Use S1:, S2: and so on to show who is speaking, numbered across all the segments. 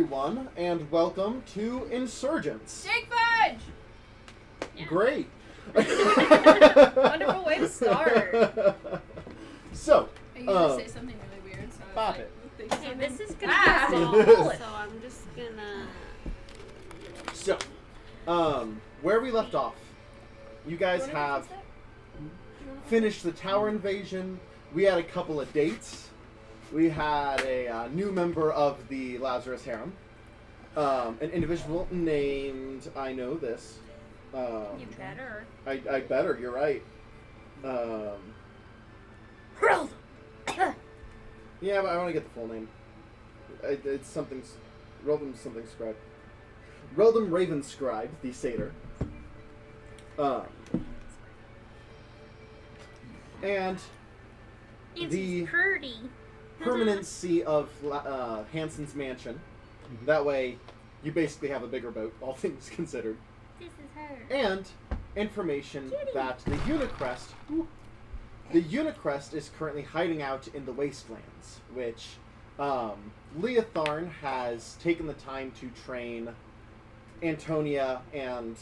S1: everyone, and welcome to Insurgence.
S2: Jake Fudge!
S3: Yeah.
S1: Great.
S2: Wonderful way to start.
S1: So,
S2: I usually say something really weird, so
S1: pop
S2: I
S1: it.
S2: was like,
S3: Okay, this is gonna
S2: Ah!
S3: be small, so I'm just gonna.
S1: So, where we left off, you guys have finished the tower invasion. We had a couple of dates. We had a new member of the Lazarus harem, an individual named I know this.
S3: You better.
S1: I better. You're right. Yeah, but I want to get the full name. It's something. Reldam something scribe. Reldam Raven Scribe, the satyr. And the
S3: pretty.
S1: permanency of Hansen's mansion. That way, you basically have a bigger boat, all things considered.
S3: This is her.
S1: And information
S3: Kitty.
S1: that the Unicrest is currently hiding out in the Wastelands, which Leotharn has taken the time to train Antonia and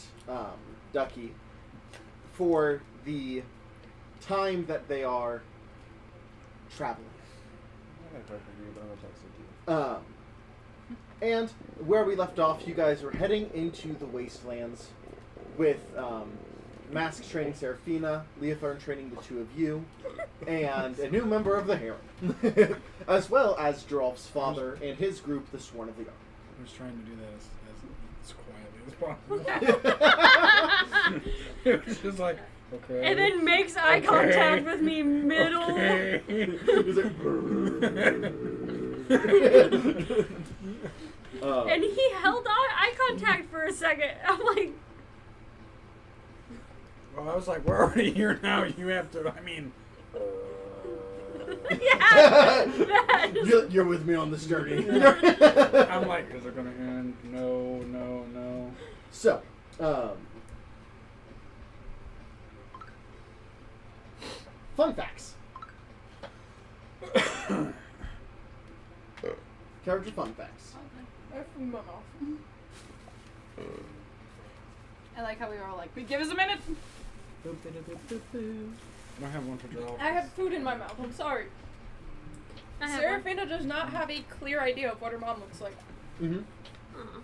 S1: Ducky for the time that they are traveling. And where we left off, you guys were heading into the Wastelands with Mask training Seraphina, Leotharn training the two of you, and a new member of the harem, as well as Geralf's father and his group, the Sworn of the Ark.
S4: I was trying to do that as quietly as possible. It was just like, okay.
S3: And then makes eye contact with me middle.
S4: Okay.
S1: He's like,
S3: And he held on eye contact for a second. I'm like,
S4: Well, I was like, we're already here now. You have to, I mean.
S3: yeah.
S1: You're with me on this journey.
S4: I'm like, is it going to end? No, no, no.
S1: So, fun facts. Character fun facts.
S2: I like how we were all like, give us a minute.
S4: I don't have one for Joel.
S5: I have food in my mouth. I'm sorry.
S3: I have
S5: Seraphina does not have a clear idea of what her mom looks like.
S1: Mm-hmm.
S3: one.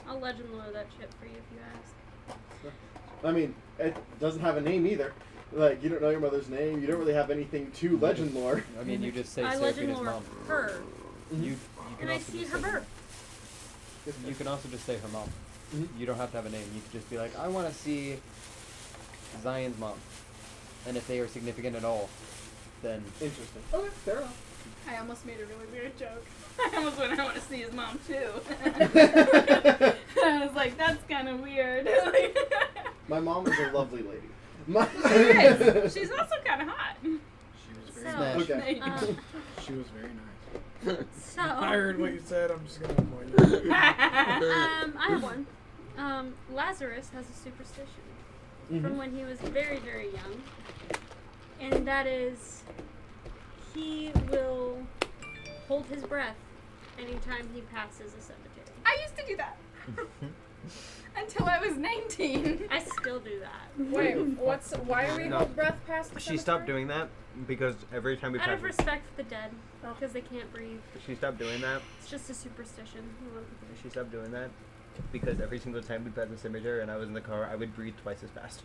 S3: I'll legend lore that shit for you if you ask.
S1: I mean, it doesn't have a name either. Like, you don't know your mother's name. You don't really have anything to legend lore.
S6: I mean, you just say
S3: I legend
S6: Seraphina's
S3: lore
S6: mom.
S3: her,
S6: You can
S3: and I
S6: also
S3: see
S6: just
S3: her
S6: say-
S3: birth.
S6: You can also just say her mom.
S1: Mhm.
S6: You don't have to have a name. You can just be like, I want to see Zion's mom. And if they are significant at all, then
S1: Interesting. Okay, fair enough.
S2: I almost made a really weird joke. I almost went, I want to see his mom too. I was like, that's kind of weird.
S1: My mom was a lovely lady.
S2: She is. She's also kind of hot.
S4: She was very
S3: So,
S4: nice.
S1: Okay.
S4: She was very nice.
S3: So,
S4: I heard what you said. I'm just going to avoid it.
S3: I have one. Lazarus has a superstition from when he was very, very young, and that is he will hold his breath anytime he passes a cemetery.
S2: I used to do that. Until I was 19.
S3: I still do that.
S5: Wait, why are we
S7: No.
S5: hold breath past the
S7: She stopped doing that because every time we
S3: Out of
S7: pass,
S3: respect for the dead, because they can't breathe.
S7: she stopped doing that.
S3: It's just a superstition.
S7: She stopped doing that because every single time we passed the cemetery and I was in the car, I would breathe twice as fast.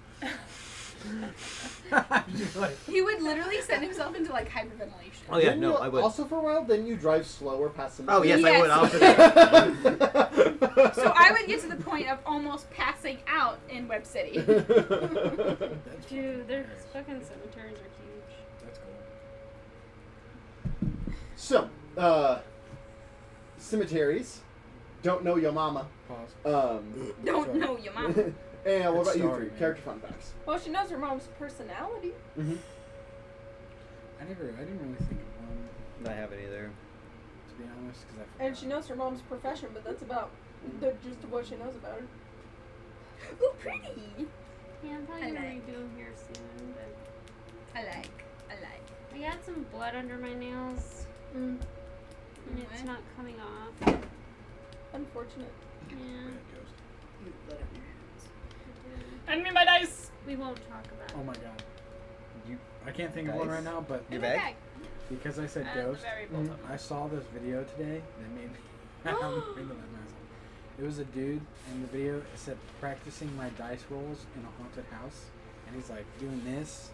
S4: She's like,
S2: He would literally send himself into like hyperventilation.
S7: Oh yeah,
S1: Didn't
S7: no,
S1: you
S7: I would.
S1: Also, for a while, then you drive slower past some.
S7: Oh yes, I would.
S2: Yes. So I would get to the point of almost passing out in Web City.
S4: that's
S3: Dude, their fucking cemeteries are huge.
S4: That's cool.
S1: So, cemeteries. Don't know your mama.
S4: Pause.
S2: Don't know your mom.
S1: And what
S4: Good
S1: about you
S4: story,
S1: three?
S4: man.
S1: Character fun facts.
S5: Well, she knows her mom's personality.
S1: Mm-hmm.
S4: I didn't really think of one,
S7: I haven't either.
S4: to be honest, because I forgot.
S5: And she knows her mom's profession, but that's about the gist of what she knows about her.
S2: Ooh, pretty.
S3: Yeah, I'm probably
S2: I
S3: gonna
S2: like.
S3: redo them here soon, but
S2: I like.
S3: I got some blood under my nails. And it's
S2: What?
S3: not coming off.
S5: Unfortunate.
S3: Yeah.
S2: You blood on your hands. Hand me my dice.
S3: We won't talk about
S4: Oh
S3: it.
S4: my god. I can't think of one
S7: Dice?
S4: right now, but
S7: Your
S2: In the
S7: bag?
S4: because I said
S2: And the
S4: ghost,
S2: variable total.
S4: I saw this video today that made me I'm into that myself. It was a dude, and the video said practicing my dice rolls in a haunted house, and he's like doing this,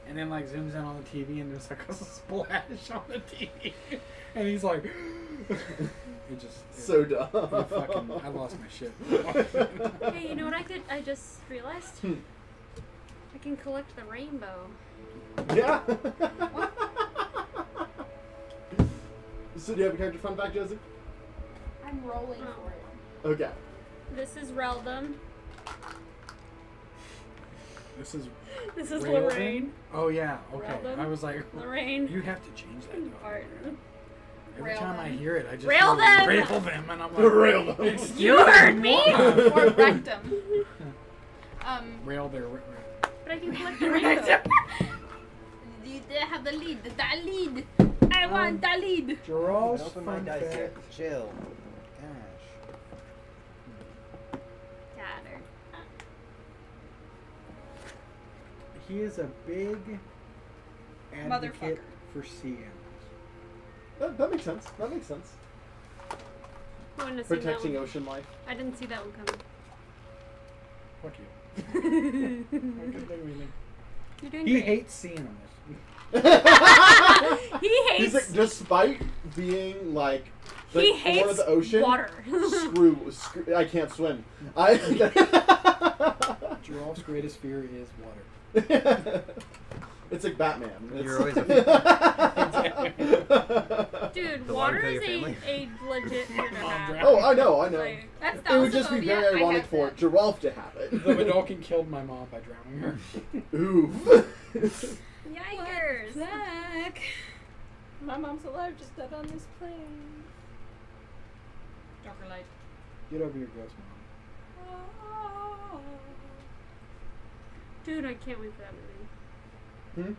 S4: and then like zooms in on the TV, and there's like a splash on the TV, and he's like, it just
S1: So dumb.
S4: I lost my shit.
S3: Hey, you know what I just realized? I can collect the rainbow.
S1: Yeah. So do you have a character fun fact, Joseph?
S5: I'm rolling
S3: Oh.
S5: for it.
S1: Okay.
S3: This is Reldum.
S4: This is
S3: This is
S4: Raven?
S3: Lorraine.
S4: Oh yeah, okay.
S3: Reldum?
S4: I was like,
S3: Lorraine.
S4: you have to change that. Dog.
S3: Art.
S4: Every
S2: Rail
S4: time I
S2: them.
S4: hear it, I just
S3: Rail
S4: go,
S3: them!
S4: rail them, and I'm like,
S1: Rail them.
S4: It's
S3: You heard me!
S2: Or rectum.
S4: rail their.
S3: But I can collect the rainbow.
S2: They have the lead. The lead. I want the lead.
S4: Gerald's
S7: Open my
S4: fun
S7: dice
S4: fact.
S7: here. Chill. Gosh.
S3: Tattered.
S4: He is a big advocate
S2: Motherfucker.
S4: for sea animals.
S1: That makes sense. That makes sense.
S3: I wouldn't have seen that
S1: Protecting
S3: one.
S1: ocean life.
S3: I didn't see that one
S4: Fuck you.
S3: coming.
S4: I couldn't think of anything.
S3: You're doing
S4: He
S3: great.
S4: hates sea animals.
S3: He
S1: He's
S3: hates.
S1: like, despite being like the
S3: He
S1: core
S3: hates
S1: of the ocean.
S3: water.
S1: Screw. I can't swim.
S4: Gerald's greatest fear is water.
S1: It's like Batman.
S7: You're
S1: It's-
S3: Dude,
S7: The
S3: water
S7: water
S3: is
S7: kill your
S3: a legit fear to have.
S1: Oh, I know.
S3: Like,
S2: That's the
S1: It would just be very
S2: Alciphobia. I
S1: ironic
S2: have
S1: for
S2: that.
S1: Giraffe to have it.
S4: The Vidalkin killed my mom by drowning her.
S1: Ooh.
S3: Yikers.
S2: Zach.
S5: My mom's alive, just dead on this plane.
S2: Darker light.
S4: Get over your ghost, mom.
S3: Dude, I can't wait for that movie.
S1: Hmm?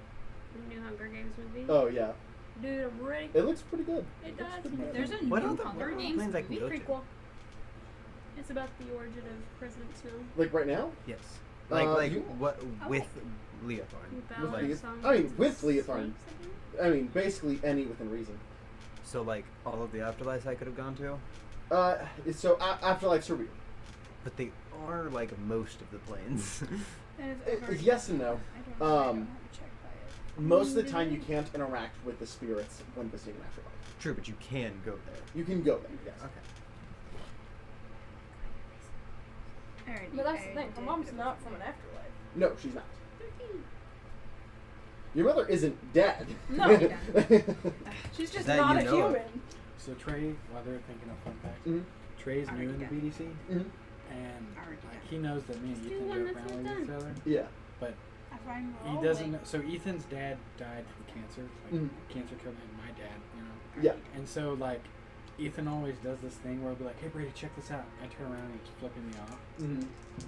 S3: The new Hunger Games movie.
S1: Oh yeah.
S3: Dude, I'm ready.
S1: It looks pretty good.
S3: It
S1: looks
S3: does.
S1: pretty good.
S2: There's a
S7: What
S2: new
S7: other
S2: Hunger
S7: what
S2: Games
S7: planes I can
S2: movie.
S7: go to?
S3: Prequel. It's about the origin of President Snow.
S1: Like right now.
S7: Yes. Like
S1: you-
S7: what
S2: Oh.
S7: with Leothorn?
S3: With
S1: With
S3: ballad
S1: Leoth-
S3: songs
S1: I mean,
S3: and
S1: with Leothorn.
S3: snakes, I think.
S1: I mean, basically any within reason.
S7: So like all of the afterlives I could have gone to,
S1: So Afterlife's are real.
S7: but they are like most of the planes.
S1: Yes and no.
S2: I don't have to check by it.
S1: Most of the time, you can't interact with the spirits when visiting an afterlife.
S7: True, but you can go there.
S1: You can go there. Yes.
S7: Okay.
S2: Alrighty,
S5: But that's the
S2: I
S5: thing, her
S2: did
S5: mom's
S2: go
S5: not
S2: with
S5: from an
S2: that.
S5: afterlife.
S1: No, she's not.
S3: 13.
S1: Your mother isn't dead.
S5: No. She's just
S7: That
S5: not
S7: you
S5: a
S7: know of.
S5: human.
S4: So Trey, while they're thinking of fun facts,
S1: Mhm.
S4: Trey's new in the
S2: Already
S4: BDC,
S1: Mhm.
S4: and
S2: Already
S4: like, he knows that me and
S3: Just do
S4: Ethan
S3: one
S4: joke
S3: that's
S4: around
S3: not
S4: with each
S3: done.
S4: other,
S1: Yeah.
S4: but
S2: If I'm
S4: he doesn't. So Ethan's dad died from cancer. Like
S1: Mhm.
S4: cancer killed him. My dad, you know.
S1: Yeah.
S4: And so like, Ethan always does this thing where I'll be like, "Hey Brady, check this out." I turn around and he's flipping me off,
S1: Mhm.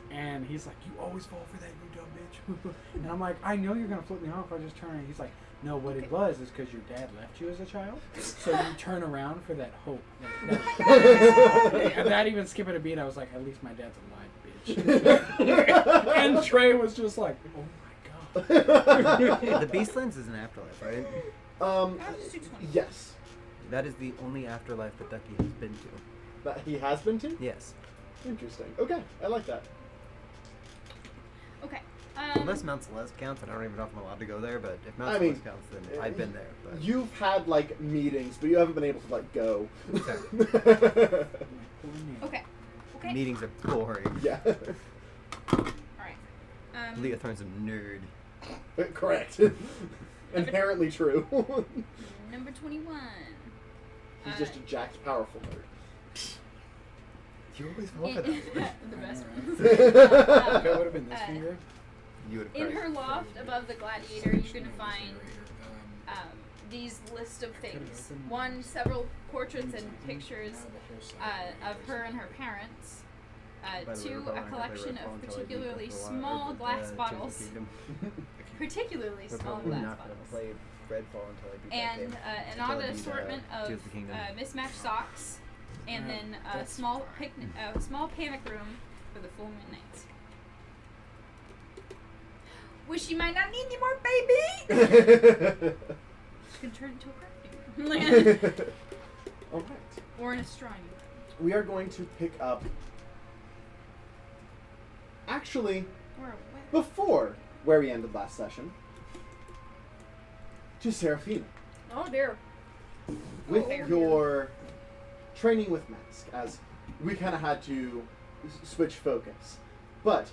S4: and he's like, "You always fall for that, you dumb bitch." And I'm like, "I know you're gonna flip me off." I just turn around. He's like, "No, what it was is because your dad left you as a child, so you turn around for that hope." And that even skipping a beat, I was like, "At least my dad's alive, bitch." And Trey was just like, "Oh my god."
S7: The Beastlands is an afterlife, right?
S1: Yes.
S7: That is the only afterlife that Ducky has been to.
S1: That he has been to?
S7: Yes.
S1: Interesting. Okay, I like that.
S2: Okay.
S7: Unless Mount Celeste counts, and I don't even know if I'm allowed to go there, but if Mount
S1: I mean,
S7: Celeste counts, then I've been there. But
S1: You've had like meetings, but you haven't been able to like go.
S2: Okay. Okay.
S7: meetings are boring.
S1: Yeah.
S2: Alright.
S7: Leothorn's a nerd.
S1: Correct. Inherently true.
S2: Number 21.
S1: He's just a jacked, powerful nerd.
S7: You always fall for
S2: In,
S7: that.
S2: the best one.
S4: If it would have been this finger,
S7: You would have
S2: In her loft above the gladiator, you're going to find these list of things. One, several portraits and pictures of her and her parents. Two, a collection of particularly small glass bottles. Particularly small glass bottles.
S7: bread fall until I beat
S2: and
S7: that
S2: an
S7: Until I
S2: odd
S7: beat,
S2: assortment
S7: Tears
S2: of
S7: of the Kingdom.
S2: mismatched socks, and then a small panic room for the full moon nights. Wish you might not need any more, baby. You can turn into a crafting
S1: All right.
S2: or in a shrine.
S1: We are going to pick up. Actually,
S2: Or a
S1: before where we ended last session, to Seraphina
S5: Oh dear.
S1: with
S2: fair.
S1: your training with Mask, as we kind of had to switch focus. But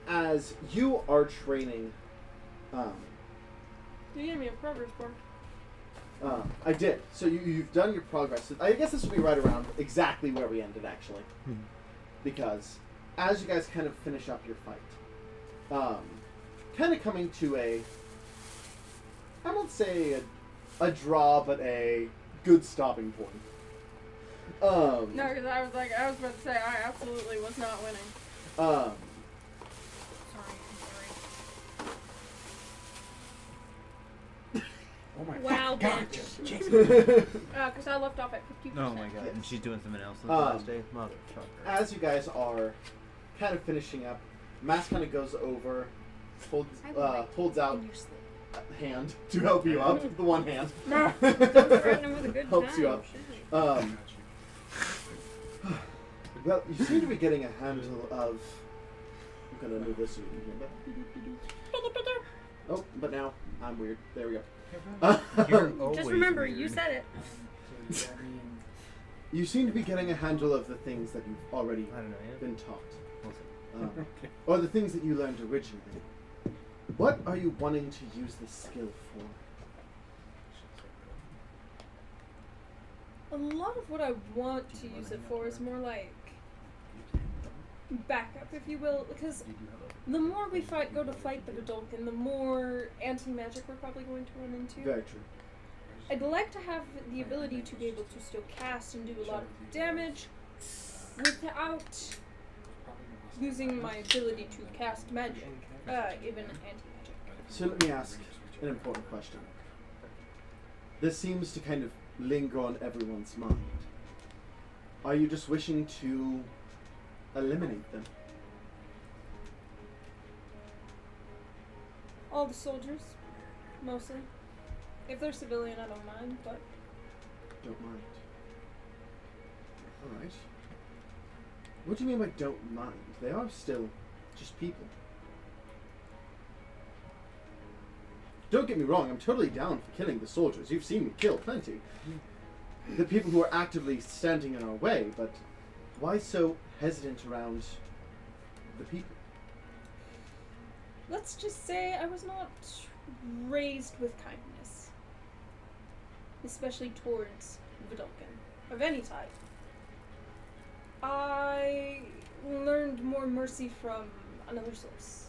S1: as you are training,
S5: You gave me a progress bar.
S1: I did. So you've done your progress. I guess this will be right around exactly where we ended, actually, because as you guys kind of finish up your fight, kind of coming to I won't say a draw, but a good stopping point.
S5: No, because I was about to say I absolutely was not winning.
S2: sorry,
S4: Oh my
S3: Wow,
S4: God.
S3: bitch.
S5: Because I left off at 50%.
S7: Oh my god,
S1: Yes.
S7: and she's doing something else on the
S1: Um,
S7: last day? Motherfucker.
S1: As you guys are kind of finishing up, Mask kind of goes over, holds out
S2: in your sleep.
S1: a hand to help you up. The one hand.
S3: Don't threaten him with a good
S1: Helps
S3: time.
S1: you up. Well, you seem to be getting a handle of. I'm gonna move this so you can hear that. Oh, but now I'm weird. There we go.
S7: You're always
S3: Just remember,
S7: weird.
S3: you said it.
S4: So does that mean
S1: You seem to be getting a handle of the things that you've already
S7: I don't know yet.
S1: been taught,
S7: We'll see.
S1: or the things that you learned originally. What are you wanting to use this skill for?
S5: A lot of what I want to use it for is more like backup, if you will, because the more we go to fight the Vidalcan, the more anti-magic we're probably going to run into.
S1: Very true.
S5: I'd like to have the ability to be able to still cast and do a lot of damage without losing my ability to cast magic, even anti-magic.
S1: So let me ask an important question. This seems to kind of linger on everyone's mind. Are you just wishing to eliminate them?
S5: All the soldiers, mostly. If they're civilian, I don't mind, but
S1: Don't mind. Alright. What do you mean by don't mind? They are still just people. Don't get me wrong, I'm totally down for killing the soldiers. You've seen me kill plenty. The people who are actively standing in our way, but why so hesitant around the people?
S5: let's just say I was not raised with kindness. Especially towards Vidalcan, of any type. I learned more mercy from another source.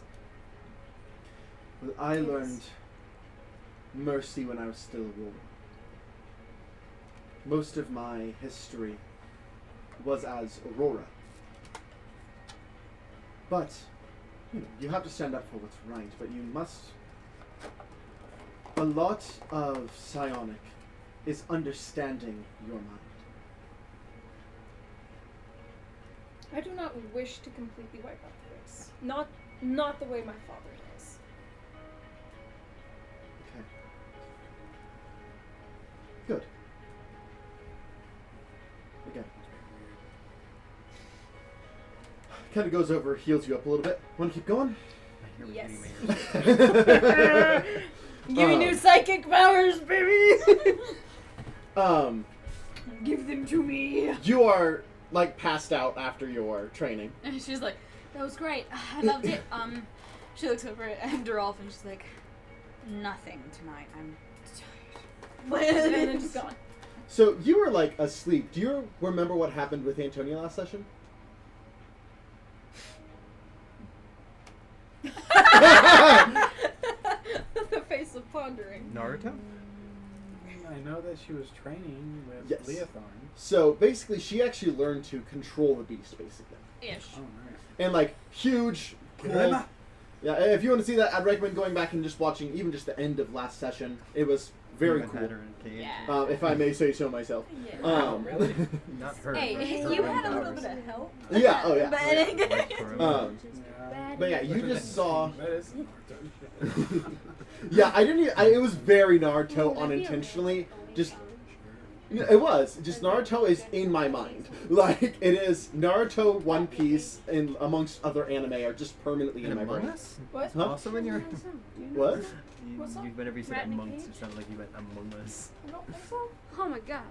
S1: Well, I
S5: Yes.
S1: learned mercy when I was still a warrior. Most of my history was as Aurora. But, you have to stand up for what's right, but you must... A lot of psionic is understanding your mind.
S5: I do not wish to completely wipe out the race. Not the way my father does.
S1: Okay. Good. Again. Kind of goes over, heals you up a little bit. Want to keep going?
S7: I hear
S5: Yes.
S7: repeating
S5: Give me new psychic powers, baby! Give them to me!
S1: You are like passed out after your training.
S2: And she's like, that was great. I loved it. She looks over at Durolf and she's like, nothing tonight. I'm tired.
S5: And then just gone.
S1: So you were like asleep. Do you remember what happened with Antonia last session?
S5: The face of pondering.
S7: Naruto?
S4: I know that she was training with
S1: Yes.
S4: Leothorn.
S1: So basically, she actually learned to control the beast, basically,
S2: Ish.
S4: Oh, nice.
S1: and like huge. Cool, yeah, if you want to see that, I'd recommend going back and just watching even just the end of last session. It was Very
S7: Even
S1: cool.
S7: had her in a cage.
S2: Yeah.
S1: If I may say so myself.
S2: Yeah.
S4: Really?
S7: Not her.
S2: Hey,
S7: but
S2: you
S7: her
S2: had a
S7: own
S2: little bit
S7: daughters.
S2: of help.
S1: Yeah. Oh yeah.
S2: But
S7: Like Corona.
S1: But yeah, you just saw.
S4: That is Naruto.
S1: Yeah, I didn't. It was very Naruto unintentionally. Just it was just Naruto is in my mind. Like it is Naruto, One Piece, and amongst other anime are just permanently in
S7: And
S1: my
S7: Among
S1: brain.
S7: Us?
S5: What?
S1: Huh?
S7: Also in your.
S1: What?
S5: What's up?
S7: Whenever you said
S3: Rat in a
S7: amongst,
S3: cage?
S7: it sounded like you went Among Us.
S5: I don't think so.
S3: Oh my gosh.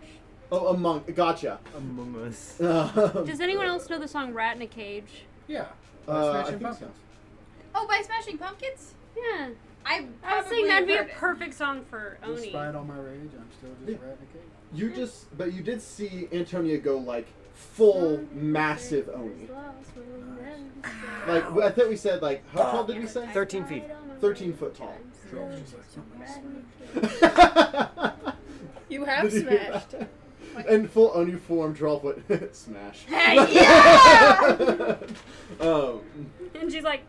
S1: Oh, among. Gotcha.
S7: Among Us.
S3: Does anyone else know the song "Rat in a Cage"?
S4: Yeah.
S1: I
S4: Smashing
S1: think so.
S4: Pumpkins.
S2: Oh, by Smashing Pumpkins?
S3: Yeah.
S2: I
S3: I was thinking that'd be a
S2: heard it.
S3: perfect song for Oni.
S4: Despite all my rage, I'm still just
S1: Yeah.
S4: rat in a cage.
S1: You just, but you did see Antonia go like full massive Oni. Like I think we said, like how tall did we say?
S7: 13 feet.
S1: 13 foot tall.
S4: Girls just like something.
S5: You have
S1: Did you hear
S5: smashed.
S1: that? And full Oni form, 12 foot smash.
S2: Yeah!
S3: And she's like,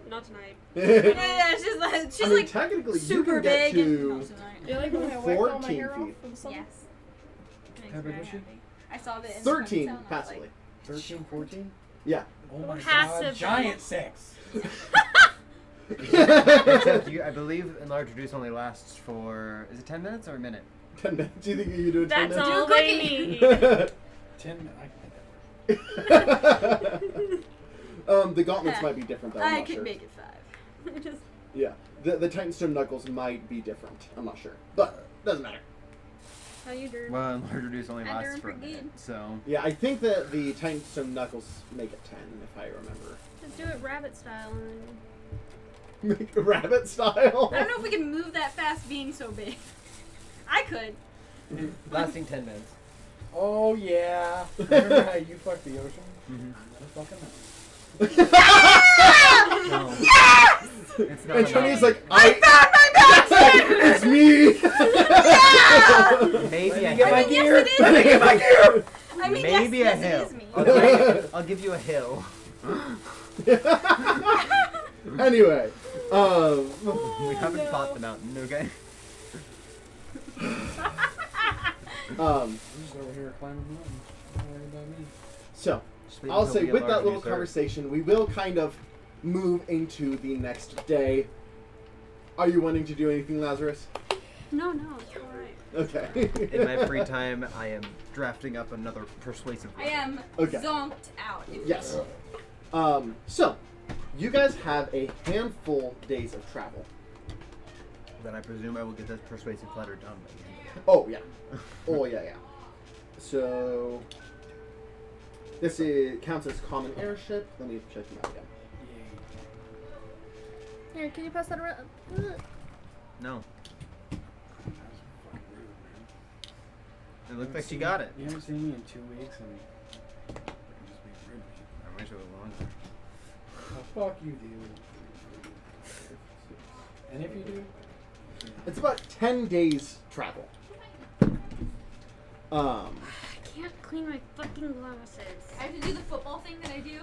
S3: not tonight.
S2: Yeah, she's like,
S1: I mean, technically, you
S2: super
S1: can get
S2: big.
S1: to.
S2: And,
S5: Do you like when I whacked all my
S1: 14
S5: hair off
S1: feet.
S5: from something?
S2: yes.
S4: How big was she?
S2: I saw the Instagram
S1: 13
S2: sound, I was
S1: passively.
S2: like,
S4: 13, 14?
S1: Yeah.
S4: Oh my
S3: Passive.
S4: god. Giant sex.
S7: Except you, I believe enlarged reduce only lasts for, is it 10 minutes or a minute?
S1: 10 minutes. Do you think you can do it 10
S3: That's
S1: minutes?
S3: all
S2: Do a
S3: they
S2: cookie.
S3: need.
S4: 10 minutes. I can make that work.
S1: The gauntlets might be different though. I'm
S2: I
S1: not
S2: could
S1: sure.
S2: make it 5.
S3: Just
S1: Yeah. The Titan Stone Knuckles might be different. I'm not sure. But doesn't matter.
S3: how you doing?
S7: Well, enlarged reduce only
S2: I'm
S7: lasts
S2: doing
S7: for a
S2: pretty
S7: minute,
S2: good.
S7: so.
S1: Yeah, I think that the Titan Stone Knuckles make it 10, if I remember.
S3: Just do it rabbit style. And
S1: Make a rabbit style.
S2: I don't know if we can move that fast being so big. I could.
S7: Lasting 10 minutes.
S4: Oh yeah. Remember how you fucked the ocean?
S7: Mm-hmm.
S4: I'm gonna fucking know.
S7: No.
S2: Yes!
S7: It's not
S1: And
S7: enough.
S1: Tony's like,
S2: I found my
S1: it's me.
S2: Yeah!
S7: Maybe a
S2: I
S7: hill.
S2: mean, yes, it is.
S1: Let me get my gear.
S2: I mean,
S7: Maybe
S2: yes,
S7: a
S2: yes,
S7: hill.
S2: it is me.
S7: I'll give you a hill.
S1: Anyway,
S7: We haven't fought the mountain, okay?
S1: um,
S4: I'm just over here climbing mountains. Don't worry about me.
S1: so
S7: Just wait
S1: I'll
S7: until
S1: say
S7: we
S1: with that
S7: enlarge
S1: little
S7: reduce our-
S1: conversation, we will kind of move into the next day. Are you wanting to do anything, Lazarus?
S3: no, it's alright.
S1: Okay.
S7: In my free time, I am drafting up another persuasive.
S2: I am
S1: Okay.
S2: zonked out. if you
S1: Yes.
S2: will.
S1: So you guys have a handful days of travel.
S7: Then I presume I will get this persuasive letter done by the end of it.
S1: Oh yeah. Oh yeah. So this counts as common airship. Let me check them out again.
S5: Here, can you pass that around?
S7: No.
S4: That was fucking rude, man.
S7: It looked like she got it.
S4: You haven't seen me in 2 weeks and fucking just being rude, man.
S7: I wish it was longer.
S4: Oh, fuck you, dude. And if you do,
S1: It's about 10 days travel.
S3: I can't clean my fucking glasses.
S2: I have to do the football thing that I do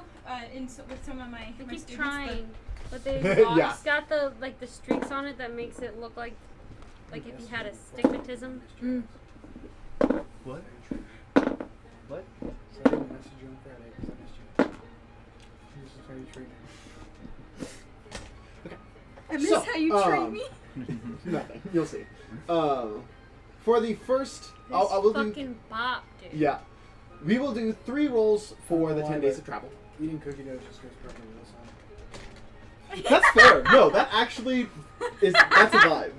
S2: with some of my
S3: I
S2: my
S3: keep
S2: students.
S3: trying, but they
S1: Yeah.
S3: it's got the the streaks on it that makes it look like if you had astigmatism.
S7: What? What?
S4: so I didn't message you on Friday because I missed you. This is how you treat me.
S2: I miss
S1: So,
S2: how you treat me.
S1: Nothing. You'll see. For the first,
S3: This
S1: I will do.
S3: fucking bop, dude.
S1: Yeah, we will do 3 rolls for the
S4: Oh,
S1: 10
S4: I
S1: days
S4: like-
S1: of travel.
S4: Eating cookie dough just goes perfectly with this song.
S1: That's fair. No, that actually that's a vibe.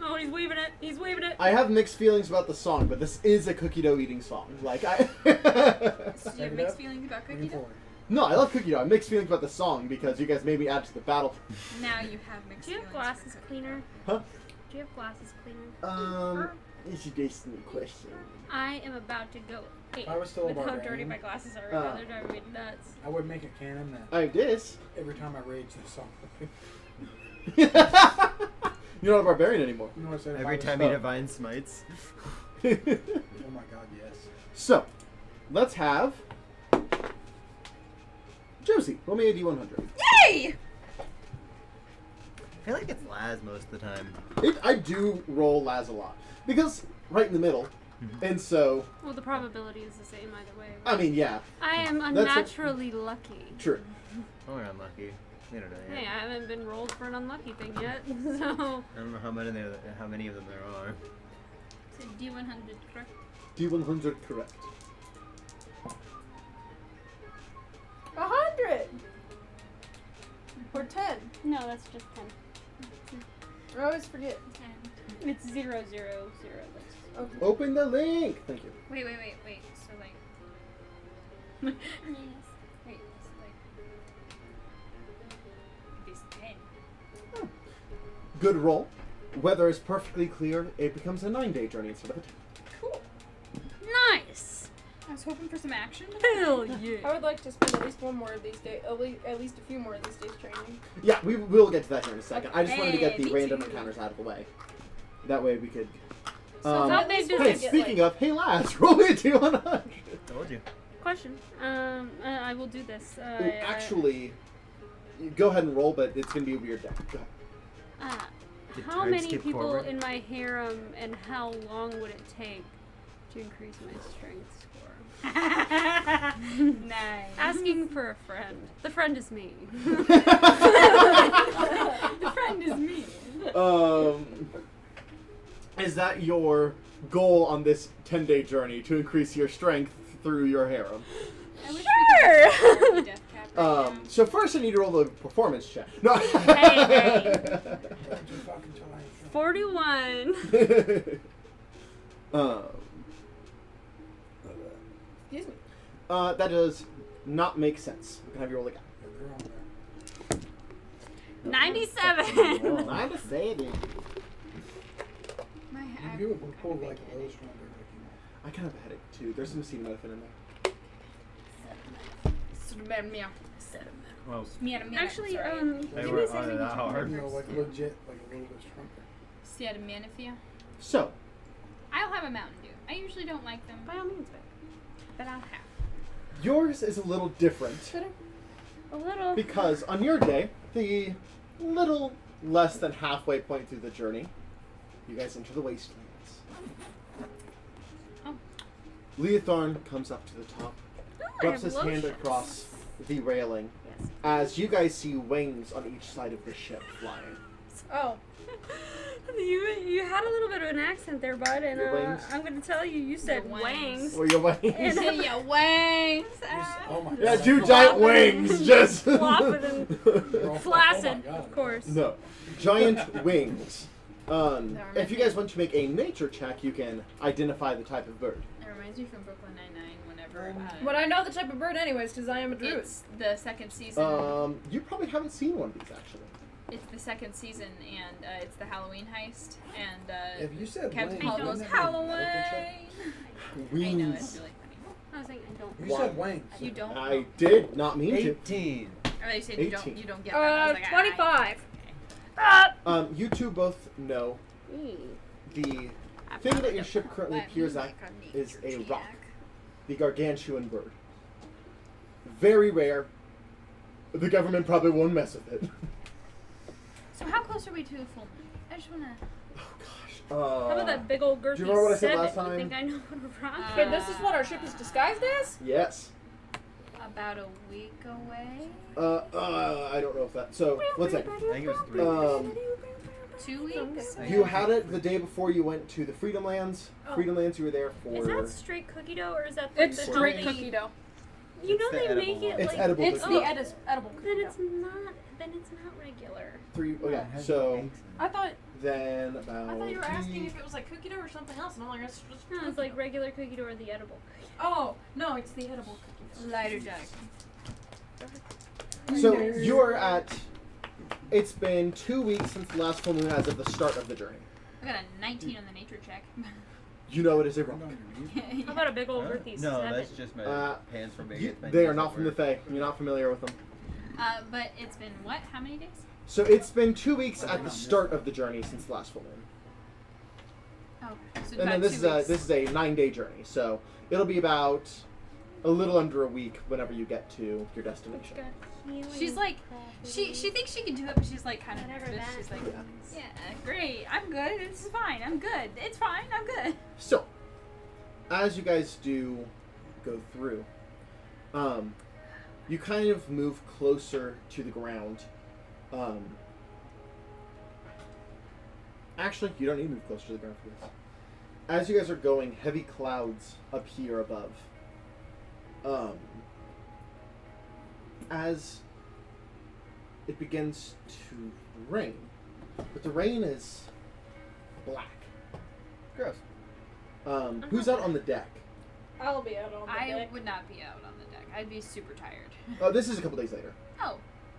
S3: Oh, he's weaving it. He's weaving it.
S1: I have mixed feelings about the song, but this is a cookie dough eating song. Like I.
S2: So do you have
S4: Check it
S2: mixed
S4: out.
S2: feelings about cookie
S4: Looking
S2: dough?
S4: forward.
S1: No, I love cookie dough. I have mixed feelings about the song because you guys made me add to the battle.
S2: Now you have mixed
S3: Do you have
S2: feelings.
S3: glasses
S2: for cookie
S3: cleaner?
S1: Huh?
S3: Do you have glasses cleaner?
S1: It's a decent question.
S3: I am about to go
S4: If I was still a
S3: with how dirty
S4: barbarian,
S3: my glasses are right now.
S1: Oh.
S3: They're driving me nuts.
S4: I would make a canon that
S1: I have this.
S4: every time I rage, this song.
S1: You're not a barbarian anymore.
S4: You know what I said? If I
S7: Every
S4: was-
S7: time he divine smites.
S4: Oh my god, yes.
S1: So, let's have Josie. Roll me a D100.
S2: Yay!
S7: feel like it's Laz most of the time.
S1: I do roll Laz a lot because right in the middle, and so
S3: Well, the probability is the same either way.
S1: I mean, yeah,
S3: I am
S1: That's
S3: unnaturally lucky.
S1: true.
S7: Oh, we're unlucky. We don't know yet.
S3: Hey, I haven't been rolled for an unlucky thing yet, so.
S7: I don't know how many of them there are.
S2: So D100, correct?
S1: D100 correct.
S5: 100 or 10.
S3: No, that's just 10.
S5: I always forget.
S3: It's 0, 0, 0. That's
S5: Okay.
S1: Open the link. Thank you.
S2: Wait. So like. Wait. So like. This 10.
S1: Good roll. Weather is perfectly clear. It becomes a 9-day journey instead of a 10.
S2: Cool.
S3: nice!
S2: I was hoping for some action.
S3: Hell yeah!
S5: I would like to spend at least one more of these days, at least a few more of these days training.
S1: Yeah, we will get to that here in a second. I just wanted to get
S2: Hey,
S1: the
S2: me
S1: random
S2: too.
S1: encounters out of the way. That way we could.
S5: So
S3: how
S5: at
S3: big
S5: least
S3: does
S5: we
S1: Hey,
S5: could get,
S1: speaking
S5: like,
S1: of, hey lads, roll me a D100.
S7: Told you.
S3: Question. I will do this.
S1: Actually, go ahead and roll, but it's gonna be a weird day. Go ahead.
S7: Did
S3: How
S7: time
S3: many
S7: skip
S3: people
S7: forward?
S3: in my harem and how long would it take to increase my strength score?
S2: Nice.
S3: Asking for a friend. The friend is me.
S2: The friend is me.
S1: Is that your goal on this 10-day journey to increase your strength through your harem?
S2: I wish
S3: Sure.
S2: we could just death cap right now.
S1: So first I need to roll the performance check. No.
S3: Hey. 41.
S5: Excuse me.
S1: That does not make sense. I'm gonna have you roll again.
S3: 97.
S1: 97.
S2: My hack.
S8: You would pull like a low stronger.
S1: I kind of have a headache too. There's some acetaminophen in there.
S7: Well,
S3: Actually,
S7: they
S3: give
S7: were
S3: me a
S7: on
S3: second
S7: it
S3: to
S7: that
S3: check
S7: hard.
S8: You
S3: my
S8: know,
S3: numbers.
S8: like legit, like a little bit stronger.
S2: Acetaminophen.
S1: So,
S2: I'll have a Mountain Dew. I usually don't like them,
S3: By all means,
S2: but I'll have.
S1: yours is a little different
S3: a little.
S1: because on your day, the little less than halfway point through the journey, you guys enter the wastelands.
S2: Oh.
S1: Leothorn comes up to the top,
S3: I
S1: rubs
S3: have
S1: his hand
S3: lotions.
S1: across the railing
S3: Yes.
S1: as you guys see wings on each side of the ship flying.
S5: Oh.
S3: You had a little bit of an accent there, bud, and
S1: Your wings?
S3: I'm going to tell you, you said
S2: Your wangs.
S3: wangs.
S1: Or your wings.
S3: And-
S2: Say your wings.
S8: Oh my
S1: Yeah,
S8: god.
S1: two giant wings, just
S3: flopping and flaccid,
S8: Oh my God.
S3: of course.
S1: No, giant wings.
S2: That
S1: If you guys want to make a nature check, you can identify the type of bird.
S2: It reminds me from Brooklyn Nine-Nine whenever.
S5: But I know the type of bird anyways, because I am a druid.
S2: It's the second season.
S1: You probably haven't seen one of these actually.
S2: It's the second season, and it's the Halloween heist. And
S8: If you said
S2: Captain
S8: wings,
S2: Paul goes,
S8: wouldn't that be
S2: Halloween!
S8: medical
S2: I know,
S1: Wings.
S2: it's really funny.
S3: I was thinking, I don't.
S8: check? You said wings.
S2: You don't?
S1: I did not mean to.
S7: 18.
S2: Or they said you
S1: 18.
S2: don't get that. I was like,
S5: 25.
S1: You two both know the thing that your ship currently appears at is a rock, the gargantuan bird. Very rare. The government probably won't mess with it.
S2: So how close are we to the full moon? I just wanna.
S1: Oh gosh.
S3: How about that big old girthy
S1: do you remember what I said
S3: 7?
S1: last time?
S3: You think I know what a rock is?
S5: Okay, this is what our ship is disguised as?
S1: Yes.
S2: About a week away.
S1: I don't know if that. So one second.
S7: I think it was 3 weeks.
S2: 2 weeks.
S1: You had it the day before you went to the Freedom Lands.
S5: Oh.
S1: Freedom Lands, you were there for.
S3: Is that straight cookie dough or is that the
S5: It's
S3: the
S5: straight
S3: healthy-
S5: cookie dough.
S3: You know
S7: It's the
S3: they
S7: edible
S3: make it
S7: one.
S1: It's
S3: like
S1: edible.
S5: It's
S1: cookie
S5: the
S1: dough.
S5: edible cookie
S3: then
S5: dough.
S3: it's not. Then it's not regular.
S1: Three. Okay.
S7: It has
S1: So
S7: eggs in it.
S5: I thought
S1: then about.
S5: you were asking if it was like cookie dough or something else, and I'm like, it's just
S3: No, it's like regular cookie dough or the edible cookie.
S5: Oh, no, it's the edible cookie dough.
S2: Lighter dark.
S1: So you are at. It's been 2 weeks since the last full moon as of the start of the journey.
S2: I got a 19 on the nature check.
S1: You know it is a rock.
S3: How about a big old
S7: Huh?
S3: girthy
S7: No,
S3: 7?
S7: that's just my pants from being
S1: They are not from the Fae. You're not familiar with them.
S2: But it's been what? How many days?
S1: So it's been 2 weeks at the start of the journey since the last full moon.
S2: Oh, so
S1: And
S2: about
S1: then this
S2: 2
S1: is a
S2: weeks.
S1: 9-day journey. So it'll be about a little under a week whenever you get to your destination.
S2: She's like, she thinks she can do it, but she's like kind of
S3: Whatever
S2: nervous.
S3: that
S2: She's like,
S3: means.
S2: yeah, great, I'm good. This is fine. I'm good. It's fine. I'm good.
S1: So, as you guys do go through, you kind of move closer to the ground. Actually, you don't need to move closer to the ground for this. As you guys are going, heavy clouds appear above. As it begins to rain, but the rain is black.
S6: Gross.
S1: Who's out on the deck?
S5: I'll be out on the
S2: I
S5: deck.
S2: would not be out on the deck. I'd be super tired.
S1: Oh, this is a couple days later.
S2: Oh,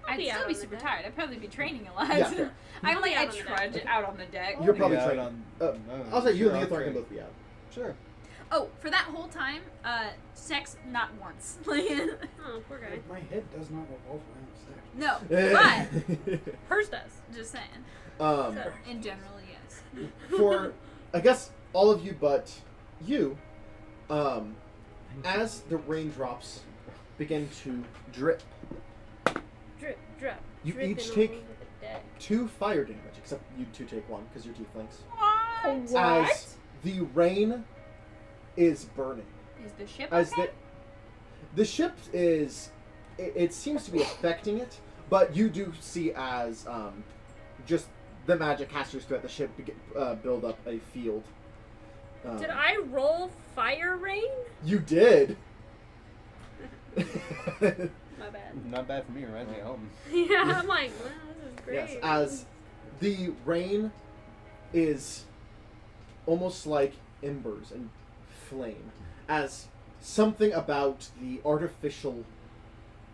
S2: I'd
S3: be out
S2: still be
S3: on the
S2: super
S3: deck.
S2: tired. I'd probably be training a lot.
S1: Yeah, fair.
S2: I'm like,
S3: out
S2: I
S3: on the deck.
S2: trudge out on the deck.
S1: You're probably
S6: Yeah,
S1: training.
S6: no,
S1: I'll say you
S6: sure,
S1: and
S6: I'll
S1: Leothar can
S6: train.
S1: both be out.
S6: Sure.
S2: Oh, for that whole time, sex not once.
S3: Oh, poor guy.
S8: My head does not revolve around sex.
S2: No, but
S3: Hers does.
S2: just saying.
S1: um,
S2: In general, yes.
S1: for I guess all of you but you, as the raindrops begin to drip,
S3: Drip, drop.
S1: You
S3: dripping
S1: each
S3: all
S1: take-
S3: over the deck.
S1: 2 fire damage, except you 2 take 1 because you're tieflings.
S2: What?
S1: As the rain is burning.
S2: Is the ship
S1: As
S2: okay?
S1: the ship is, it seems to be affecting it, but you do see as just the magic casters throughout the ship build up a field.
S3: Did I roll fire rain?
S1: You did.
S3: My bad.
S6: Not bad for me. Reminds me of home.
S3: Yeah, I'm like, wow, this is great.
S1: Yes, as the rain is almost like embers and flame, as something about the artificial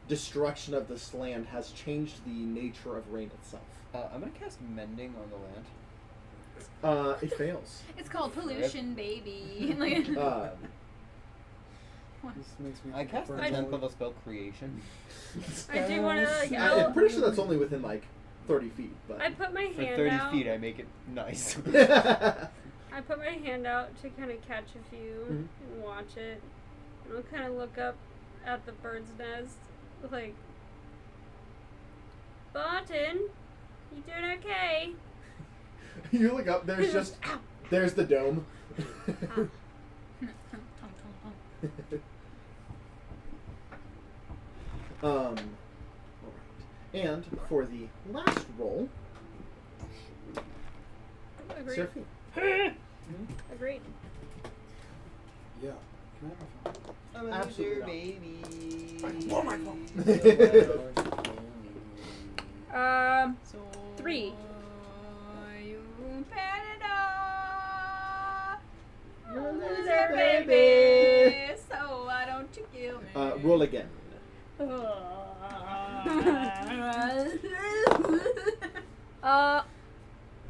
S1: destruction of this land has changed the nature of rain itself.
S6: I'm gonna cast mending on the land.
S1: It fails.
S2: It's called pollution, baby. Like-
S4: This makes me.
S6: I cast the
S4: for
S6: 10th
S4: Joey.
S6: level spell creation.
S3: I do want to like.
S1: I'm pretty sure that's only within like 30 feet, but.
S3: I put my
S6: For
S3: hand
S6: 30
S3: out.
S6: feet, I make it nice.
S3: I put my hand out to kind of catch a few and watch it. And I'll kind of look up at the bird's nest, like, Barton, you doing okay?
S1: You look up, there's the dome. Alright. And for the last roll,
S3: Agreed.
S1: Seraphine.
S3: Agreed.
S8: Yeah. Can I have my phone?
S1: Absolutely not.
S6: baby.
S8: Blow my phone.
S2: So
S3: 3.
S2: you Canada,
S1: Loser,
S2: baby. So why don't you kill me?
S1: Roll again.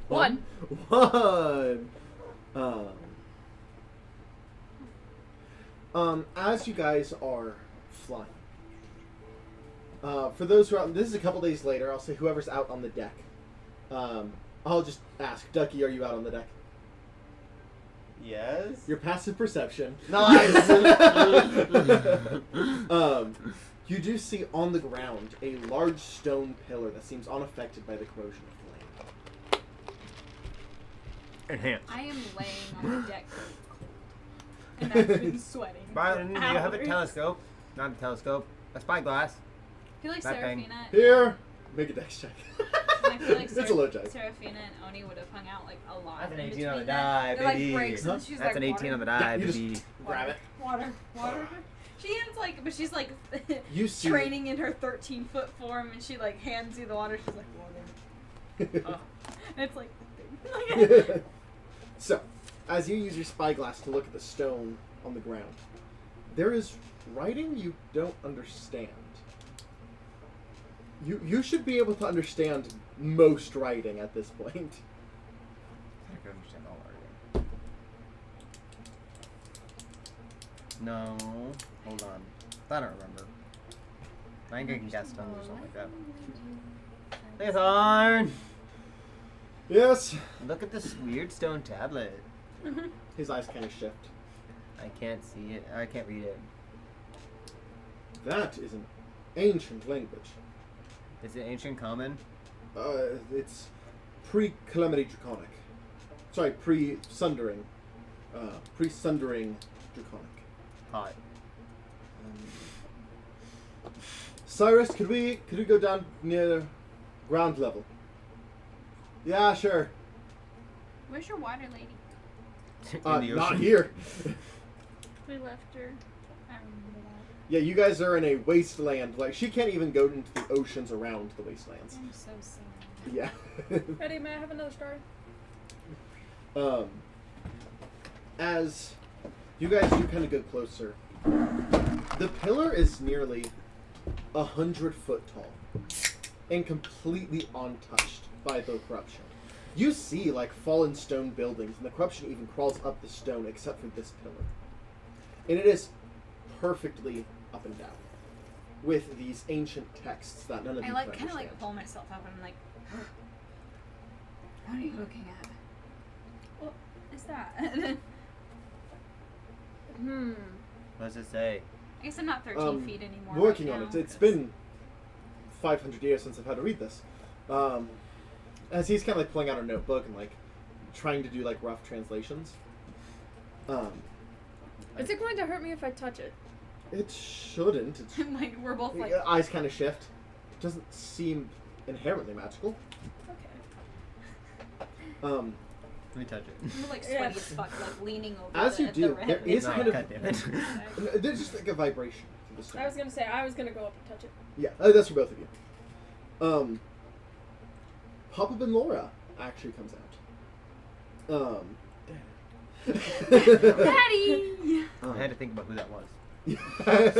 S2: One.
S1: One. As you guys are flying, for those who are out, this is a couple days later. I'll say whoever's out on the deck. I'll just ask Ducky, are you out on the deck?
S7: Yes.
S1: Your passive perception.
S7: Nice.
S1: You do see on the ground a large stone pillar that seems unaffected by the corrosion of the land.
S7: Enhance.
S2: I am laying on the deck, and I've been sweating.
S7: Byron, do you have a
S2: hours.
S7: telescope? Not a telescope. A spyglass.
S2: I feel like
S7: That thing.
S2: Seraphina.
S1: Here, make a dex check.
S2: I feel like
S1: It's a low check.
S2: Seraphina and Oni would have hung out like a lot.
S7: That's an
S2: in
S7: 18 on the
S2: between that.
S7: die,
S2: It, like
S7: baby.
S2: breaks and she's
S7: That's
S2: like
S7: an 18 on the die,
S1: Yeah, you just-
S7: baby.
S1: Grab it.
S2: Water. She ends like, but she's like
S1: You see.
S2: training in her 13-foot form, and she like hands you the water. She's like water. And it's like.
S1: So, as you use your spyglass to look at the stone on the ground, there is writing you don't understand. You should be able to understand most writing at this point.
S7: I can understand all writing. No. Hold on. I don't remember. I think I can guess tongues or something like that. Leothar!
S1: Yes.
S7: Look at this weird stone tablet.
S1: His eyes kind of shift.
S7: I can't see it. I can't read it.
S1: That is an ancient language.
S7: Is it ancient common?
S1: It's pre-Calamity Draconic. Sorry, pre-Sundering. Pre-Sundering Draconic.
S7: Hot.
S1: Cyrus, could we go down near ground level? Yeah, sure.
S2: Where's your water lady?
S7: In the
S1: Not
S7: ocean.
S1: here.
S3: We left her.
S2: I remember that.
S1: Yeah, you guys are in a wasteland. Like, she can't even go into the oceans around the wastelands.
S2: I'm so sad.
S1: Yeah.
S5: Ready? May I have another star?
S1: As you guys do kind of go closer, the pillar is nearly 100 foot tall and completely untouched by the corruption. You see, like, fallen stone buildings, and the corruption even crawls up the stone except for this pillar. And it is perfectly up and down with these ancient texts that none of
S2: I
S1: you
S2: like
S1: can
S2: kind of like
S1: understand.
S2: pull myself up and I'm like, what are you looking at? What is that?
S7: What does it say?
S2: I guess I'm not 13 feet anymore.
S1: Working
S2: right
S1: on
S2: now,
S1: it. It's
S2: 'cause-
S1: been 500 years since I've had to read this. As he's kind of like pulling out a notebook and like trying to do like rough translations.
S5: Is it going to hurt me if I touch it?
S1: It shouldn't. It's,
S2: like we're both like,
S1: eyes kind of shift. It doesn't seem inherently magical.
S5: Okay.
S7: Let me touch it.
S2: we're like sweaty as fuck, like leaning over.
S1: As you
S2: at
S1: do,
S2: the red.
S1: there is
S7: No,
S1: kind of
S7: God damn it.
S1: there's just like a vibration through the stone.
S5: I was gonna say I was gonna go up and touch it.
S1: Yeah, that's for both of you. Papa Ben Laura actually comes out.
S2: Daddy.
S7: I had to think about who that was.
S1: Alaric.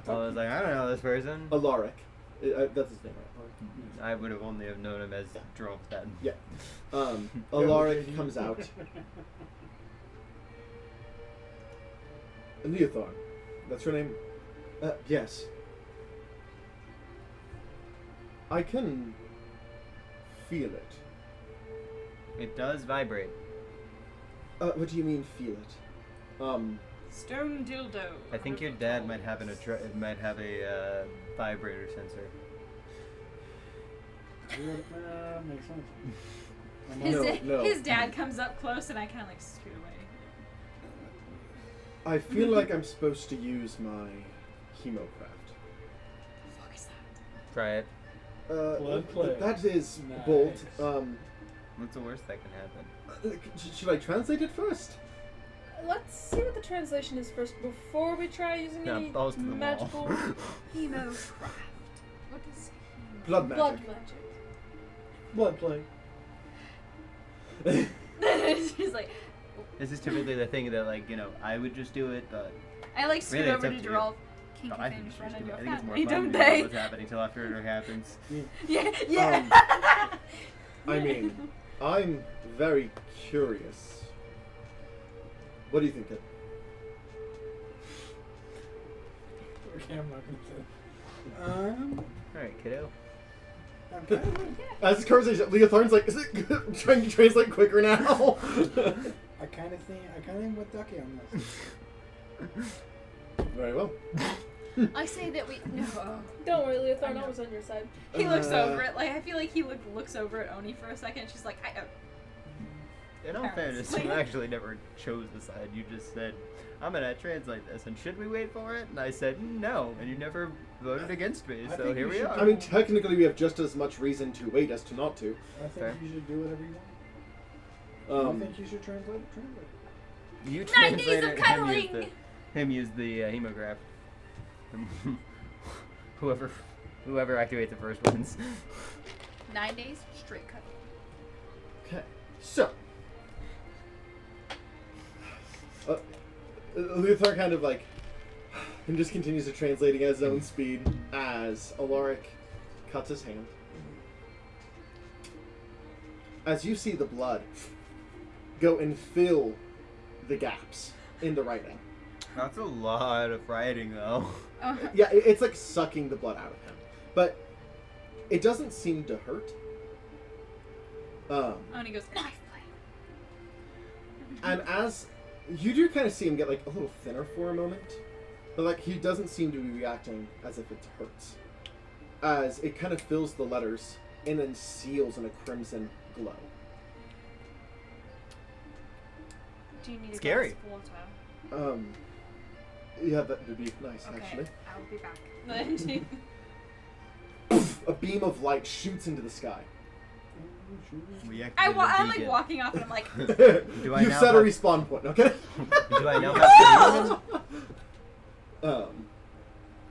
S7: I was like, I don't know this person.
S1: That's his name, right?
S7: I would have only have known him as Drunk then.
S1: Yeah. Alaric comes out. Leothar. That's your name? Yes. I can feel it.
S7: It does vibrate.
S1: What do you mean feel it?
S2: Stone dildo.
S7: I think your dad might have a vibrator sensor.
S4: Makes sense.
S2: His dad comes up close and I kind of like scoot away.
S1: I feel like I'm supposed to use my hemocraft.
S2: The fuck is that?
S7: Try it.
S4: Blood plague.
S1: That is
S4: Nice.
S1: Bolt.
S7: What's the worst that can happen?
S1: Should I translate it first?
S5: Let's see what the translation is first before we try using
S7: Yeah,
S5: any
S7: balls to the wall.
S5: magical
S2: Hemocraft. What is
S1: Blood magic.
S5: blood magic.
S4: Blood plague.
S2: She's like,
S7: This is typically the thing that, like, I would just do it, but
S2: I like scoot
S7: Really, it's
S2: over
S7: up
S2: to
S7: to you.
S2: Gerald. Kinky
S7: I think
S2: things
S7: it's
S2: run
S7: just
S2: in
S7: do
S2: your
S7: it. I think it's more
S2: family,
S7: fun
S2: don't
S7: to know
S2: they?
S7: what's happening until after it happens.
S2: Yeah, yeah.
S1: I mean, I'm very curious. What do you think?
S4: Okay, I'm not gonna say.
S7: Alright, kiddo.
S4: I'm kind of,
S1: As this conversation, Leotharn's like, is it good? Trying to translate quicker now?
S4: I kind of think with Ducky on this.
S1: Very well.
S2: I say that we no.
S5: Don't worry,
S2: I
S5: Leothar,
S2: know.
S5: I was on your side.
S2: He looks over it. Like I feel like he looks over at Oni for a second. She's like,
S7: In all
S2: Parents.
S7: fairness, you actually never chose the side. You just said, I'm gonna translate this, and should we wait for it? And I said, no, and you never voted against me,
S4: I
S7: so
S4: think
S7: here
S4: you
S7: we
S4: should-
S7: are.
S1: I mean, technically, we have just as much reason to wait as to not to.
S4: I think
S7: Fair.
S4: you should do whatever you want. I
S1: Um,
S4: think you should translate it.
S7: You
S2: 9 days
S7: translated
S2: of cuddling.
S7: him use the hemograph. whoever activates it first wins.
S2: 9 days straight cut.
S1: okay, so. Leothar kind of like, and just continues to translating at his own speed as Alaric cuts his hand. As you see the blood go and fill the gaps in the writing.
S7: That's a lot of writing, though.
S1: Yeah, it's like sucking the blood out of him. But it doesn't seem to hurt.
S2: Oni goes knife blade.
S1: And as you do kind of see him get like a little thinner for a moment, But like he doesn't seem to be reacting as if it hurts. As it kind of fills the letters and then seals in a crimson glow.
S2: Do you need a
S7: Scary.
S2: glass of water?
S1: Yeah, that would be nice
S2: Okay,
S1: actually.
S2: I'll be back.
S1: A beam of light shoots into the sky.
S7: We
S2: I'm
S7: activated the
S2: like
S7: beacon.
S2: walking off and I'm like,
S7: Do I
S1: You've
S7: now
S1: set a
S7: have-
S1: respawn point, okay?
S7: Do I now have to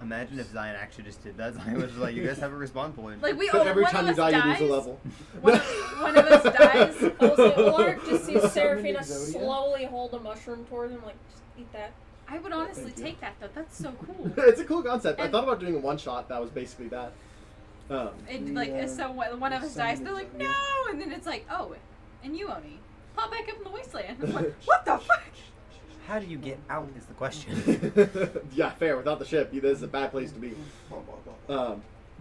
S7: Imagine if Zion actually just did that. Zion was just like, you guys have a respawn point.
S2: like we
S1: But
S2: all
S1: every
S2: one
S1: time
S2: of
S1: you
S2: us
S1: die,
S2: dies.
S1: you lose a level.
S2: One of us dies.
S5: Also, Ulrich just sees Seraphina
S4: Exodia?
S5: slowly hold a mushroom towards him, like, just eat that.
S2: I would honestly
S1: Thank you.
S2: take that though. That's so cool.
S1: It's a cool concept. I
S2: And-
S1: thought about doing a one shot that was basically that.
S2: It, like
S4: Yeah.
S2: so one of us
S4: Summon
S2: dies. They're like
S4: Exodia.
S2: no, and then it's like oh, and you Oni pop back up in the wasteland. I'm like what the fuck?
S7: How do you get out is the question.
S1: Yeah, fair. Without the ship, this is a bad place to be. But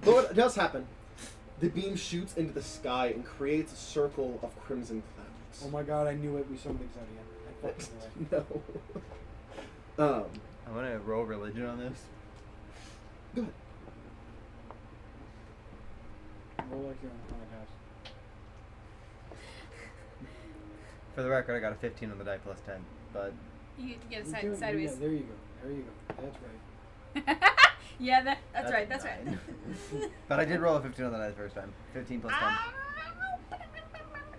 S1: what does happen, the beam shoots into the sky and creates a circle of crimson clouds.
S4: Oh my god, I knew it. We summoned Exodia. I fucking knew it.
S1: No.
S7: I want to roll religion on this.
S1: Go ahead.
S4: Roll like you're in a haunted house.
S7: For the record, I got a 15 on the die plus 10, but
S2: You get
S4: You're doing-
S2: sideways.
S4: Yeah, there you go. There you go. That's right.
S2: Yeah, that's right. That's right.
S7: nine. But I did roll a 15 on the die the first time. 15 plus 10.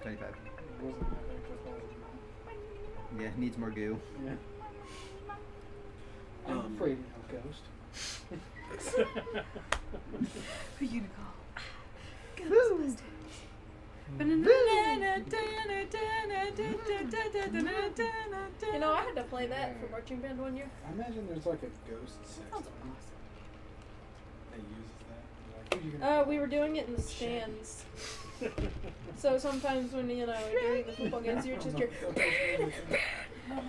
S7: 25.
S4: Wasn't that extra
S7: Yeah, needs more goo.
S4: Yeah. I'm afraid of a ghost.
S2: Who you gonna call?
S5: You know, I had to play that for marching band one year.
S4: I imagine there's like a ghost section
S2: Sounds
S4: that uses that. Like, who you gonna
S5: We were doing it in the stands. So sometimes when, you know, during the football games, you would just hear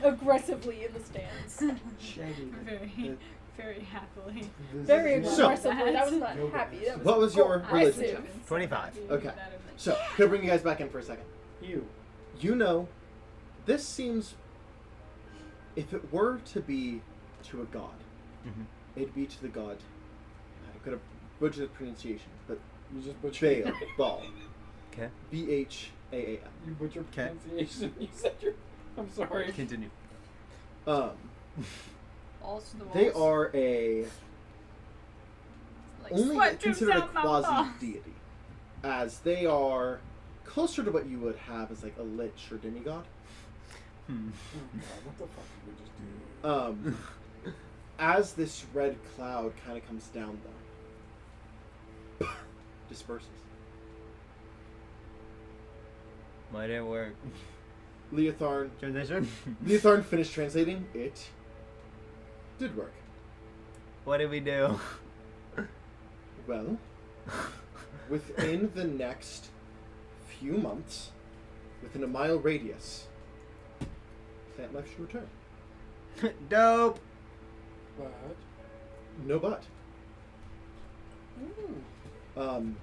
S5: aggressively in the stands.
S4: Shaggy.
S2: Very, very happily.
S5: Very
S1: So-
S5: aggressively. That was not happy. That was
S1: What was your religion
S5: aggressive.
S1: check?
S7: 25.
S1: Okay. So, can I bring you guys back in for a second?
S4: You.
S1: You know, this seems, if it were to be to a god,
S7: Mm-hmm.
S1: it'd be to the god. I could have butchered the pronunciation, but
S4: You just butchered.
S1: Baal. Baal.
S7: Okay.
S1: Bhaal.
S4: You butchered
S7: 'Kay.
S4: pronunciation. You said your. I'm sorry.
S7: Continue.
S2: Balls to the walls.
S1: They are a
S2: Like,
S1: only
S2: sweat drips
S1: considered a
S2: down my balls.
S1: quasi deity, as they are closer to what you would have as like a lich or demigod.
S7: Hmm.
S4: Oh god, what the fuck did we just do?
S1: As this red cloud kind of comes down, though, disperses.
S7: Why didn't it work?
S1: Leotharn
S7: Transition?
S1: finished translating. It did work.
S7: What did we do?
S1: Well, within the next few months, within a mile radius, that life should return.
S7: Dope!
S4: But
S1: No but.
S4: ooh,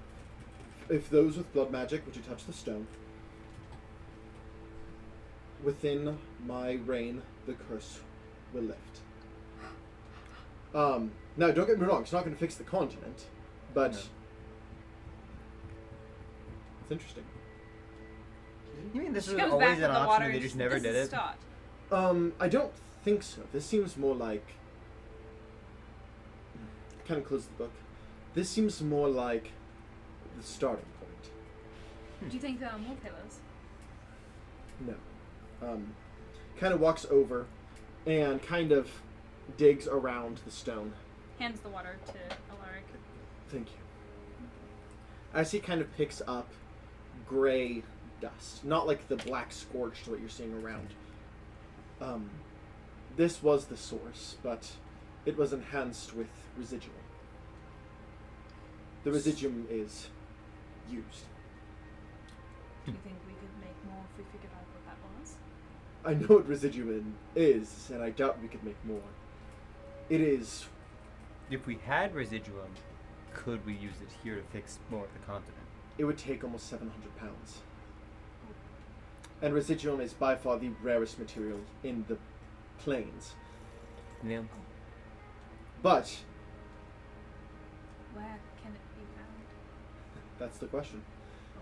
S1: If those with blood magic were to touch the stone, within my reign, the curse will lift. Now, don't get me wrong, it's not going to fix the continent, but
S7: No.
S1: it's interesting.
S7: You mean this
S2: She
S7: was
S2: comes
S7: always
S2: back
S7: an
S2: with the
S7: option
S2: water
S7: and they
S2: and
S7: just
S2: she-
S7: never
S2: this
S7: did
S2: is
S7: it?
S2: Stott.
S1: I don't think so. This seems more like... kind of close the book. This seems more like the starting point.
S2: Do you think more pillars?
S1: No. Kind of walks over and kind of digs around the stone.
S2: Hands the water to Alaric.
S1: Thank you. As he kind of picks up gray dust, not like the black scorched what you're seeing around. This was the source, but it was enhanced with residuum. The residuum is used.
S2: Do you think we could make more if we figured out what that was?
S1: I know what residuum is, and I doubt we could make more. It is...
S7: If we had residuum, could we use it here to fix more of the continent?
S1: It would take almost 700 pounds. And residuum is by far the rarest material in the plains.
S7: Yeah.
S1: But
S2: Where can it be found?
S1: that's the question.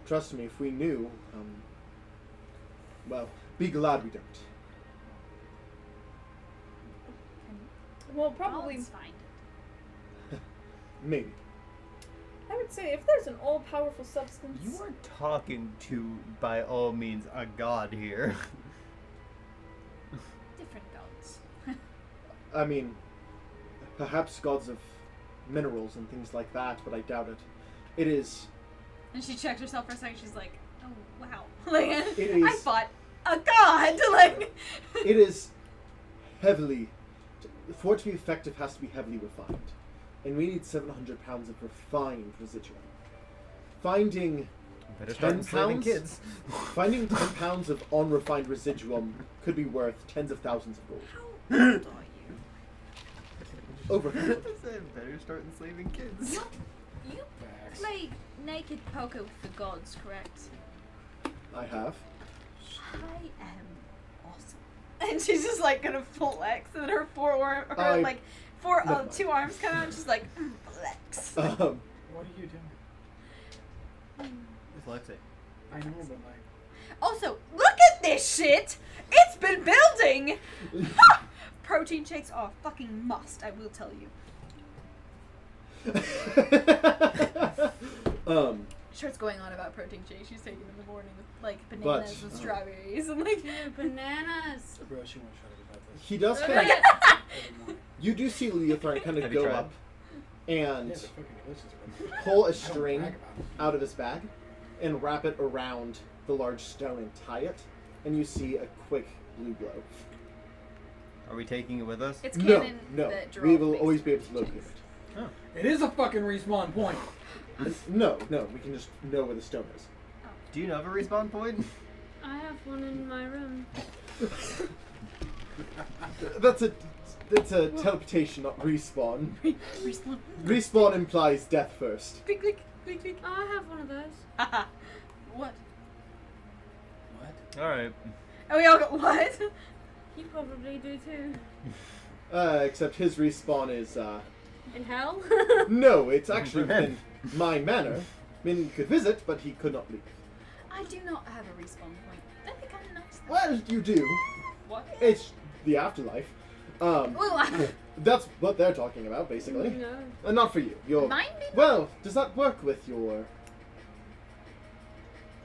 S1: Trust me, if we knew, well, be glad we don't.
S5: Well, probably.
S2: Gods find it.
S1: Maybe.
S5: I would say if there's an all-powerful substance.
S7: You are talking to, by all means, a god here.
S2: Different gods.
S1: I mean, perhaps gods of minerals and things like that, but I doubt it. It is.
S2: And she checks herself for a second. She's like, "Oh wow!" Like,
S1: It
S2: I
S1: is-
S2: fought a god. Like,
S1: It is heavily. For it to be effective, has to be heavily refined, and we need 700 pounds of refined residuum. Finding
S7: Better start
S1: 10
S7: enslaving
S1: pounds?
S7: kids.
S1: Finding 10 pounds of unrefined residuum could be worth tens of thousands of gold.
S2: how old are you?
S1: Over
S7: I said better start enslaving kids.
S2: You play naked poker with the gods, correct?
S1: I have.
S2: I am awesome. And she's just like gonna flex, and her
S1: I- never mind.
S2: 2 arms come out, and she's like, flex.
S4: What are you doing?
S7: It's Lexi.
S4: I know, but like.
S2: Also, look at this shit! It's been building! Ha! Protein shakes are a fucking must, I will tell you. Starts going on about protein shakes she's taking in the morning with like bananas and strawberries and like
S3: Bananas.
S4: Bro, she won't shut up about this.
S1: He does kind of.
S4: Every morning.
S1: You do see Leotharn kind of
S7: Have you
S1: go
S7: tried?
S1: up
S4: Yeah,
S1: and
S4: they're fucking delicious, bro.
S1: pull a
S4: I don't
S1: string
S4: brag about them.
S1: out of his bag and wrap it around the large stone and tie it, and you see a quick blue glow.
S7: Are we taking it with us?
S2: it's
S1: No,
S2: canon
S1: no.
S2: that
S1: We
S2: Geralt
S1: will
S2: makes
S1: always be able to
S2: protein
S1: locate
S2: shakes.
S1: it.
S4: It is a fucking respawn point.
S1: No, we can just know where the stone is.
S7: Do you have a respawn point?
S3: I have one in my room.
S1: It's a teleportation, not respawn.
S2: Respawn.
S1: Respawn implies death first.
S2: Click, click, click, click.
S3: Oh, I have one of those.
S2: Haha. What?
S4: What?
S7: Alright.
S2: Oh, we all got what?
S3: You probably do too.
S1: Except his respawn is,
S3: In hell?
S1: no, it's actually within my manor. I mean, he could visit, but he could not leave.
S2: I do not have a respawn point. That'd be kind of nice. Though.
S1: Well, you do.
S2: What?
S1: It's the afterlife.
S2: Well,
S1: That's what they're talking about, basically.
S3: No.
S1: Not for you. Your
S2: mine be.
S1: well, does that work with your?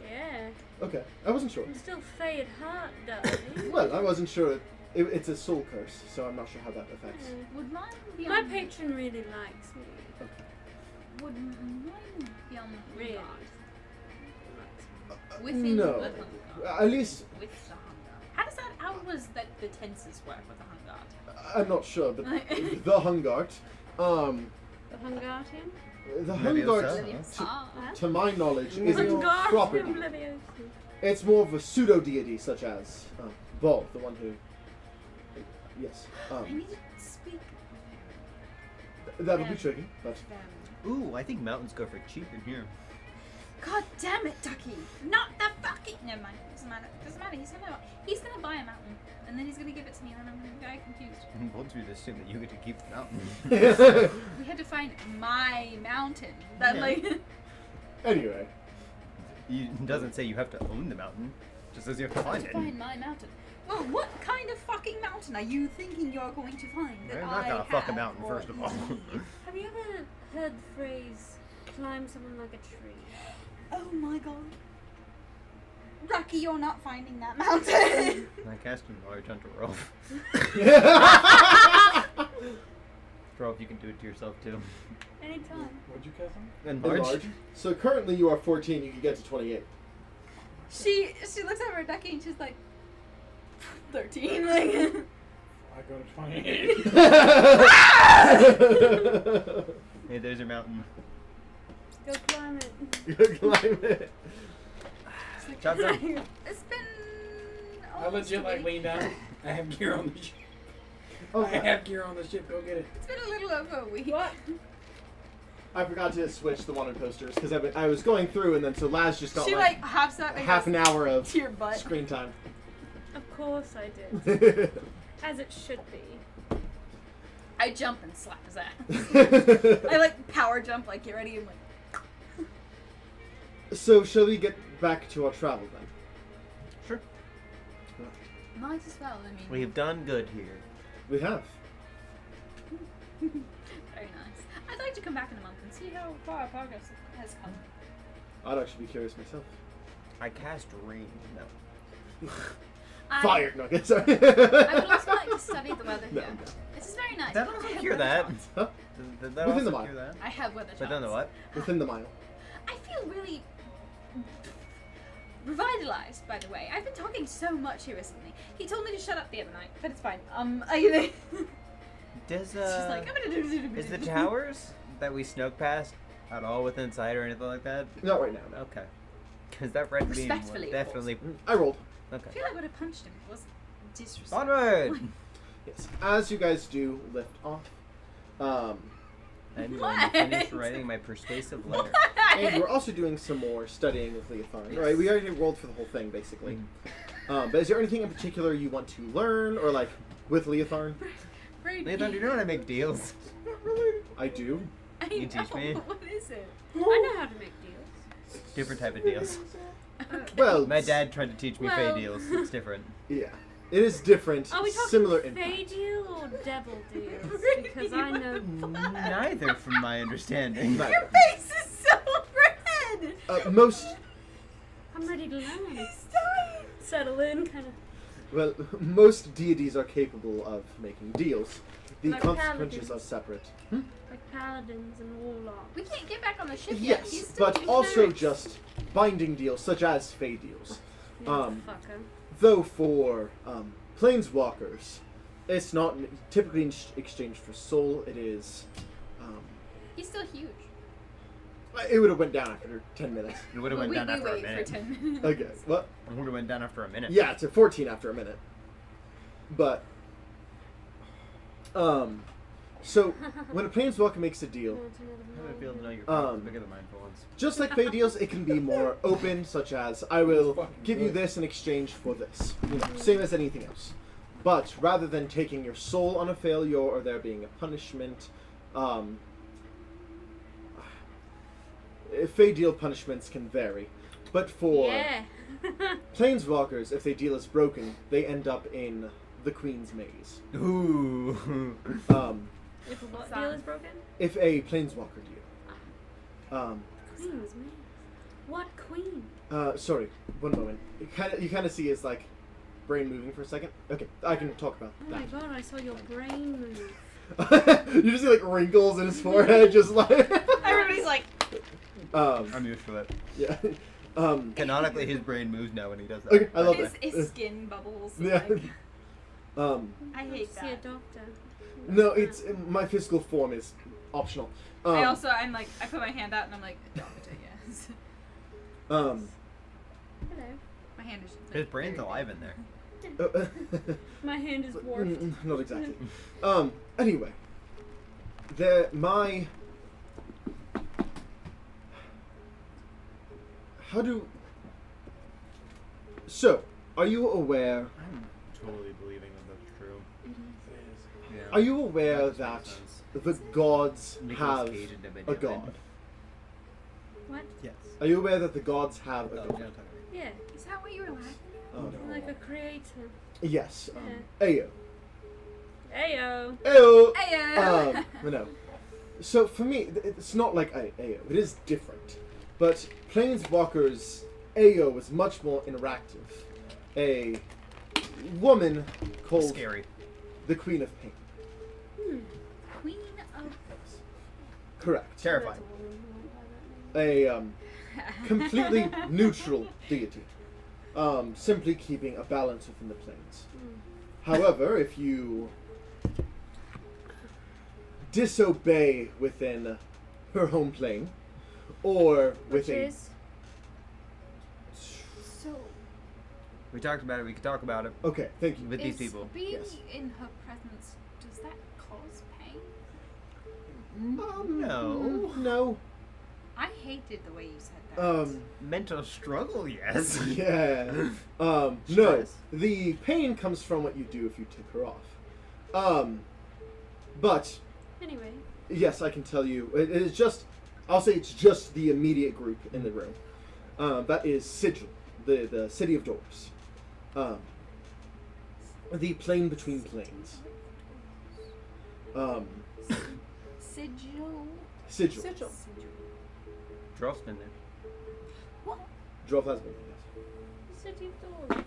S3: Yeah.
S1: Okay, I wasn't sure.
S3: I'm still Fae at heart, darling.
S1: Well, I wasn't sure. It's a soul curse, so I'm not sure how that affects.
S2: Would mine be
S3: My
S2: on?
S3: patron really likes me.
S2: Would mine be on the
S3: Really.
S2: Within
S1: No.
S2: the hunger.
S1: At least
S2: With the hunger. How does that? How was that the tenses work with the hunger?
S1: I'm not sure, but the Hungart,
S3: The Hungartian?
S1: the
S7: Maybe
S1: Hungart,
S7: so.
S1: to my knowledge, is a
S3: Hungartian
S1: property.
S3: Leviosa.
S1: It's more of a pseudo deity, such as Vol, the one who. Yes,
S2: I need to speak
S1: that would be tricky, but
S2: with them.
S7: Ooh, I think mountains go for cheap in here.
S2: God damn it, Ducky! Not the fucking. Never mind. Doesn't matter. Doesn't matter. He's gonna buy a mountain, and then he's gonna give it to me, and then I'm gonna get confused.
S7: Once we assume that you get to keep the mountain.
S2: We had to find my mountain. That
S7: Yeah.
S2: like.
S1: anyway.
S7: It doesn't say you have to own the mountain. It just says you have to find it.
S2: Find my mountain. Well, what kind of fucking mountain are you thinking you're going to find? That
S7: We're not
S2: I
S7: gonna fuck a
S2: have
S7: mountain,
S2: or
S7: first of all.
S2: need?
S3: Have you ever heard the phrase, climb someone like a tree?
S2: Oh my god. Rocky, you're not finding that mountain.
S7: I cast Enlarge onto Rolf. Rolf, you can do it to yourself too.
S3: Anytime.
S4: What'd you cast him?
S7: Enlarge?
S1: Enlarge. So currently you are 14. You can get to 28.
S2: she looks over at Ducky and she's like 13. Like
S4: I go to 28.
S7: Hey, there's your mountain.
S3: Go climb it.
S1: Good climate.
S7: Job done.
S2: it's been
S4: I
S2: almost
S4: legit
S2: a
S4: like
S2: week.
S4: lean down. I have gear on the ship. I
S1: Okay.
S4: have gear on the ship. Go get it.
S2: It's been a little over a week.
S3: What?
S1: I forgot to switch the wanted posters because I was going through and then so Laz just got
S2: She
S1: like
S2: hops up and
S1: half
S2: goes
S1: an hour of
S2: to your butt.
S1: screen time.
S3: Of course I did. As it should be.
S2: I jump and slap his ass. I like power jump, like get ready and like.
S1: So shall we get back to our travel then?
S7: Sure.
S2: Might as well. I mean.
S7: We've done good here.
S1: We have.
S2: Very nice. I'd like to come back in a month and see how far our progress has come.
S1: I'd actually be curious myself.
S7: I cast rain. No.
S1: Fire! No, okay, sorry.
S2: I would also like to study the weather
S1: No,
S2: here.
S1: no.
S2: This is very nice.
S7: That
S2: I
S7: also
S2: have
S7: cure
S2: weather
S7: that.
S2: charts.
S1: Huh?
S7: Did that
S1: Within the
S7: also
S1: mile.
S7: cure that?
S2: I have weather charts.
S7: But then the what?
S1: Within the mile.
S2: I feel really revitalized, by the way. I've been talking so much here recently. He told me to shut up the other night, but it's fine. It's
S7: Does
S2: just like, I'm gonna do.
S7: is the towers that we snuck past at all within sight or anything like that?
S1: Not right now, no.
S7: Okay. Because that red beam
S2: Respectfully,
S7: was
S2: of
S7: definitely.
S1: I rolled.
S2: I
S7: Okay.
S2: feel like I would have punched him. It wasn't disrespectful.
S7: Onward!
S1: Yes. As you guys do lift off,
S7: I'm going
S2: What?
S7: to finish writing my persuasive letter.
S1: and we're also doing some more studying with Leotharn. Right? We already rolled for the whole thing, basically. But is there anything in particular you want to learn, or like with Leotharn?
S7: Nathan, do you know how to make deals?
S1: I do.
S2: I
S7: You teach
S2: know.
S7: me?
S2: What is it?
S3: I know how to make deals.
S7: Different type of deals.
S1: Well,
S7: My dad tried to teach me
S3: Well-
S7: fey deals. It's different.
S1: Yeah, it is different.
S3: Are we talking
S1: Similar
S3: fey
S1: impact.
S3: deal or devil deals? Because I know.
S7: Neither, from my understanding.
S1: Neither.
S2: Your face is so red.
S1: Most,
S3: I'm ready to learn.
S2: He's dying.
S3: Settle in, kind of.
S1: well, most deities are capable of making deals. The
S3: Like
S1: consequences
S3: paladins.
S1: are separate.
S3: Like paladins and warlocks.
S2: We can't get back on the ship yet. He's
S1: Yes,
S2: still
S1: but
S2: doing
S1: also
S2: nerds.
S1: just binding deals, such as fey deals.
S3: Motherfucker.
S1: Though for planeswalkers, it's not typically in exchanged for soul. It is.
S2: He's still huge.
S1: It would have went down after 10 minutes.
S7: It would have went
S2: we
S7: down
S2: we
S7: after a
S2: wait
S7: minute.
S2: for 10 minutes.
S1: Okay, what?
S7: It would have went down after a minute.
S1: Yeah, it's a 14 after a minute. But, so when a planeswalker makes a deal,
S7: How do I feel to know your
S1: Um,
S7: bigger than mine for once?
S1: just like fey deals, it can be more open, such as I will give you this in exchange for this. You know, same as anything else. But rather than taking your soul on a failure or there being a punishment, fey deal punishments can vary. But for
S3: Yeah.
S1: planeswalkers, if their deal is broken, they end up in the Queen's Maze.
S7: Ooh.
S3: If a what deal is broken?
S1: If a planeswalker deal.
S3: Queen's man. What queen?
S1: Sorry, one moment. You kind of see his like brain moving for a second. Okay, I can talk about
S3: Oh my god, I saw your brain move.
S1: that. You just see like wrinkles in his forehead, just like.
S2: Everybody's like,
S7: I'm used to it.
S1: Yeah.
S7: Canonically, his brain moves now when he does that.
S1: Okay, I love
S2: his,
S1: that.
S2: his skin bubbles.
S1: Yeah.
S2: Like, I
S3: Go
S2: hate
S3: see a
S2: that.
S3: doctor.
S1: No, it's my physical form is optional.
S2: I'm like, I put my hand out and I'm like, doctor, yes.
S3: Hello.
S2: My hand is.
S7: His brain's alive in there.
S3: My hand is dwarfed.
S1: Not exactly. Anyway, how do? So, are you aware?
S7: I'm totally believing that that's true. Yeah.
S1: Are you aware
S7: That
S1: that
S7: makes sense.
S1: the gods
S7: Nicolas
S1: have
S7: Cage and David
S1: a
S7: David.
S1: god?
S3: What?
S7: Yes.
S1: Are you aware that the gods have a
S7: Oh,
S1: god?
S7: yeah,
S3: Yeah.
S2: Is that what you were laughing
S3: Like a creator.
S1: Yes.
S3: Yeah.
S1: Ayo.
S3: Ayo.
S1: Ayo.
S2: at? Ayo!
S1: No. So for me, it's not like Ayo. It is different. But Planeswalkers, Ayo is much more interactive. A woman called
S7: Scary.
S1: the Queen of Pain.
S2: Queen of.
S1: Correct.
S7: Terrifying.
S1: A completely neutral deity. Simply keeping a balance within the planes. However, if you disobey within her home plane, or
S3: Which
S1: with a
S3: is?
S2: So.
S7: We talked about it. We could talk about it
S1: okay, thank you.
S7: with these people.
S2: Being
S1: Yes.
S2: in her presence, does that cause pain?
S7: No.
S1: No.
S2: I hated the way you said that.
S7: Mental struggle, yes.
S1: Yeah. No.
S7: Stress.
S1: The pain comes from what you do if you tip her off. But
S3: Anyway.
S1: yes, I can tell you. It is just. I'll say it's just the immediate group in the room. That is Sigil, the city of doors. The plane between planes.
S2: Sigil.
S1: Sigil.
S5: Sigil.
S7: Drof's been there.
S2: What?
S1: Drof has been there, yes.
S3: City of Doors.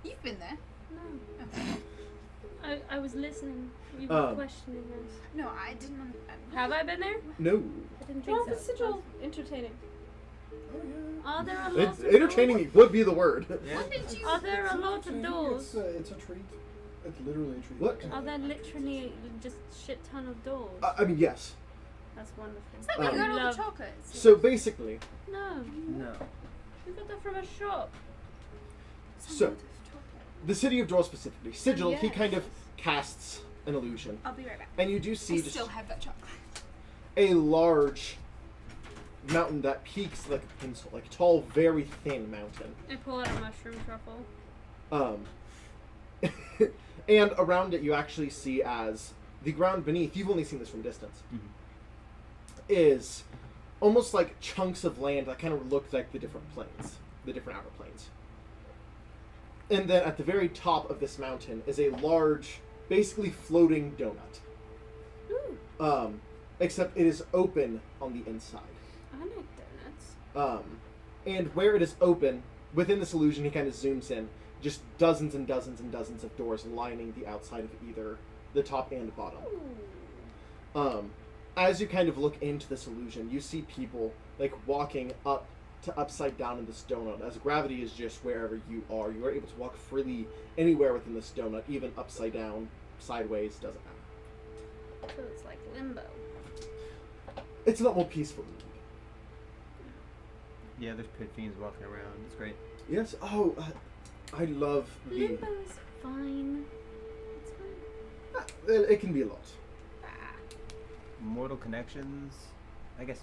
S2: You've been there.
S3: No. I was listening. You were questioning us.
S2: No, I didn't.
S3: Have I been there?
S1: No.
S3: I didn't think
S5: Drop
S3: so.
S5: is Sigil entertaining.
S8: Oh yeah.
S3: Are there a lot
S1: It's
S3: of
S1: entertaining
S3: doors?
S1: would be the word.
S2: What did you?
S3: Are there a lot of
S8: Entertaining,
S3: doors?
S8: It's a treat. It's literally a treat.
S1: What?
S3: Are there literally just shit ton of doors?
S1: I mean, yes.
S3: That's wonderful.
S2: Is that where you got all
S3: Love-
S2: the chocolates?
S1: So basically,
S3: No,
S7: No.
S3: we got that from a shop.
S1: so the city of doors specifically, Sigil, he
S5: Yes.
S1: kind of casts an illusion,
S2: I'll be right back.
S1: and you do
S2: I
S1: see just
S2: still have that chocolate.
S1: a large mountain that peaks like a pencil, like a tall, very thin mountain.
S3: I pull out a mushroom truffle.
S1: And around it, you actually see as the ground beneath. You've only seen this from distance. Is almost like chunks of land that kind of look like the different planes, the different outer planes. And then at the very top of this mountain is a large, basically floating donut.
S3: Ooh,
S1: Except it is open on the inside.
S3: I like donuts.
S1: And where it is open, within this illusion, he kind of zooms in, just dozens and dozens and dozens of doors lining the outside of either the top and bottom.
S3: Ooh.
S1: As you kind of look into this illusion, you see people like walking up to upside down in this donut. As gravity is just wherever you are able to walk freely anywhere within this donut, even upside down, sideways, doesn't matter.
S3: So it's like limbo.
S1: It's a lot more peaceful.
S7: Yeah, there's pit fiends walking around. It's great.
S1: Yes. Oh, I love the.
S3: Limbo is fine. It's fine.
S1: Well, it can be a lot.
S7: Mortal Connections, I guess.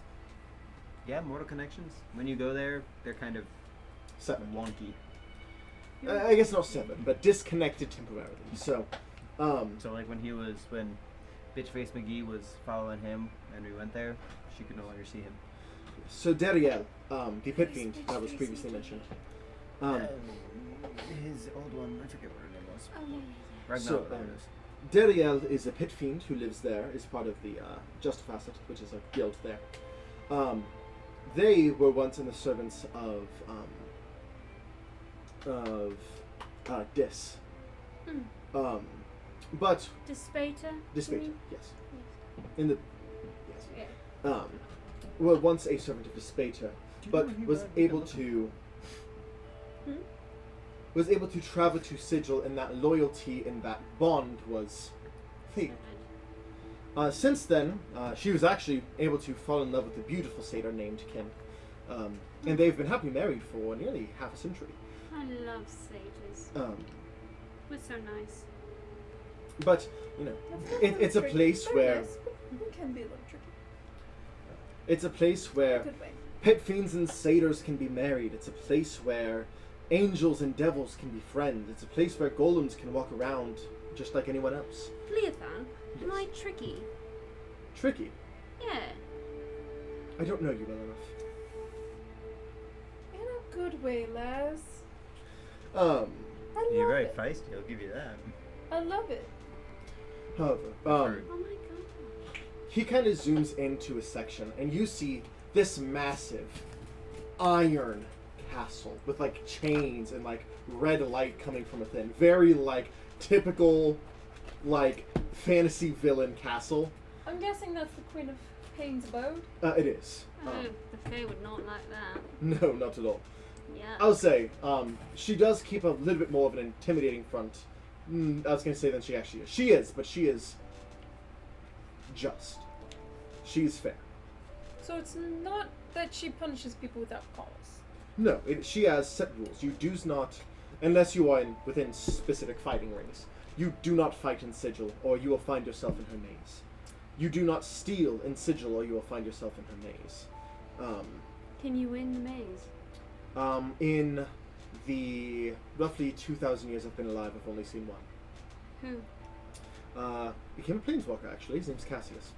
S7: Yeah, Mortal Connections. When you go there, they're kind of
S1: 7.
S7: wonky.
S1: I guess not 7, but disconnected temporarily. So,
S7: So like when Bitchface McGee was following him and we went there, she could no longer see him.
S1: so Dariel, the pit fiend that was previously mentioned.
S7: His old one, I forget what her name was.
S2: Oh, yeah, yeah,
S7: Ragnar,
S1: So,
S7: whatever it is.
S1: Dariel is a pit fiend who lives there, is part of the Just Facet, which is a guild there. They were once in the servants of Dis. But
S3: Dispater?
S1: Dispater, yes.
S3: Yes.
S1: In the yes. Were once a servant of Dispater, but was able to travel to Sigil, and that loyalty and that bond was faded. Since then, she was actually able to fall in love with a beautiful satyr named Kim, and they've been happily married for nearly half a century.
S3: I love satyrs. We're so nice.
S1: But you know, it's a place where
S5: It can be a little tricky.
S1: it's a place where
S5: Good way.
S1: pit fiends and satyrs can be married. It's a place where angels and devils can be friends. It's a place where golems can walk around just like anyone else.
S3: Leothan, am
S1: Yes.
S3: I tricky?
S1: Tricky.
S3: Yeah.
S1: I don't know you well enough.
S5: In a good way, Les.
S1: Um,
S5: I love
S7: You're very
S5: it.
S7: feisty, I'll give you that.
S5: I love it.
S1: however,
S7: Heard.
S3: Oh my god.
S1: he kind of zooms into a section, and you see this massive iron castle with like chains and like red light coming from within. Very like typical like fantasy villain castle.
S5: I'm guessing that's the Queen of Pain's abode.
S1: It is.
S3: Oh, the Fae would not like that.
S1: No, not at all.
S3: Yeah.
S1: I'll say, she does keep a little bit more of an intimidating front. I was going to say than she actually is. She is, but she is just. She's fair.
S5: So it's not that she punishes people without cause.
S1: No, she has set rules. You do not, unless you are within specific fighting rings, you do not fight in Sigil, or you will find yourself in her maze. You do not steal in Sigil, or you will find yourself in her maze.
S3: Can you win the maze?
S1: In the roughly 2,000 years I've been alive, I've only seen one.
S3: Who?
S1: became a planeswalker, actually. His name's Cassius.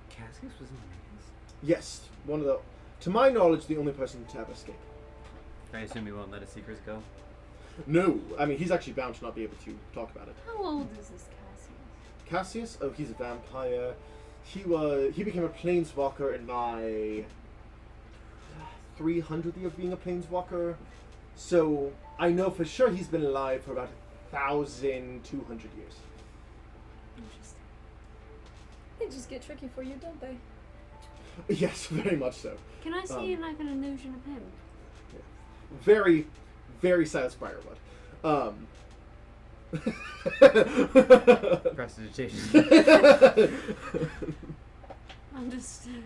S6: Cassius was in his.
S1: Yes, one of the, to my knowledge, the only person to ever escape.
S7: I assume he won't let his secrets go.
S1: No, I mean, he's actually bound to not be able to talk about it.
S3: How old is this Cassius?
S1: Cassius? Oh, he's a vampire. He became a planeswalker in my 300th year of being a planeswalker. So I know for sure he's been alive for about 1,200 years.
S3: Interesting.
S5: They just get tricky for you, don't they?
S1: Yes, very much so.
S3: Can I see like an illusion of him?
S1: Very, very Silas Briarwood.
S7: Prestidigitation.
S3: Understood.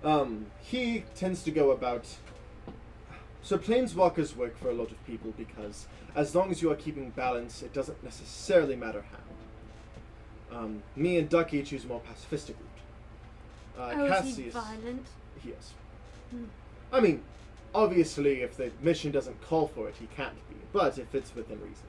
S1: Yes. He tends to go about. So planeswalkers work for a lot of people because as long as you are keeping balance, it doesn't necessarily matter how. Me and Ducky choose a more pacifistic route.
S3: Is
S1: Cassius,
S3: he violent?
S1: he is.
S3: Hmm.
S1: I mean, obviously, if the mission doesn't call for it, he can't be. But if it's within reason.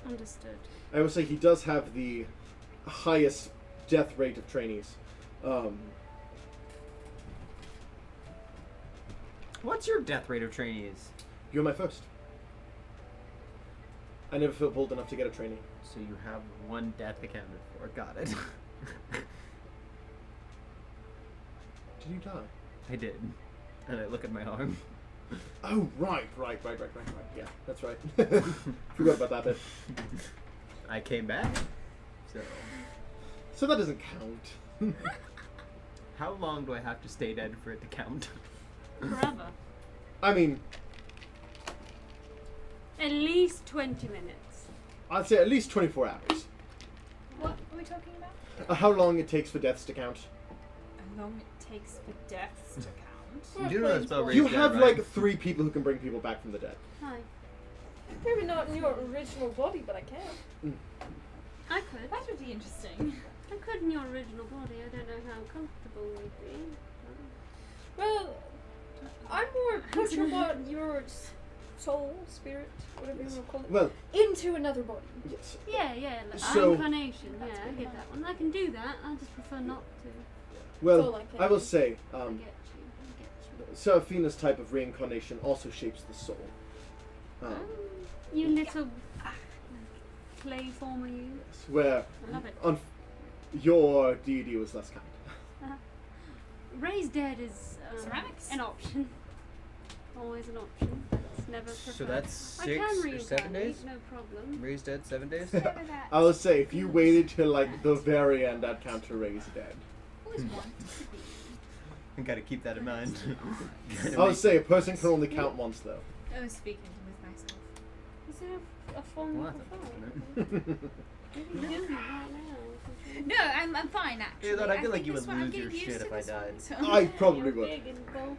S3: Understood.
S1: I would say he does have the highest death rate of trainees.
S7: What's your death rate of trainees?
S1: You're my first. I never felt bold enough to get a trainee.
S7: So you have one death accounted for. Got it.
S1: Did you die?
S7: I did. And I look at my arm.
S1: Oh, right. Yeah, that's right. Forgot about that bit.
S7: I came back.
S1: So that doesn't count.
S7: How long do I have to stay dead for it to count?
S3: Forever.
S1: I mean,
S3: At least 20 minutes.
S1: I'd say at least 24 hours.
S2: What are we talking about?
S1: How long it takes for deaths to count.
S2: How long it takes for deaths to count?
S7: You do know that spell
S1: You
S7: raise
S1: have
S7: dead, right?
S1: like 3 people who can bring people back from the dead.
S3: Hi.
S5: Maybe not in your original body, but I can.
S3: I could.
S2: That would be interesting.
S3: I could in your original body. I don't know how comfortable we'd be.
S5: Well, I'm more put your soul, spirit, whatever you want to call it,
S1: Well,
S5: into another body.
S1: yes.
S3: Yeah, like
S1: So-
S3: incarnation. Yeah, I get that one. I can do that. I just prefer not to.
S1: Well,
S5: all I can
S1: I will
S5: do.
S1: say,
S3: I get you.
S1: Serafina's type of reincarnation also shapes the soul.
S3: You little clay form of you.
S1: Where
S3: I love it.
S1: your deity was less kind.
S3: Raised dead is
S2: Ceramics?
S3: an option. Always an option. It's never preferred.
S7: So that's
S3: I
S7: 6
S3: can
S7: or
S3: reincarnate,
S7: 7 days?
S3: no problem.
S7: Raise dead 7 days?
S1: I will say, if you waited till like the very end, I'd count to raise dead.
S2: Always want to be.
S7: I gotta keep that in mind.
S1: I would say a person can only count once, though.
S2: I was speaking with myself.
S3: Is there a form
S7: Well,
S3: you
S7: that's
S3: prefer?
S7: unfortunate.
S3: Maybe do it right now.
S2: No, I'm fine actually.
S7: Yeah, though, I feel like
S2: think
S7: you
S2: this
S7: would
S2: one- I'm
S7: lose your
S2: getting used
S7: shit
S2: to
S7: if I
S2: this one,
S7: died.
S2: so-
S1: I probably
S3: You're
S1: would.
S3: big and bulky.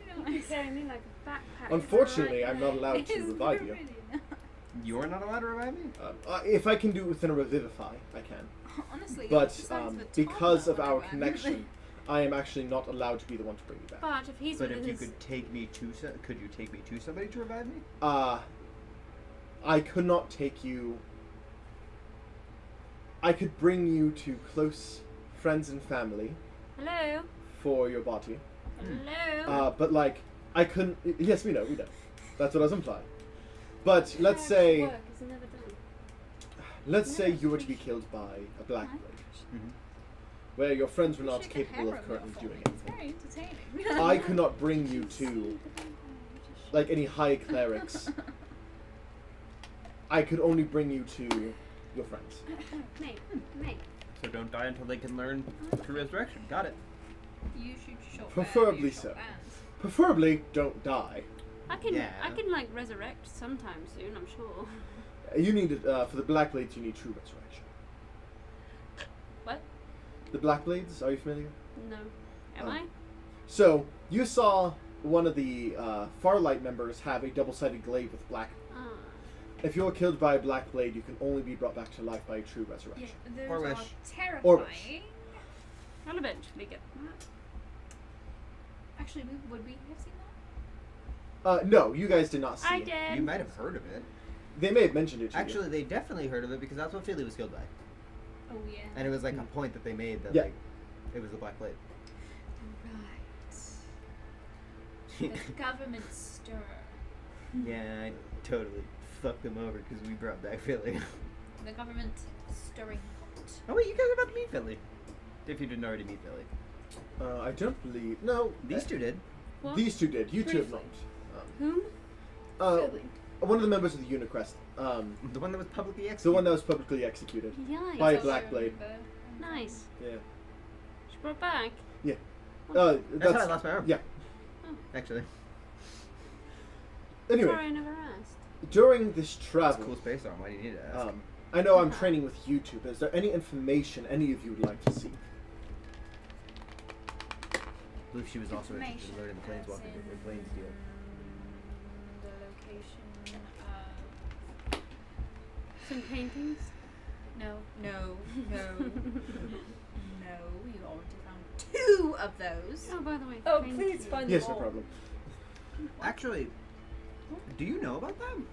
S2: No,
S3: You can carry me like a backpack.
S1: Unfortunately,
S3: Right
S1: I'm not
S3: now.
S1: allowed to
S2: It's
S1: revive you.
S2: really not.
S7: You're not allowed to revive me?
S1: If I can do it within a revivify, I can.
S2: Honestly,
S1: But
S2: besides the
S1: because of
S2: toddler
S1: our
S2: one,
S1: connection, I am actually not allowed to be the one to bring you back.
S3: But if he's
S7: But
S3: within
S7: if you
S3: his...
S7: could take me to could you take me to somebody to revive me?
S1: I could not take you. I could bring you to close friends and family
S3: Hello?
S1: for your body.
S3: Hello?
S1: But like, I couldn't. Yes, we know. That's what I was implying. But let's
S3: Hard
S1: say,
S3: work is never done.
S1: let's say you were to be killed by a black blade,
S7: Mm-hmm.
S1: where your friends were not
S2: Shake a
S1: capable
S2: hammer
S1: of currently
S2: for
S1: doing
S2: me. It's
S1: anything.
S2: very entertaining.
S1: I could not bring you to like any high clerics. I could only bring you to your friends.
S3: Me.
S7: So don't die until they can learn through resurrection. Got it.
S2: You should short
S1: Preferably
S2: short
S1: so.
S2: bands.
S1: Preferably, don't die.
S3: I can
S7: Yeah.
S3: like resurrect sometime soon, I'm sure.
S1: You need for the black blades. You need true resurrection.
S3: What?
S1: The black blades. Are you familiar?
S3: No. Am
S1: Oh.
S3: I?
S1: So you saw one of the Farlight members have a double-sided glaive with black.
S3: Ah.
S1: If you're killed by a black blade, you can only be brought back to life by a true
S2: Yeah,
S1: resurrection.
S2: those
S7: Or
S2: are
S7: wish.
S2: terrifying.
S3: I'll eventually get that.
S2: Actually, would we have seen
S1: No, you guys did not see
S3: I
S1: it.
S3: did.
S7: You might have heard of it.
S1: They may have mentioned it to
S7: Actually, they definitely heard of it because that's what Philly was killed by.
S2: Oh yeah.
S7: And it was like a point that they made that
S1: Yeah.
S7: like it was the Black Plague.
S2: Right. The government stir.
S7: Yeah, I totally fucked them over because we brought back Philly.
S2: The government stirring pot.
S7: Oh wait, you guys are about to meet Philly. If you didn't already meet Philly.
S1: you. I don't believe. No.
S7: These two did.
S3: What?
S1: These two did. You two have not.
S3: Whom?
S5: Philly.
S1: One of the members of the Unicrest.
S7: The one that was publicly executed.
S1: The one that was publicly executed.
S3: Yikes.
S1: By
S2: So I
S1: Black Blade.
S2: remember.
S3: Nice.
S1: Yeah.
S3: She brought back.
S7: That's how I lost my arm.
S1: Yeah.
S3: Oh.
S7: Actually.
S1: Anyway,
S3: Sorry, I never asked.
S1: during this
S7: That's a
S1: cool
S7: cool space arm. Why do you need to ask?
S1: I know I'm training with you two, but is there any information any of you would like to see?
S7: I believe she was also interested in learning the
S2: Information
S7: planeswalker
S2: as in
S7: planes deal.
S2: The location of.
S3: Some paintings.
S2: No. No. You already found 2 of those.
S3: Oh, by the way.
S5: Oh,
S3: thank
S5: please
S3: you.
S5: find
S1: Yes,
S5: them
S1: no
S5: all.
S1: problem.
S7: Actually, do you know about them?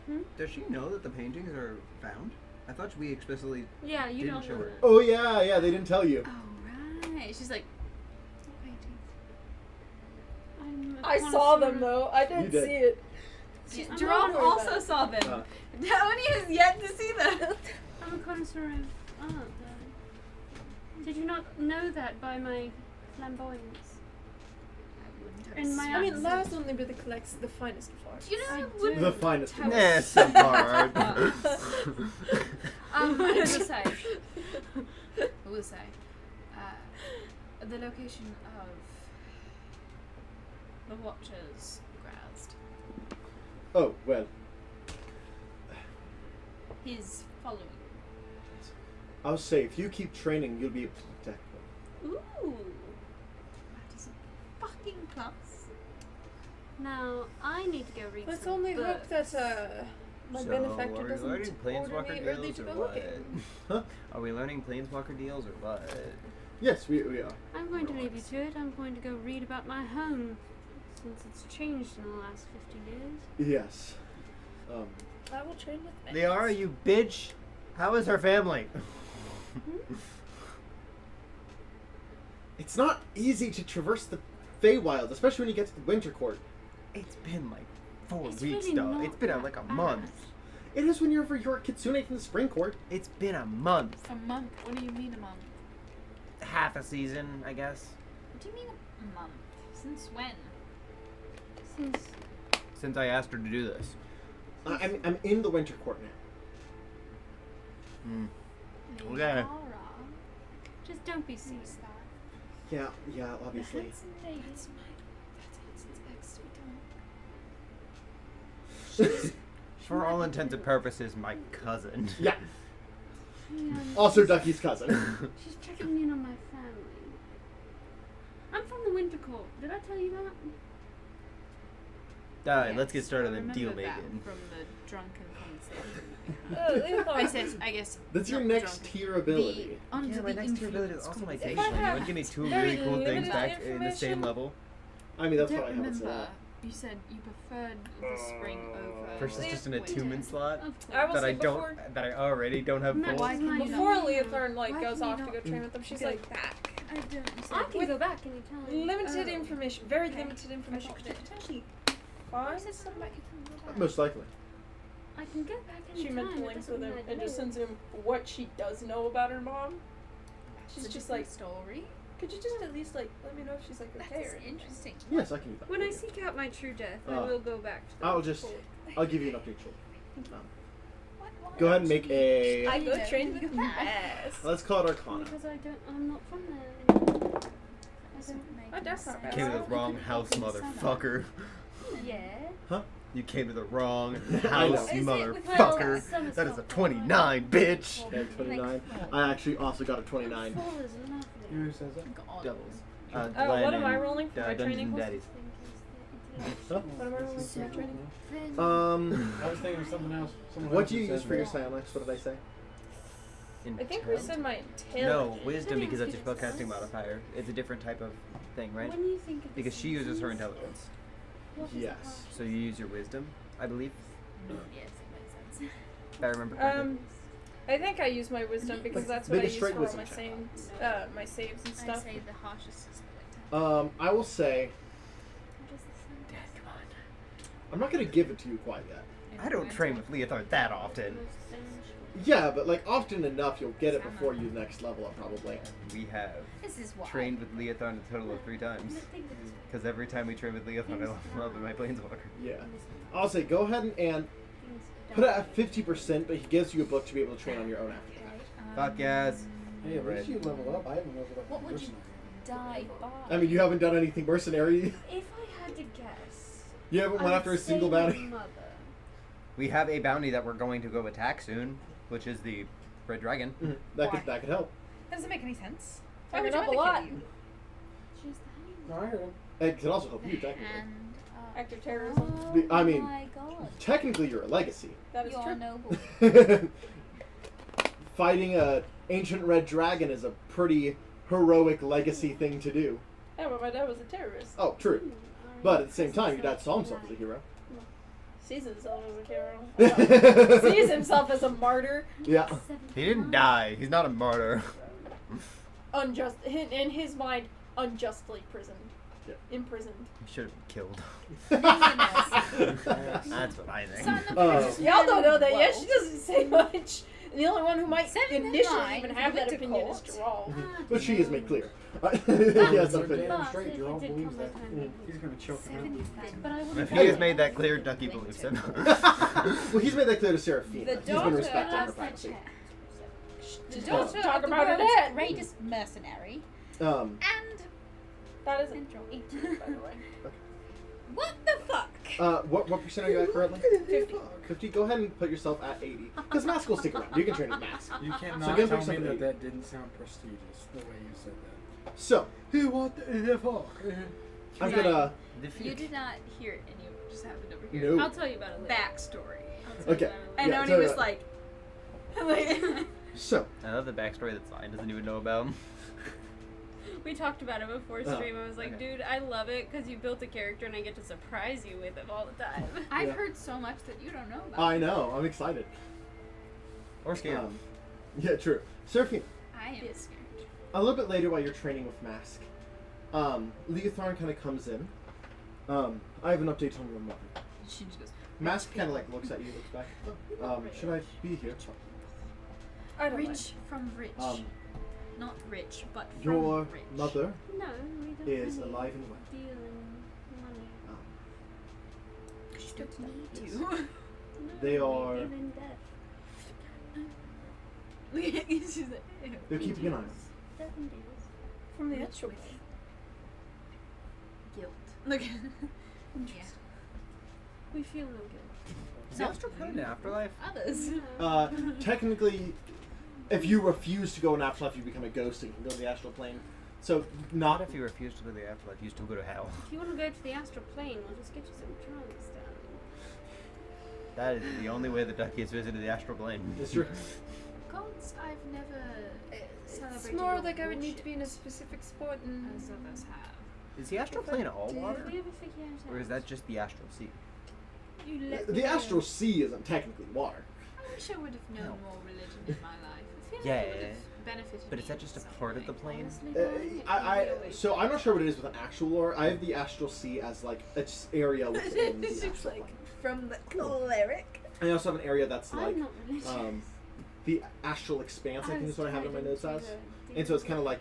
S3: Hmm?
S7: Does she know that the paintings are found? I thought we explicitly
S3: Yeah, you
S7: didn't
S3: don't
S7: show
S3: know
S7: her.
S3: that.
S1: Oh yeah, they didn't tell you.
S2: Oh right. She's like.
S3: I'm a
S5: I saw them
S3: connoisseur.
S5: though. I
S1: You
S5: didn't
S1: did.
S5: see it.
S3: I'm
S2: Jerome
S3: not
S2: also
S5: that.
S2: saw them.
S1: Uh.
S2: Tony has yet to see them.
S3: I'm a connoisseur of art, though. Did you not know that by my flamboyance? And my
S5: I mean,
S3: accent?
S5: Lars only really collects the finest of art.
S2: Do you know
S3: I
S2: what would
S3: do.
S1: The finest.
S2: tell
S7: Nah,
S2: us-
S7: some part.
S2: I will say. I will say. The location of the Watcher's Grazed.
S1: Oh well,
S2: His following.
S1: I'll say if you keep training, you'll be able to detect them.
S2: Ooh. That is a fucking plus.
S3: Now, I need to go read
S5: Let's
S3: some
S5: only hope
S3: books.
S5: that my
S7: So,
S5: benefactor
S7: are we
S5: doesn't
S7: learning
S5: order
S7: planeswalker
S5: me early
S7: deals
S5: to
S7: or
S5: go
S7: what?
S5: looking.
S1: Huh?
S7: Are we learning planeswalker deals or what?
S1: Yes, we are.
S3: I'm going to leave you to it. I'm going to go read about my home, since it's changed in the last 50 years.
S1: Yes.
S5: I will train with
S7: Liara, you bitch! How is her family?
S1: It's not easy to traverse the Feywild, especially when you get to the Winter Court.
S7: It's been like 4
S3: It's
S7: weeks,
S3: really
S7: though.
S3: not
S7: It's been
S3: that
S7: like a
S3: bad.
S7: month.
S1: It is when you're over your Kitsune from the Spring Court.
S7: It's been a month.
S2: A month? What do you mean a month?
S7: Half a season, I guess.
S2: What do you mean a month? Since when?
S3: Since
S7: Since I asked her to do this.
S1: I'm in the Winter Court now.
S7: Okay.
S2: Liara.
S3: just don't be silly.
S2: Who's that?
S1: Yeah, obviously.
S2: Handsome lady. That's Hanson's ex, we don't.
S7: For all intents and purposes, my cousin.
S1: Yeah.
S3: Yeah,
S1: Also Ducky's cousin.
S3: she's checking in on my family. I'm from the Winter Court. Did I tell you that?
S7: Alright, let's get
S2: Yes,
S7: started
S2: I
S7: on deal
S2: remember that
S7: making.
S2: from the drunken conversation. I said, I guess.
S1: That's your
S2: not
S1: next
S2: drunk.
S1: tier ability.
S2: The under
S7: Yeah, my
S2: the
S7: next tier ability is
S2: influence
S7: also my
S2: could
S7: station.
S2: be-
S5: I
S7: You
S5: have
S7: want to give me 2
S5: very
S7: really cool things
S5: limited
S7: back in the same
S5: information.
S7: level?
S1: I mean, that's
S2: I
S1: what I
S2: don't
S1: have to say.
S2: remember. You said you preferred the spring over.
S7: Versus just an
S2: winter.
S7: attunement slot
S3: Of
S5: I will
S7: that
S5: say
S7: I don't,
S5: before,
S7: that I already don't have
S3: No,
S7: full.
S3: why can you
S5: before
S3: not?
S5: Leotharn
S2: Why
S5: goes
S2: can you
S5: off to
S2: not
S5: go train with them, she's
S2: go
S5: like,
S2: back. I don't.
S3: I can go back anytime.
S5: limited
S2: Oh.
S5: information, very
S2: Okay.
S5: limited information. Could you potentially
S2: Why
S5: find
S2: said something about you can go back?
S1: Most likely.
S3: I can go back anytime.
S5: She meant to
S3: it
S5: link
S3: doesn't
S5: with him
S3: mean I
S5: and just
S3: do.
S5: sends him what she does know about her mom. She's
S2: It's a
S5: just
S2: different
S5: like,
S2: story.
S5: could you just at least like let me know if she's like okay
S2: That's
S5: or
S2: interesting.
S1: Yes, I can do that.
S3: When I seek out my true death, I
S1: Uh,
S3: will go back to the
S1: I'll
S3: Winter
S1: just-
S3: Court.
S1: I'll give you an update shortly.
S2: What?
S1: Go ahead and make a.
S5: I go
S2: Yeah.
S5: train with
S2: You have.
S5: Bass.
S1: Let's call it Arcana.
S3: Because I'm not from there anymore. I don't.
S5: Oh, that's not bad.
S7: Came to the wrong house, motherfucker.
S3: Yeah.
S7: You came to the wrong
S1: I know.
S7: house,
S3: Is it
S7: mother-fucker.
S3: with some
S7: That is a
S3: stuff?
S7: 29, bitch.
S1: Okay, 29. I actually also got a 29.
S3: 4 is lovely.
S4: You know who says that?
S2: God.
S7: Doubles.
S5: What am I
S7: and,
S5: rolling for my
S7: Dungeons
S5: training?
S7: and Daddies.
S1: Huh?
S5: What am I rolling for my training?
S4: I was thinking of something else. Someone
S1: What
S4: else
S1: do you
S4: had
S1: use
S4: said
S1: for your
S4: that.
S1: psionics? What did I say?
S5: I think we said my intelligence.
S7: No, wisdom because that's your spellcasting modifier. It's a different type of thing, right?
S3: When you think of
S7: Because
S3: the
S7: she uses her
S3: seasons,
S7: intelligence.
S3: What is the
S1: Yes.
S3: harsh?
S7: So you use your wisdom, I believe.
S2: Yes, it makes sense.
S7: If I remember correctly.
S5: I think I use my wisdom because that's what
S1: Make
S5: I
S1: a
S5: use
S1: straight
S5: for all
S1: wisdom
S5: my
S1: check.
S5: my saves and
S2: I
S5: stuff.
S2: say the harshest is the winter.
S1: I will say
S3: What is the sun?
S7: Dad, come on.
S1: I'm not gonna give it to you quite yet.
S7: I don't train with Leothar that often.
S3: Most sensual.
S1: Yeah, but like often enough, you'll get it before you next level up probably.
S7: We have
S2: This is why.
S7: trained with Leothar a total of 3 times. Because every time we train with Leothar, I level up in my Planeswalker.
S1: Yeah. I'll say go ahead and put it at 50%, but he gives you a book to be able to train on your own after that.
S7: Fuck yes.
S8: Hey, at
S7: Right.
S8: least you leveled up. I haven't leveled up.
S2: What would you die by?
S1: I mean, you haven't done anything mercenary.
S3: If I had to guess,
S1: You haven't
S3: I
S1: went
S3: would
S1: after a
S3: say
S1: single
S3: my
S1: bounty.
S3: mother.
S7: We have a bounty that we're going to go attack soon, which is the Red Dragon.
S1: Mhm. That could help.
S2: That doesn't make any sense.
S5: Fucking
S2: would you
S5: up a
S2: want to
S5: lot.
S2: kill you?
S3: She's the
S8: No, I heard him.
S1: It could also help you technically.
S2: And,
S5: Active terrorism.
S1: I mean,
S2: my god.
S1: Technically, you're a legacy.
S5: That is
S2: You're
S5: true.
S2: noble.
S1: Fighting a ancient red dragon is a pretty heroic legacy thing to do.
S5: Yeah, but my dad was a terrorist.
S1: Oh, true. But at the same time, your dad saw himself as a hero.
S5: Sees himself as a hero. Sees himself as a martyr.
S1: Yeah.
S7: He didn't die. He's not a martyr.
S5: In his mind, unjustly imprisoned.
S1: Yeah.
S5: Imprisoned.
S7: He should have been killed.
S2: Laziness.
S7: That's what I think.
S2: Son of
S1: Uh,
S2: Princess
S5: Y'all don't know that
S2: Whoa.
S5: yet. She doesn't say much. And the only one who might
S2: 7 and
S5: initially
S2: 9
S5: even have that
S2: went to
S5: opinion
S2: court.
S5: is Gerald.
S1: But she is made clear. yes,
S8: You're
S1: opinion.
S8: damn straight. You're all
S3: But it did
S8: believes
S3: come
S8: that.
S3: my time.
S4: He's gonna choke him
S2: Seven
S4: out.
S2: and
S3: But I
S7: If
S3: wouldn't
S7: he has made that clear, Ducky believes him.
S1: Well, he's made that clear to Seraphina.
S2: The
S1: He's been
S2: daughter
S1: respecting her
S3: Last I
S1: privacy.
S3: checked.
S2: The
S5: Don't
S2: daughter
S5: talk
S2: of the
S5: about her
S2: world's
S5: dad.
S2: greatest mercenary.
S1: Um,
S2: And
S5: That is
S2: Central.
S5: 18, by the way.
S2: what the fuck?
S1: what percent are you at currently?
S5: 50.
S1: 50. Go ahead and put yourself at 80. Because Mask will stick around. You can train with Mask.
S4: You
S1: So
S4: cannot
S1: give
S4: tell
S1: her
S4: me
S1: some
S4: that
S1: eight.
S4: that didn't sound prestigious the way you said that.
S1: So,
S4: He what the fuck?
S1: I'm gonna.
S2: You did not hear it, and you just happened over here.
S1: No.
S3: I'll tell you about it later.
S2: Backstory.
S3: I'll tell
S1: Okay.
S3: you about it
S2: And
S3: later.
S1: Yeah,
S2: Oni
S1: tell
S2: was
S1: her
S2: like,
S1: So,
S7: I love the backstory that Zion doesn't even know about.
S3: We talked about it before
S1: Oh,
S3: stream. I was like,
S7: okay.
S3: dude, I love it because you built a character and I get to surprise you with it all the time.
S2: I've
S1: Yeah.
S2: heard so much that you don't know about.
S1: I know. I'm excited.
S7: Or scared.
S1: Yeah, true. Seraphina,
S2: I am scared.
S1: a little bit later while you're training with Mask, Leotharn kind of comes in. I have an update on your mother.
S2: She just goes,
S1: Mask kind of like looks at you, looks back. Should I be here?
S5: I don't
S2: rich from rich. Not rich, but from
S1: Your
S2: rich.
S1: mother
S3: No, we don't
S1: is
S3: really
S1: alive and well.
S3: deal in money.
S2: She don't need
S1: Yes.
S2: to.
S3: No,
S1: They
S3: we
S1: are-
S3: deal in death.
S2: Look at you, she's like, ew.
S1: They're keeping an eye on you.
S3: Death and deals.
S5: From the
S2: Rich
S5: actual
S2: with guilt. Look at yeah.
S3: We feel no guilt.
S7: Is the Astral Plane an afterlife?
S2: Others.
S1: Technically, if you refuse to go in afterlife, you become a ghost and can go to the astral plane. So,
S7: Not
S1: not
S7: if you refuse to go to the afterlife, you still go to hell.
S3: If you want to go to the astral plane, we'll just get you some trunks down.
S7: That is the only way the Ducky has visited the astral plane.
S1: It's true.
S2: Gods, I've never
S5: It's
S2: celebrated.
S5: more
S2: your
S5: like I would need to
S2: worship
S5: be in a specific spot and
S2: as others have.
S7: Is the astral plane all water?
S3: Did we ever figure out
S7: Or is that just the astral sea?
S2: You let me
S1: The
S2: know.
S1: astral sea isn't technically water.
S2: I wish I would have known
S7: No.
S2: more religion in my life. I feel like
S7: Yeah,
S2: it would have benefited
S7: But is
S2: me
S7: that
S2: in
S7: just a
S2: some
S7: part of
S2: way.
S7: the plane?
S1: So I'm not sure what it is with an actual lore. I have the astral sea as like an area within the
S2: It's just
S1: astral
S2: like
S1: plane.
S2: from the cleric.
S1: I also have an area that's like
S3: I'm not religious.
S1: the astral expanse. I think is what I have it in my notes as. And so it's kind of like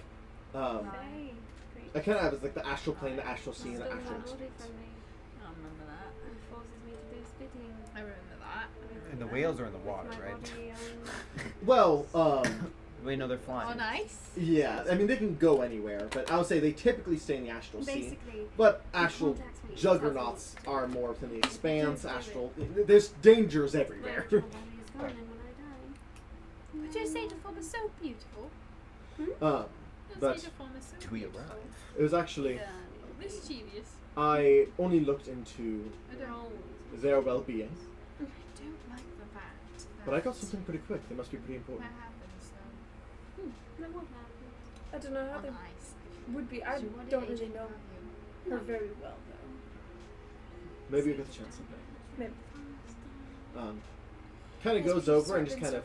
S1: I kind of have it's like the astral plane, the astral sea, and the astral expanse.
S2: I don't remember that.
S3: It forces me to do spitting.
S2: I remember that.
S7: And the whales are in the water,
S3: With my
S7: right?
S3: body,
S1: Well,
S7: Wait, no, they're flying.
S2: On ice?
S1: yeah. I mean, they can go anywhere, but I would say they typically stay in the astral sea.
S3: Basically,
S1: But astral
S3: contacts me,
S1: juggernauts
S3: tells me
S1: are more within the expanse.
S3: Don't do it.
S1: Astral. There's dangers
S3: my
S1: everywhere.
S3: actual body is gone, and when I die,
S2: But your sage form is so beautiful.
S1: uh,
S2: Your
S1: But-
S2: sage form is so
S7: Do we
S2: beautiful.
S7: arrive?
S1: it was actually
S2: Yeah. Mischievous.
S1: I only looked into
S2: I don't
S1: their well-being,
S2: I don't like the fact that
S1: but I got something pretty quick. They must be pretty important.
S2: What happens though?
S3: then what happened?
S5: I don't know how
S2: On
S5: they
S2: ice.
S5: would be. I
S2: So what
S5: don't
S2: age
S5: really
S2: group
S5: know
S2: have you?
S5: her very well
S1: Maybe you'll get the chance someday.
S5: Maybe.
S1: Kind of goes over and just kind of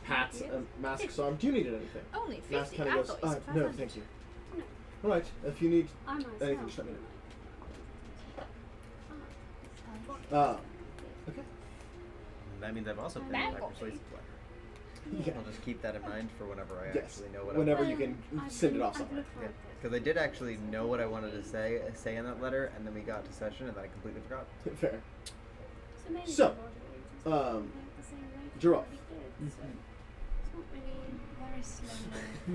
S1: pats Mask's arm. Do you need anything?
S2: Only 50.
S1: Mask kind
S2: I
S1: of goes,
S2: thought you said
S1: no,
S2: 500.
S1: thank you.
S3: No.
S1: Alright, if you need
S3: I myself.
S1: anything, just let me know. Okay.
S7: That means I've also been
S2: Bad
S7: my
S2: boy.
S7: persuasive letter.
S1: Yeah.
S7: I'll just keep that in mind for whenever I
S1: Yes.
S7: actually know what
S1: Whenever
S7: I
S1: you can send it off somewhere.
S7: Yeah, because I did actually know what I wanted to say in that letter, and then we got to session, and then I completely forgot.
S1: Fair.
S3: maybe
S1: So,
S3: the border agents have the same rank as
S1: Giraffe.
S3: we did, so it's not really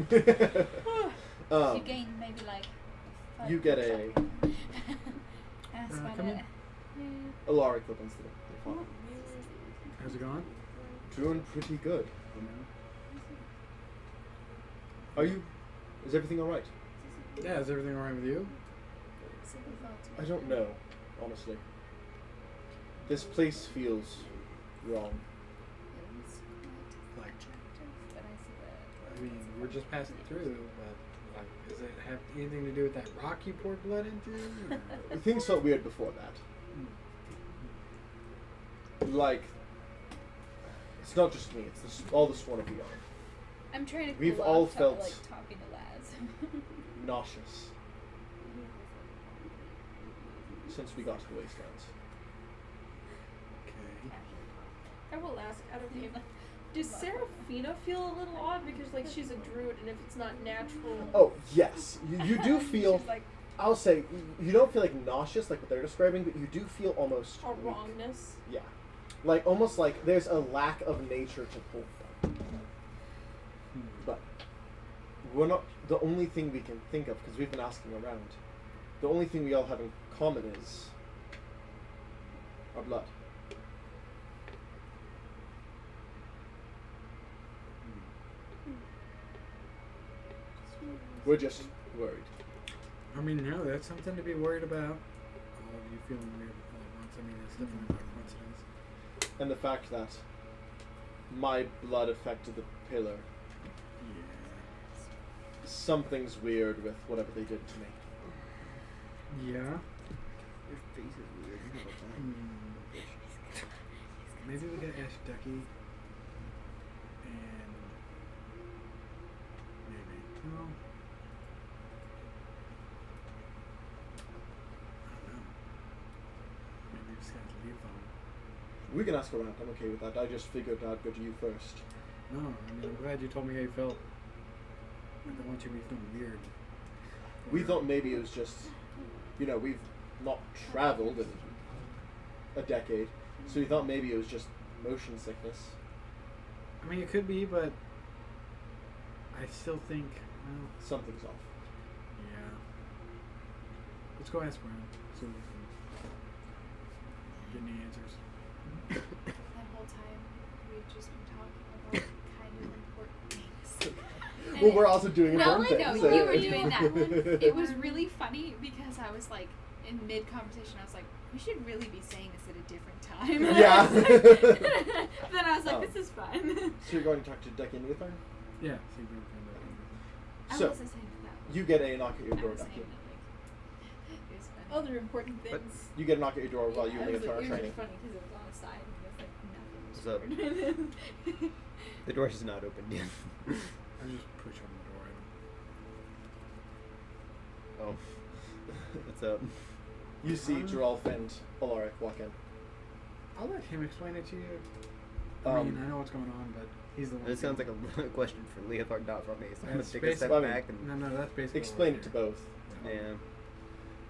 S2: Very slowly. You
S1: um,
S2: gain maybe like.
S1: you get a
S2: That's about
S4: come
S2: it.
S4: in.
S1: Alaric opens the door.
S4: How's it going?
S1: Doing pretty good.
S4: You know?
S1: Are you? Is everything all right?
S4: Yeah, is everything alright with you?
S1: I don't know, honestly. This place feels wrong.
S4: Like, I mean, we're just passing through, but like, does it have anything to do with that rock you poured blood into? or-
S1: Things felt weird before that. Like, it's not just me. It's all the Sworn of Beyond.
S2: I'm trying to. Cool
S1: We've
S2: off
S1: all
S2: like
S1: felt-
S2: talking to Laz.
S1: Nauseous. Since we got to the Wastelands.
S4: Okay.
S5: I will ask out of game. Does Seraphina feel a little odd because like she's a druid and if it's not natural?
S1: Oh, yes. You do feel,
S5: She's like
S1: I'll say, you don't feel like nauseous like what they're describing, but you do feel almost
S5: a
S1: weak.
S5: wrongness.
S1: Yeah. Like, almost like there's a lack of nature to pull from. But we're not the only thing we can think of, because we've been asking around. The only thing we all have in common is our blood. We're just worried.
S4: I mean, no, that's something to be worried about. All of you feeling weird all at once. I mean, it's definitely not a coincidence.
S1: And the fact that my blood affected the pillar.
S4: Yeah.
S1: Something's weird with whatever they did to me.
S4: Yeah.
S7: Your face is weird. You know about that.
S4: Maybe we could ask Ducky. And maybe. No. I don't know. Maybe we just gotta leave them.
S1: We can ask around. I'm okay with that. I just figured I'd go to you first.
S4: No, I mean, I'm glad you told me how you felt. I don't want you to be feeling weird.
S1: We thought maybe it was just, we've not traveled in a decade, so we thought maybe it was just motion sickness.
S4: I mean, it could be, but I still think, well,
S1: Something's off.
S4: yeah. Let's go ask around. See if we can get any answers.
S2: That whole time, we've just been talking about kind of important things.
S1: Well, we're also doing
S2: No,
S1: important
S2: I know,
S1: things.
S2: you were doing that. It was really funny because I was like, in mid-conversation, I was like, we should really be saying this at a different time.
S1: Yeah.
S2: Then I was like,
S1: Oh.
S2: this is fun.
S1: So you're going to talk to Ducky and Leotard?
S4: Yeah, see if we can find out.
S1: So,
S2: I wasn't saying that.
S1: you get a knock at your
S2: I
S1: door,
S2: was saying
S1: Ducky.
S2: that, like, it was fun.
S5: Other important
S7: But-
S5: things.
S1: You get a knock at your door while you and
S2: it was,
S1: Leotard are
S2: it was
S1: training.
S2: just funny because it was on the side and it was like nothing was
S7: What's up?
S2: forward.
S7: The door is not opened yet.
S4: I just push on the door.
S7: Oh. What's up?
S1: You see Geralf and Alaric walk in.
S4: I'll let him explain it to you. I mean, I know what's going on, but he's the one.
S7: This sounds like a question for Leotard, not for me, so I'm gonna
S4: That's
S7: take a step
S1: basically-
S7: back and.
S4: No, that's basically.
S1: Explain
S4: what
S1: it to
S4: we're
S1: both.
S7: Yeah.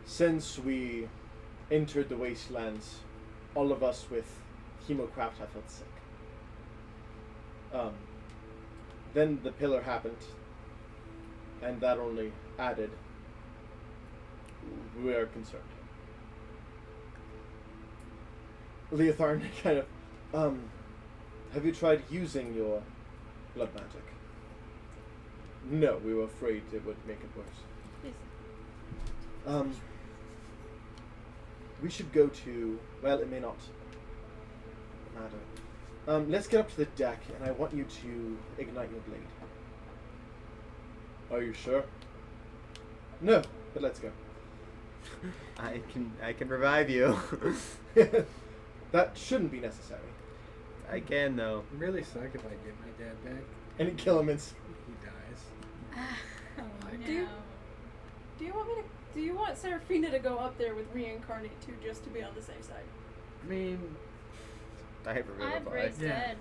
S1: Since we entered the wastelands, all of us with Hemocraft have felt sick. Then the pillar happened, and that only added. We are concerned. Leotharn kind of, have you tried using your blood magic? No, we were afraid it would make it worse.
S3: Yes.
S1: We should go to, well, it may not matter. Let's get up to the deck, and I want you to ignite your blade. Are you sure? No, but let's go.
S7: I can revive you.
S1: That shouldn't be necessary.
S7: I can though.
S4: It'd really suck if I get my dad back.
S1: And kill him.
S4: He dies.
S2: Oh,
S5: Do you-
S2: no.
S5: Do you want Seraphina to go up there with reincarnate too, just to be on the safe side?
S4: I mean,
S7: I have
S2: I have
S7: revivify.
S2: raised
S4: Yeah.
S2: dead.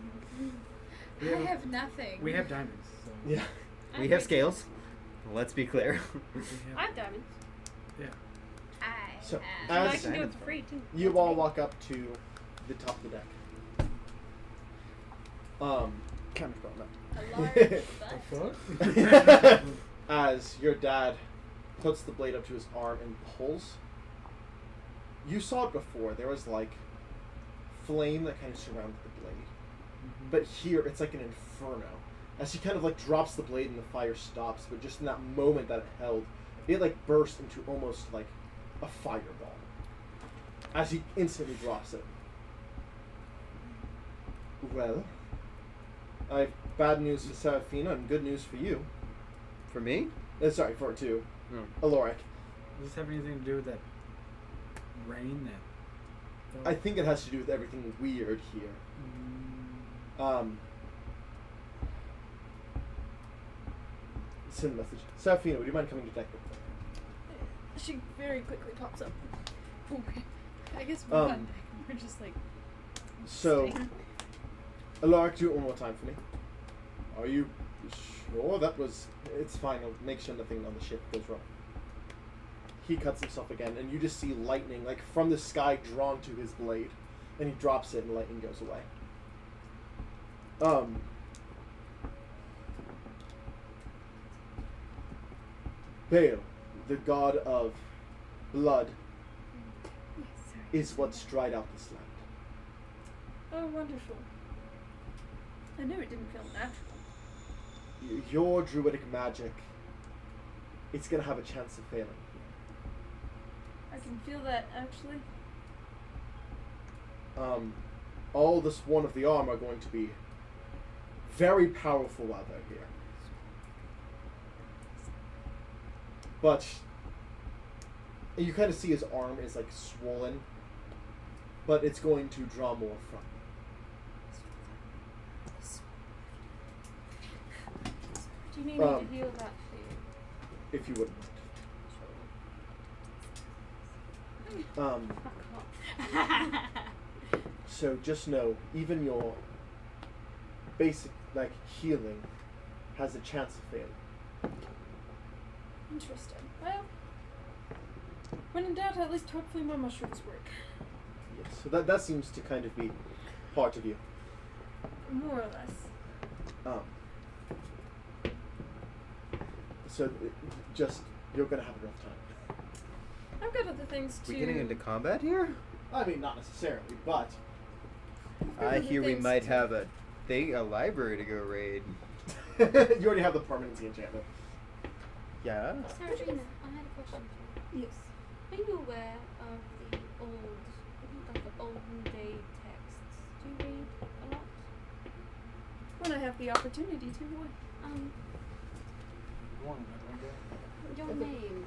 S4: We
S2: I
S4: have-
S2: have nothing.
S4: we have diamonds. So
S1: Yeah.
S7: We have scales. Let's be clear.
S4: we
S3: I
S4: have,
S3: have diamonds.
S2: I
S1: So,
S2: have.
S3: And I
S1: As-
S3: can do it for free too.
S1: You all walk up to the top of the deck. Camera's going
S2: a large
S4: the
S2: butt.
S4: fuck?
S1: As your dad puts the blade up to his arm and pulls. You saw it before. There was like flame that kind of surrounded the blade. But here, it's like an inferno. As he kind of like drops the blade and the fire stops, but just in that moment that it held, it like burst into almost like a fireball. As he instantly drops it. Well, I have bad news for Seraphina and good news for you.
S7: For me?
S1: Sorry, for two.
S7: Oh.
S1: Aloric.
S4: Does this have anything to do with that rain that?
S1: I think it has to do with everything weird here. Send a message. Seraphina, would you mind coming to deck?
S5: She very quickly pops up.
S2: Ooh, I guess we're just like.
S1: So, Alaric, do it one more time for me. Are you sure that was... It's fine, I'll make sure nothing on the ship goes wrong. He cuts himself again, and you just see lightning, like from the sky, drawn to his blade. And he drops it, and lightning goes away. Baal, the god of blood, is what's dried out this land.
S5: Oh, wonderful. I knew it didn't feel natural.
S1: Your druidic magic, it's gonna have a chance of failing.
S5: I can feel that, actually.
S1: All the Sworn of the Arm are going to be very powerful while they're here. But you kind of see his arm is like swollen, but it's going to draw more from him.
S3: Do you need me to heal that for you?
S1: If you wouldn't mind.
S3: Fuck off.
S1: So just know, even your basic like healing has a chance of failing.
S5: Interesting. Well, when in doubt, at least hopefully my mushrooms work.
S1: Yes. So that seems to kind of be part of you.
S5: More or less.
S1: So just you're gonna have a rough time.
S5: I've got other things to...
S7: We getting into combat here?
S1: I mean, not necessarily, but
S5: I've got
S7: I
S5: other
S7: hear we
S5: things
S7: might
S5: to-
S7: have a library to go raid.
S1: you already have the permanency enchantment.
S7: Yeah.
S3: Saragina, I had a question for you.
S5: Yes.
S3: Are you aware of the olden day texts? Do you read a lot?
S5: When I have the opportunity to. What?
S3: Your name.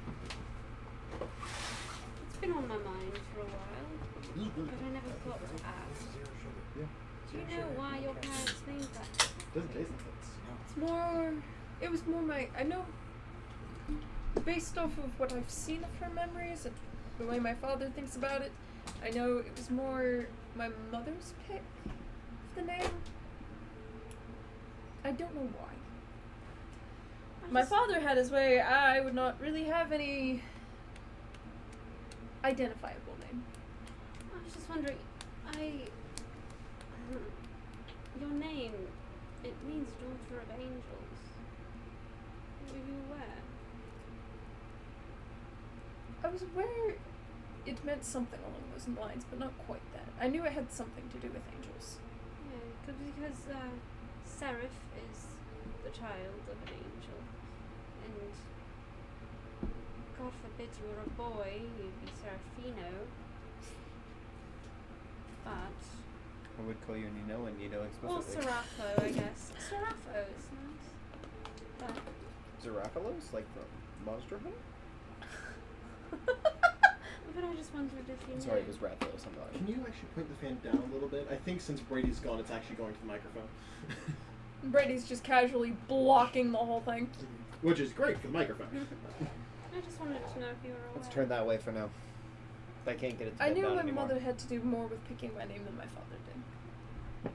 S3: It's been on my mind for a while, but I never thought to ask.
S1: Yeah.
S3: Do you know why your parents named that?
S1: Doesn't taste like it.
S5: It's more... It was more my... I know... Based off of what I've seen of her memories and the way my father thinks about it, I know it was more my mother's pick of the name. I don't know why. My father had his way. I would not really have any identifiable name.
S3: I was just wondering, your name, it means daughter of angels. Were you aware?
S5: I was aware it meant something along those lines, but not quite that. I knew it had something to do with angels.
S3: Yeah, because Seraph is the child of an angel, and God forbid you were a boy, you'd be Seraphino. But
S7: I would call you Nino and Nino
S3: or
S7: explicitly.
S3: Serapho, I guess. Serapho is nice. But
S7: Zaraphalos? Like from Monster Hunter?
S3: But I just wanted to see.
S6: Sorry, it was Rathalos. I'm not.
S1: Can you actually point the fan down a little bit? I think since Brady's gone, it's actually going to the microphone.
S5: Brady's just casually blocking the whole thing.
S1: Which is great for the microphone.
S3: I just wanted to know if you were aware.
S6: Let's turn that way for now. I can't get it to
S5: I
S6: bend
S5: knew
S6: down
S5: my
S6: anymore.
S5: mother had to do more with picking my name than my father did.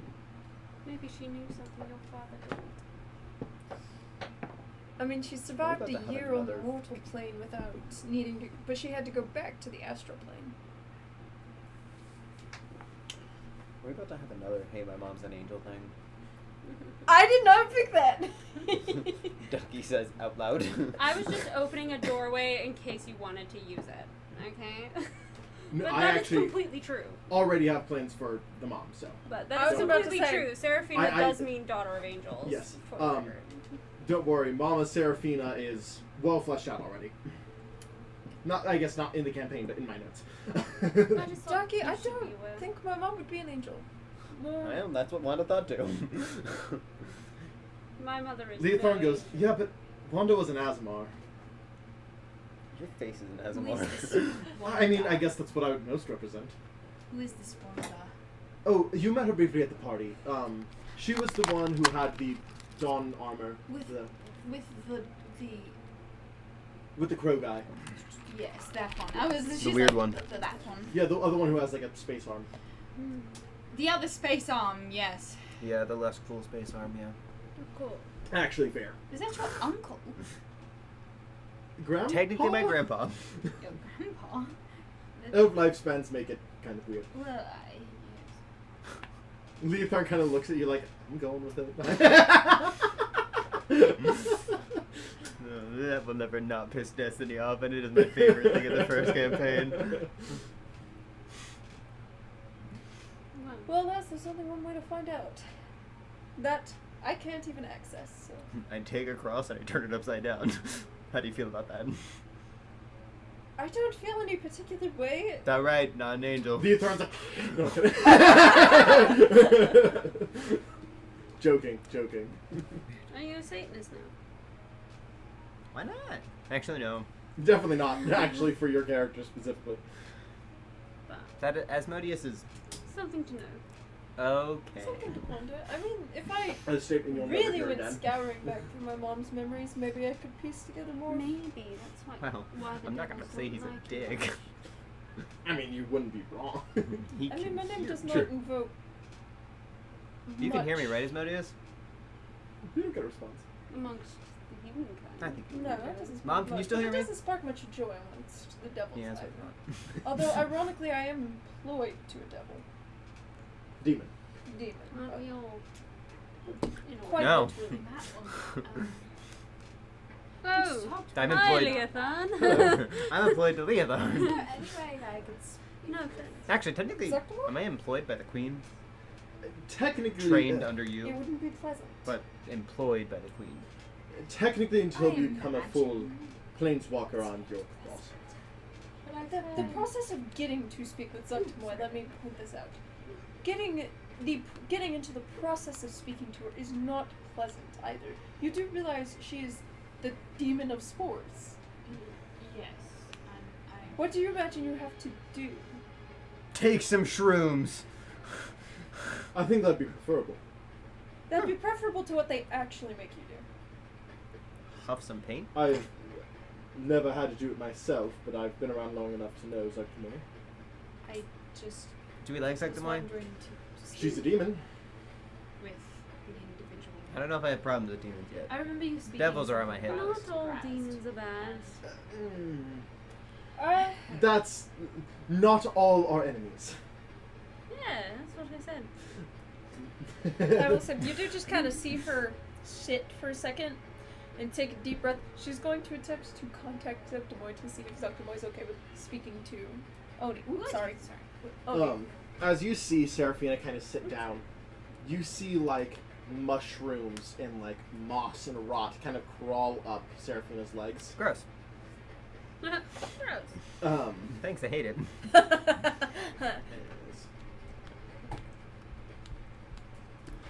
S3: Maybe she knew something your father didn't.
S5: I mean, she survived
S6: about
S5: a
S6: to have
S5: year on the
S6: another-
S5: mortal plane without needing to, but she had to go back to the astral plane.
S6: We're about to have another "Hey, my mom's an angel" thing.
S5: I did not pick that.
S6: Ducky says out loud.
S3: I was just opening a doorway in case you wanted to use it. Okay.
S1: No,
S3: But
S1: I
S3: that is
S1: actually
S3: completely true.
S1: already have plans for the mom, so.
S3: But
S5: I
S3: that is
S5: was about to
S3: completely
S5: say-
S3: true. Seraphina
S1: I-
S3: does mean daughter of angels.
S1: Yes.
S3: For the record.
S1: Don't worry, Mama Serafina is well fleshed out already. Not, I guess not in the campaign, but in my notes.
S3: I just thought
S5: Ducky,
S3: you
S5: I
S3: should
S5: don't
S3: be aware.
S5: think my mom would be an angel. More.
S6: I am. That's what Wanda thought too.
S3: My mother is.
S1: Leothorn
S3: very-
S1: goes, yeah, but Wanda was an Asmar.
S6: Your face is an
S2: Who is
S6: Azamar.
S2: this?
S1: I mean, I guess that's what I would most represent.
S2: Who is this Wanda?
S1: Oh, you met her briefly at the party. She was the one who had the dawn armor.
S2: With
S1: the,
S2: with the
S1: crow guy.
S2: yes, that one. I was she's
S7: weird
S2: like,
S7: one.
S2: That one.
S1: Yeah, the other one who has like a space arm.
S2: The other space arm, yes.
S7: Yeah, the less cool space arm, yeah.
S3: Cool.
S1: Actually fair.
S2: Is that your uncle?
S1: Grandpa?
S7: Technically my grandpa.
S2: Your grandpa?
S1: Oh, lifespans make it kind of weird.
S2: Well,
S1: Leothorn kind of looks at you like, I'm going with it.
S7: No, that will never not piss Destiny off, and it is my favorite thing in the first campaign.
S5: Well, there's only one way to find out. That I can't even access. So.
S7: I take a cross and I turn it upside down. How do you feel about that?
S5: I don't feel any particular way.
S7: That right, not an angel.
S1: Leothorn's like, no, kidding. Joking.
S3: Are you a Satanist now?
S7: Why not? Actually, no.
S1: Definitely not, actually, for your character specifically.
S3: But
S7: That Asmodeus is
S3: something to know.
S7: okay.
S5: Something to ponder. I mean, if I
S1: A statement you'll never
S5: really
S1: hear
S5: went
S1: again.
S5: scouring back through my mom's memories, maybe I could piece together more.
S3: Maybe that's why.
S7: Well,
S3: why the
S7: I'm not gonna
S3: devils
S7: say
S3: don't
S7: he's a
S3: like you.
S7: dick.
S1: I mean, you wouldn't be wrong.
S7: He
S5: I mean,
S7: can
S5: my name
S7: hear.
S5: does not
S1: Sure.
S5: invoke.
S7: You can hear me,
S5: much.
S7: right, Asmodeus?
S1: You don't get a response.
S3: Amongst the human
S7: I
S3: kind.
S7: think.
S5: No, it doesn't. Spark
S7: Mom, can you
S5: much,
S7: still
S5: but
S7: hear
S5: it
S7: me?
S5: doesn't spark much joy amongst the devils.
S7: Yeah, that's
S5: either.
S7: what
S5: Although, ironically, I am employed to a devil.
S1: Demon.
S5: Demon.
S3: Aren't we all? You know,
S5: Quite
S7: No.
S5: literally.
S3: Oh,
S7: I'm
S3: hi,
S7: employed.
S3: Leothon.
S7: I'm employed to Leothar.
S2: anyway, I could speak.
S3: No offense.
S7: Actually, technically,
S5: Acceptable?
S7: am I employed by the Queen?
S1: Technically,
S7: Trained under you,
S5: It wouldn't be pleasant.
S7: but employed by the Queen.
S1: technically until
S2: I
S1: you become a
S2: imagine.
S1: full planeswalker on your cross.
S5: But the process of getting to speak with Zuctamoy, let me point this out. Getting into the process of speaking to her is not pleasant either. You do realize she is the demon of spores.
S2: Yes.
S5: What do you imagine you have to do?
S7: Take some shrooms.
S1: I think that'd be preferable.
S5: That'd be preferable to what they actually make you do.
S7: Huff some paint.
S1: I've never had to do it myself, but I've been around long enough to know Zuctamoy.
S2: I just
S7: Do we like
S2: was
S7: Sectamoy?
S2: wondering to speak
S1: She's a demon.
S2: with the individual.
S7: I don't know if I have problems with demons yet.
S2: I remember you speaking.
S7: Devils are on my head.
S2: I was
S3: Not all
S2: surprised.
S3: demons are bad.
S1: That's not all our enemies.
S3: Yeah, that's what I said.
S5: I will say, you do just kind of see her sit for a second and take a deep breath. She's going to attempt to contact Zuctamoy to see if Zuctamoy's okay with speaking to Oni. Ooh,
S2: What?
S5: sorry.
S2: Sorry.
S5: Oni.
S1: As you see Seraphina kind of sit down, you see like mushrooms and like moss and rot kind of crawl up Seraphina's legs.
S7: Gross.
S3: Gross.
S7: Thanks, I hate it.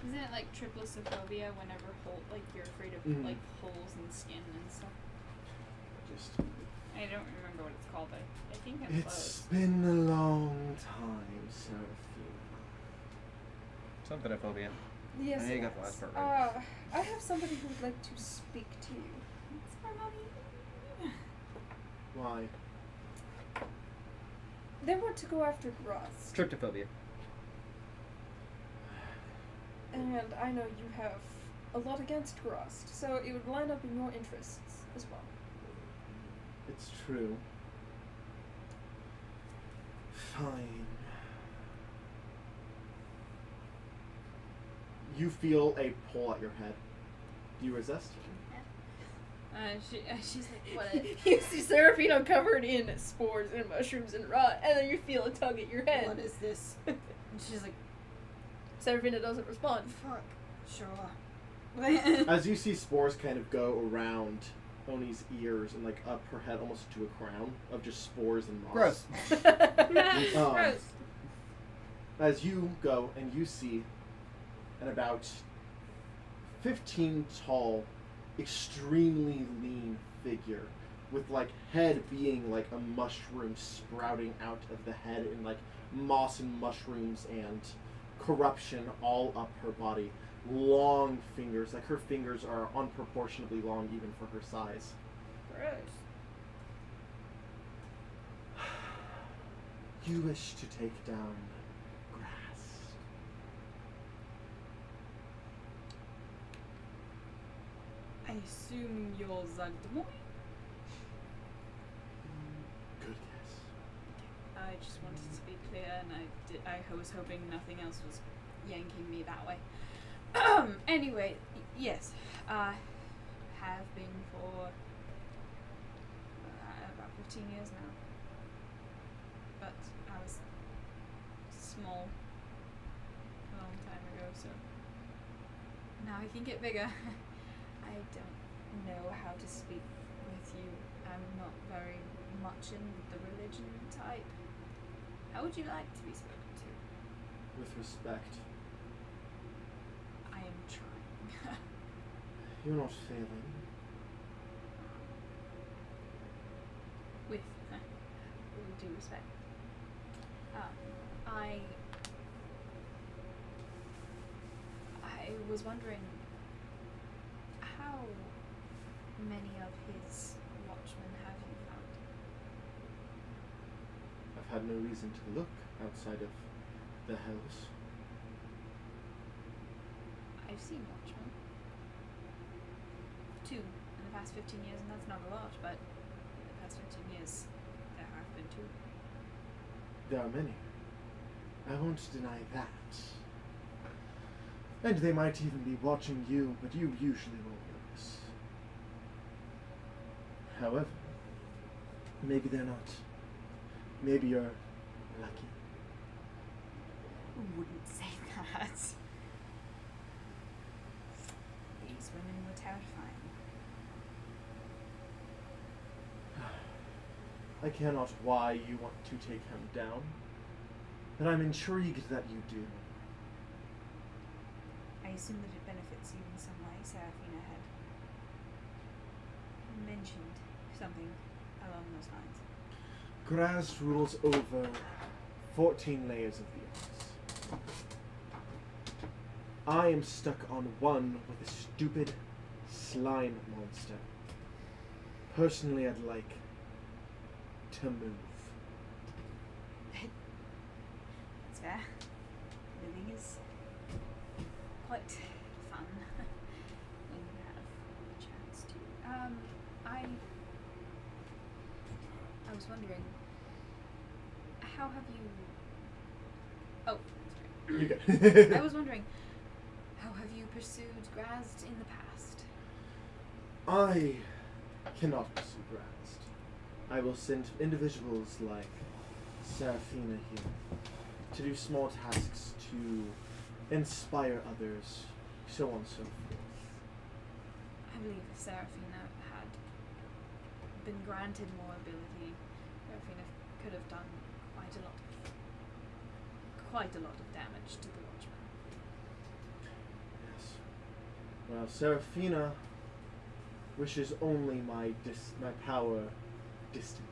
S2: Isn't it like tryplosophobia whenever like you're afraid of
S1: Mhm.
S2: like holes in skin and stuff?
S1: Just
S2: I don't remember what it's called, but I think I'm
S1: It's
S2: close.
S1: been a long time, Seraphina.
S7: Something of phobia.
S5: Yes.
S7: I think you got the last part right.
S5: I have somebody who would like to speak to you.
S2: It's for mommy.
S1: Why?
S5: They want to go after Rust.
S7: Tryptophobia.
S5: And I know you have a lot against Rust, so it would line up in your interests as well.
S1: It's true. Fine. You feel a pull at your head. Do you resist?
S2: She's like, what?
S5: You see Seraphina covered in spores and mushrooms and rot, and then you feel a tug at your head.
S2: What is this? And she's like,
S5: Seraphina doesn't respond.
S2: fuck. Sure.
S1: As you see spores kind of go around Oni's ears and like up her head almost to a crown of just spores and moss.
S7: Gross.
S2: Gross.
S1: As you go and you see an about 15 tall, extremely lean figure with like head being like a mushroom sprouting out of the head and like moss and mushrooms and corruption all up her body. Long fingers, like her fingers are unproportionately long even for her size.
S5: Gross.
S1: You wish to take down grass.
S2: I assume you're Zagdamoy?
S1: Good guess.
S2: I just wanted to be clear, and I was hoping nothing else was yanking me that way. Anyway, yes, have been for about 15 years now. But I was small a long time ago, so now I can get bigger. I don't know how to speak with you. I'm not very much in the religion type. How would you like to be spoken to?
S1: With respect.
S2: I am trying.
S1: You're not failing.
S2: With due respect. I was wondering how many of his watchmen have you found?
S1: I've had no reason to look outside of the house.
S2: I've seen watchmen. 2 in the past 15 years, and that's not a lot, but in the past 15 years, there have been 2.
S1: There are many. I won't deny that. And they might even be watching you, but you usually won't notice. However, maybe they're not. Maybe you're lucky.
S2: Wouldn't say that. These women were terrifying.
S1: I care not why you want to take him down, but I'm intrigued that you do.
S2: I assume that it benefits you in some way. Seraphina had mentioned something along those lines.
S1: Graz rules over 14 layers of the earth. I am stuck on one with a stupid slime monster. Personally, I'd like to move.
S2: That's fair. Living is quite fun when you have a chance to. I was wondering, how have you? Oh, sorry.
S1: You go.
S2: I was wondering, how have you pursued Grazd in the past?
S1: I cannot pursue Grazd. I will send individuals like Seraphina here to do small tasks to inspire others, so on and so forth.
S2: I believe if Seraphina had been granted more ability, Seraphina could have done quite a lot of damage to the Watchmen.
S1: Yes. Well, Seraphina wishes only my power distant.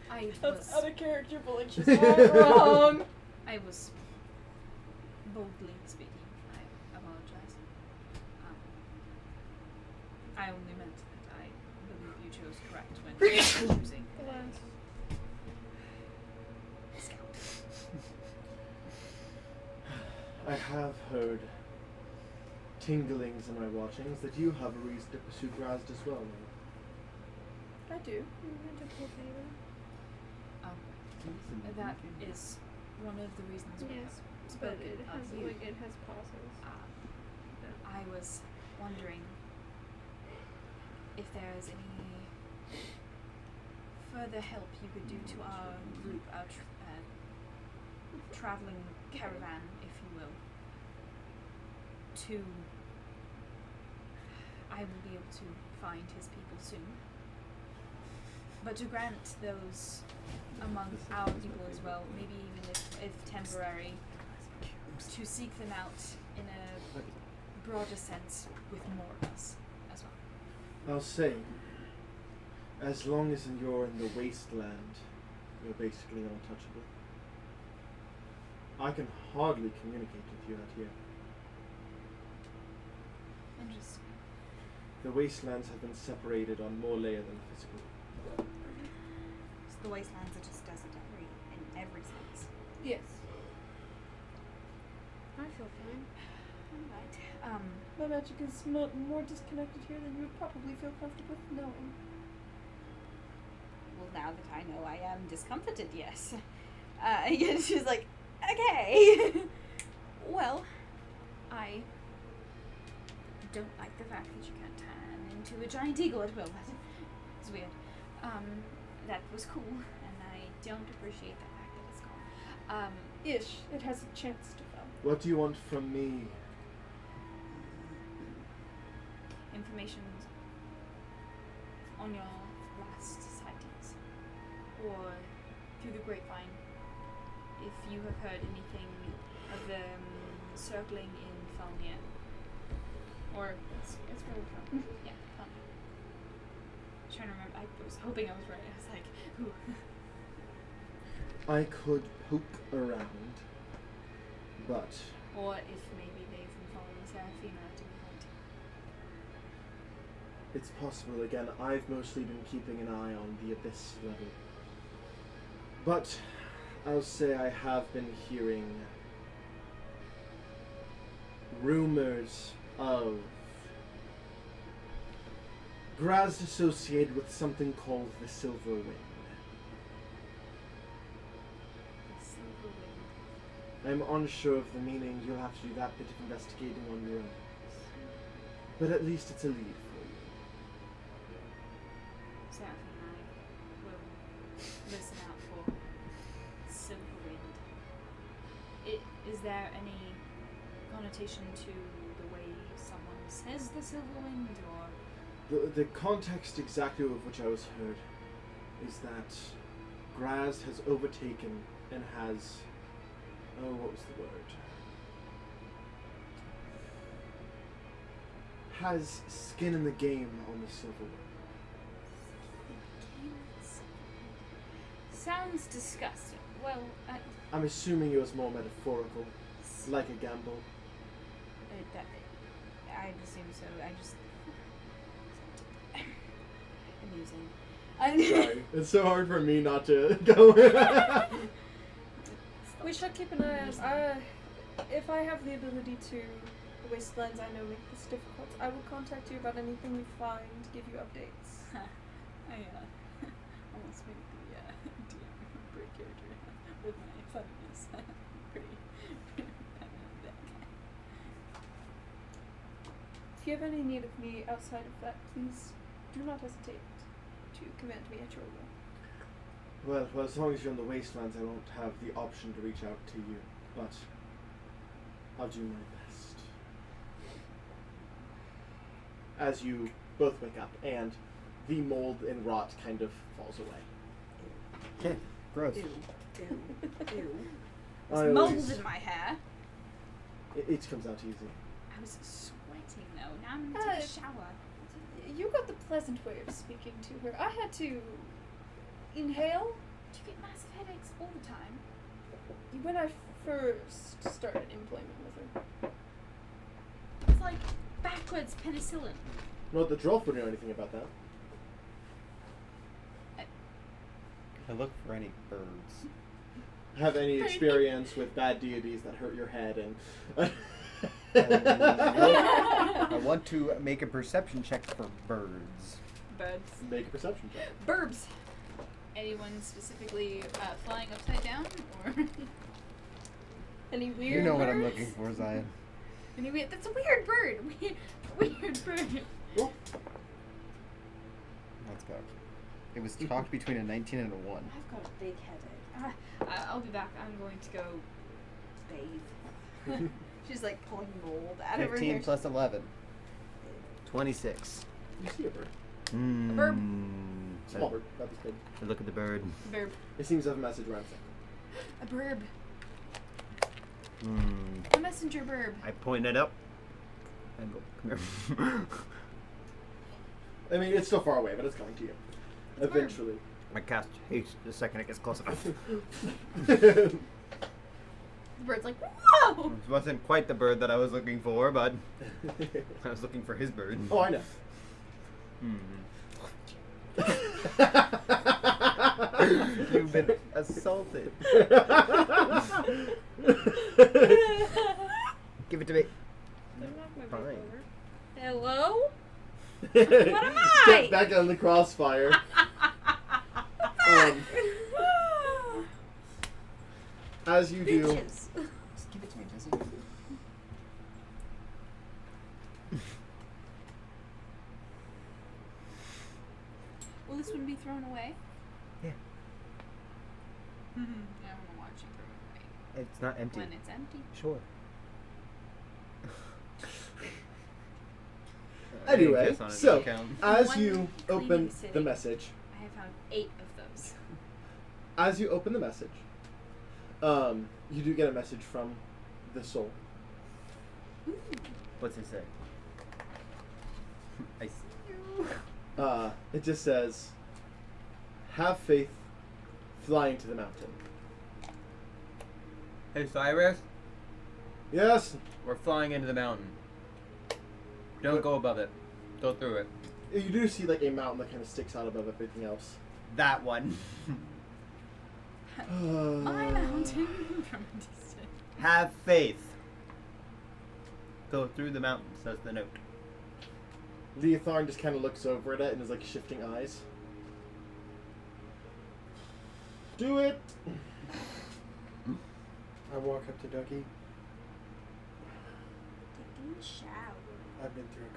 S2: I
S5: That's
S2: was
S5: out of character, but like she's not wrong.
S2: I was boldly speaking. I apologize. I only meant that I believe you chose correct when choosing Scout.
S1: I have heard tinglings in my watchings that you have a reason to pursue Grazd as well.
S5: I do.
S2: That is one of the reasons we
S3: Yes,
S2: have
S3: but
S2: spoken
S3: it
S2: of
S3: has
S2: you.
S3: it has pauses.
S2: I was wondering if there is any further help you could do to our group, our traveling caravan, if you will. I will be able to find his people soon. But to grant those among our people as well, maybe even if temporary, to seek them out in a broader sense with more of us as well.
S1: I'll say, as long as you're in the wasteland, you're basically untouchable. I can hardly communicate with you out here.
S2: Interesting.
S1: The wastelands have been separated on more layer than physical.
S9: So the wastelands are just desert in every sense.
S5: Yes.
S3: I feel fine.
S2: Alright.
S5: My magic is more disconnected here than you would probably feel comfortable with knowing.
S9: Well, now that I know I am discomforted, yes. Yeah, she's like, okay.
S2: Well, I don't like the fact that you can't turn into a giant eagle at will. That's weird. That was cool, and I don't appreciate the fact that it's gone.
S5: Ish. It has a chance to fall.
S1: What do you want from me?
S2: Information on your last sightings, or through the grapevine, if you have heard anything of them circling in Falmir. Or it's where we're from. Yeah, Falmir. Trying to remember. I was hoping I was right. I was like, ooh.
S1: I could poke around, but
S2: Or if maybe they've been following Seraphina to the point.
S1: it's possible. Again, I've mostly been keeping an eye on the abyss level. But I'll say I have been hearing rumors of Grazd associated with something called the Silver Wind.
S2: The Silver Wind.
S1: I'm unsure of the meaning. You'll have to do that bit of investigating on your own. But at least it's a lead for you.
S2: Seraphina and I will listen out for Silver Wind. Is there any connotation to the way someone says the Silver Wind, or
S1: The context exactly of which I was heard is that Grazd has overtaken and has... Oh, what was the word? Has skin in the game on the Silver Wind.
S2: sounds disgusting? Well,
S1: I'm assuming it was more metaphorical, like a gamble.
S9: I'd assume so. I just amusing.
S1: Sorry, it's so hard for me not to go.
S5: We should keep an eye on. If I have the ability to, the wastelands I know make this difficult. I will contact you about anything we find, give you updates.
S2: I almost made the DM break character with my funniness. pretty that.
S5: If you have any need of me outside of that, please do not hesitate to command me at your will.
S1: Well, as long as you're in the wastelands, I won't have the option to reach out to you. But I'll do my best. As you both wake up, and the mold and rot kind of falls away.
S6: Okay, gross.
S9: Ew.
S1: I
S9: There's mold
S1: always-
S9: in my hair.
S1: It comes out easy.
S2: I was sweating though. Now I'm gonna take a shower.
S5: You got the pleasant way of speaking to her. I had to inhale
S2: Do you get massive headaches all the time?
S5: when I first started employment with her.
S2: It's like backwards penicillin.
S1: Well, the Drolf would know anything about that.
S7: I look for any birds.
S1: Have any experience with bad deities that hurt your head and...
S7: I want to make a perception check for birds.
S2: Birds.
S1: Make a perception check.
S2: Burbs. Anyone specifically flying upside down, or
S5: Any weird
S7: You know what I'm
S5: birds?
S7: looking for, Zion.
S2: any weird? That's a weird bird. Weird bird.
S7: Let's go. It was chalked between a 19 and a 1.
S9: I've got a big headache.
S2: I'll be back. I'm going to go
S9: Bathe. She's like pulling mold out of her
S7: 15
S9: hair.
S7: plus 11. 26.
S1: You see a bird.
S7: Mm.
S2: bird.
S1: Small bird. Not this big.
S7: I look at the bird.
S2: Burb.
S1: It seems to have a message around it.
S2: A burb.
S7: Mm.
S2: A messenger burb.
S7: I point it up. And go, come here.
S1: I mean, it's still far away, but it's coming to you. Eventually.
S7: I cast haste the second it gets close enough.
S2: The bird's like, whoa!
S7: It wasn't quite the bird that I was looking for, but I was looking for his bird.
S1: Oh, I know.
S7: You've been assaulted. Give it to me. Fine.
S3: Hello?
S5: What am I?
S1: Get back on the crossfire. As you do,
S9: Bitches.
S7: Just give it to me, Jesse.
S2: Will this one be thrown away?
S7: Yeah.
S2: I want to watch you throw it away
S7: It's not empty.
S2: when it's empty.
S7: Sure.
S1: anyway, so as
S2: One
S1: you open
S2: cleaning
S1: the
S2: city.
S1: message,
S2: I have found 8 of those.
S1: as you open the message, you do get a message from the soul.
S7: What's it say? I see you.
S1: It just says, "Have faith, flying to the mountain."
S7: Hey, Cyrus.
S1: Yes,
S7: We're flying into the mountain. Don't go above it. Go through it.
S1: you do see like a mountain that kind of sticks out above everything else.
S7: That one.
S2: My mountain from a distance.
S7: Have faith. Go through the mountain, says the note.
S1: Leotharn just kind of looks over at it and is like shifting eyes. Do it.
S8: I walk up to Ducky.
S9: Taking a shower.
S8: I've been through a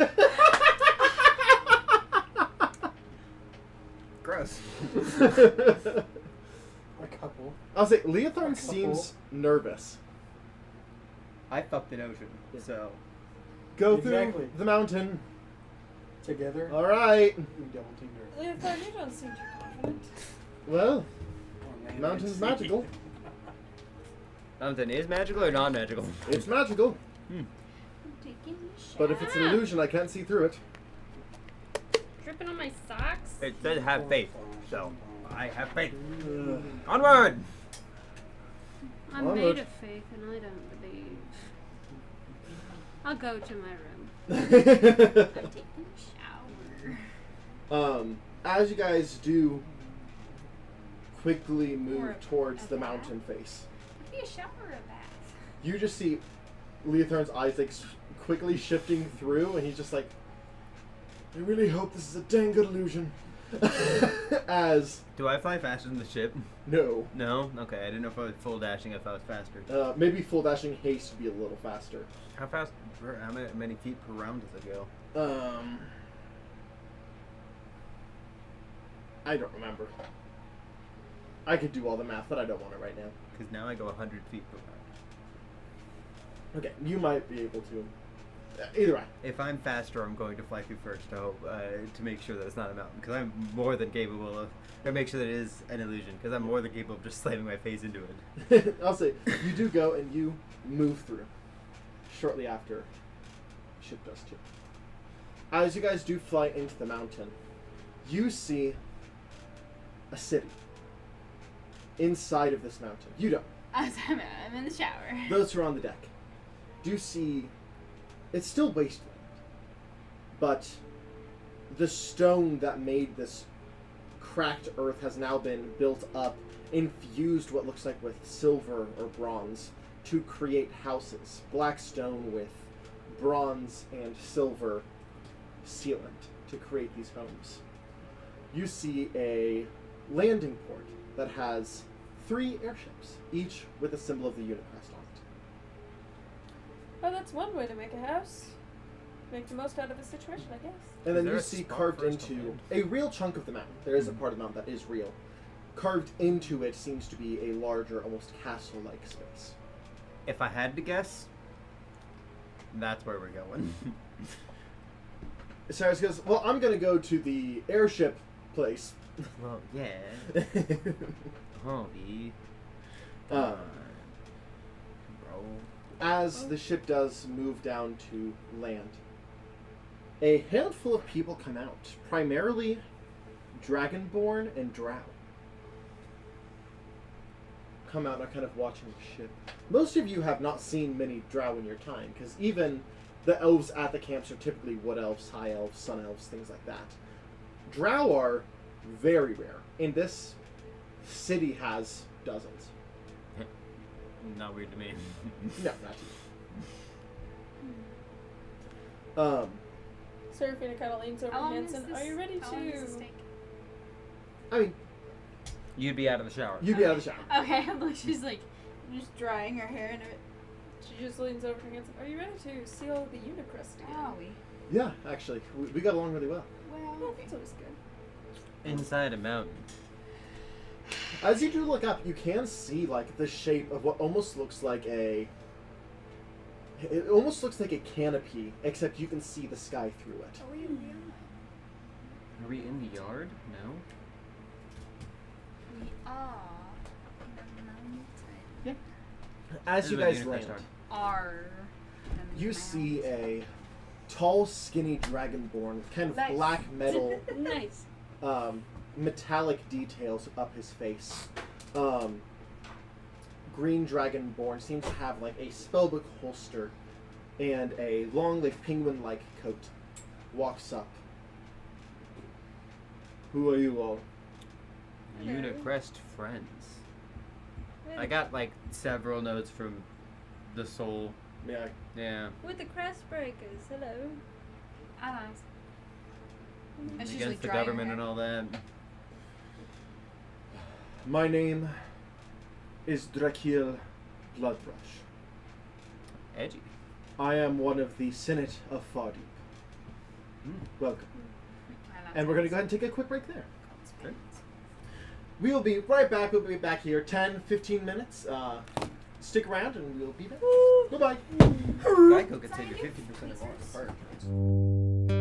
S8: couple mountains.
S7: Gross.
S8: A couple.
S1: I'll say Leotharn
S8: couple.
S1: seems nervous.
S7: I fucked an ocean, so.
S1: Go
S8: Exactly.
S1: through the mountain.
S8: Together.
S1: All right.
S8: We double teamed her.
S5: Leotard, you don't seem too confident.
S1: Well,
S8: Oh, man,
S1: mountain's
S8: it's-
S1: magical.
S7: Mountain is magical or non-magical?
S1: It's magical,
S2: I'm taking a shower.
S1: but if it's an illusion, I can't see through it.
S3: Dripping on my socks?
S7: It says have faith, so I have faith.
S1: Ugh.
S7: Onward!
S3: I'm
S1: Onward.
S3: made of faith and I don't believe. I'll go to my room.
S2: I'm taking a shower.
S1: As you guys do quickly
S2: Or
S1: move
S2: a
S1: towards the
S2: bath.
S1: mountain face,
S2: Could be a shower or a bath.
S1: you just see Leotharn's eyes like quickly shifting through, and he's just like, "I really hope this is a dang good illusion." As
S7: Do I fly faster than the ship?
S1: no,
S7: No? Okay, I didn't know if I was full dashing if I was faster.
S1: maybe full dashing haste would be a little faster.
S7: How fast, how many feet per round does it go?
S1: I don't remember. I could do all the math, but I don't want it right now.
S7: Because now I go 100 feet per round.
S1: Okay, you might be able to. Either way.
S7: If I'm faster, I'm going to fly through first to make sure that it's not a mountain. Because I'm more than capable of, or make sure that it is an illusion. Because I'm more than capable of just slamming my face into it.
S1: I'll say, you do go and you move through. shortly after ship does too. As you guys do fly into the mountain, you see a city inside of this mountain. You don't.
S2: I'm in the shower.
S1: Those who are on the deck do see it's still wasteland, but the stone that made this cracked earth has now been built up, infused what looks like with silver or bronze to create houses. Black stone with bronze and silver sealant to create these homes. You see a landing port that has 3 airships, each with a symbol of the Unicrest on it.
S5: Oh, that's one way to make a house. Make the most out of the situation, I guess.
S1: And then
S7: there
S1: you
S7: a
S1: see
S7: spot
S1: carved
S7: for us to
S1: into
S7: land?
S1: a real chunk of the mountain. There is a part of the mountain that is real. Carved into it seems to be a larger, almost castle-like space.
S7: If I had to guess, that's where we're going.
S1: Cyrus goes, well, I'm going to go to the airship place.
S7: Well, yeah. Hobby.
S1: Uh,
S7: Bro.
S1: As the ship does move down to land, a handful of people come out, primarily Dragonborn and Drow. Come out and are kind of watching the ship. Most of you have not seen many Drow in your time, because even the elves at the camps are typically wood elves, high elves, sun elves, things like that. Drow are very rare, and this city has dozens.
S7: Not weird to me.
S1: No, not you.
S5: Seraphina kind of leans over
S2: How
S5: to
S2: long is
S5: Hanson.
S2: this?
S5: Are you ready
S2: How long does this
S5: to?
S2: take?
S1: I mean,
S7: You'd be out of the shower.
S1: you'd be out of the shower.
S2: Okay, I'm like, she's like just drying her hair and her.
S5: She just leans over to Hanson. Are you ready to seal the Unicrest again?
S2: Owie.
S1: Yeah, actually, we got along really well.
S2: Well,
S5: Yeah, that's always good.
S7: Inside a mountain.
S1: As you do look up, you can see like the shape of what almost looks like a. It almost looks like a canopy, except you can see the sky through it.
S2: are we in the
S7: Are we in the yard? No.
S2: We are in the mountain.
S1: As
S7: This
S1: you
S7: is what
S1: guys
S7: Unicrest
S1: land,
S2: Are.
S1: you see a tall, skinny dragonborn, kind of
S3: Nice.
S1: black metal,
S3: Nice.
S1: metallic details up his face. Green dragonborn seems to have like a spellbook holster and a long, like penguin-like coat. Walks up. Who are you all?
S7: Unicrest friends. I got like several notes from the soul.
S1: Yeah.
S7: Yeah.
S3: With the Crestbreakers. Hello.
S2: Ah, nice. And she's
S7: Against
S2: like
S7: the
S2: drying her
S7: government
S2: hair.
S7: and all that.
S1: My name is Drakil Bloodrush.
S7: Edgy.
S1: I am one of the Senate of Fardeep. Welcome. And we're going to go ahead and take a quick break there.
S7: Okay.
S1: We will be right back. We'll be back here 10, 15 minutes. Stick around and we'll be back. Goodbye.
S7: Geico could save you 50% of all the fire insurance.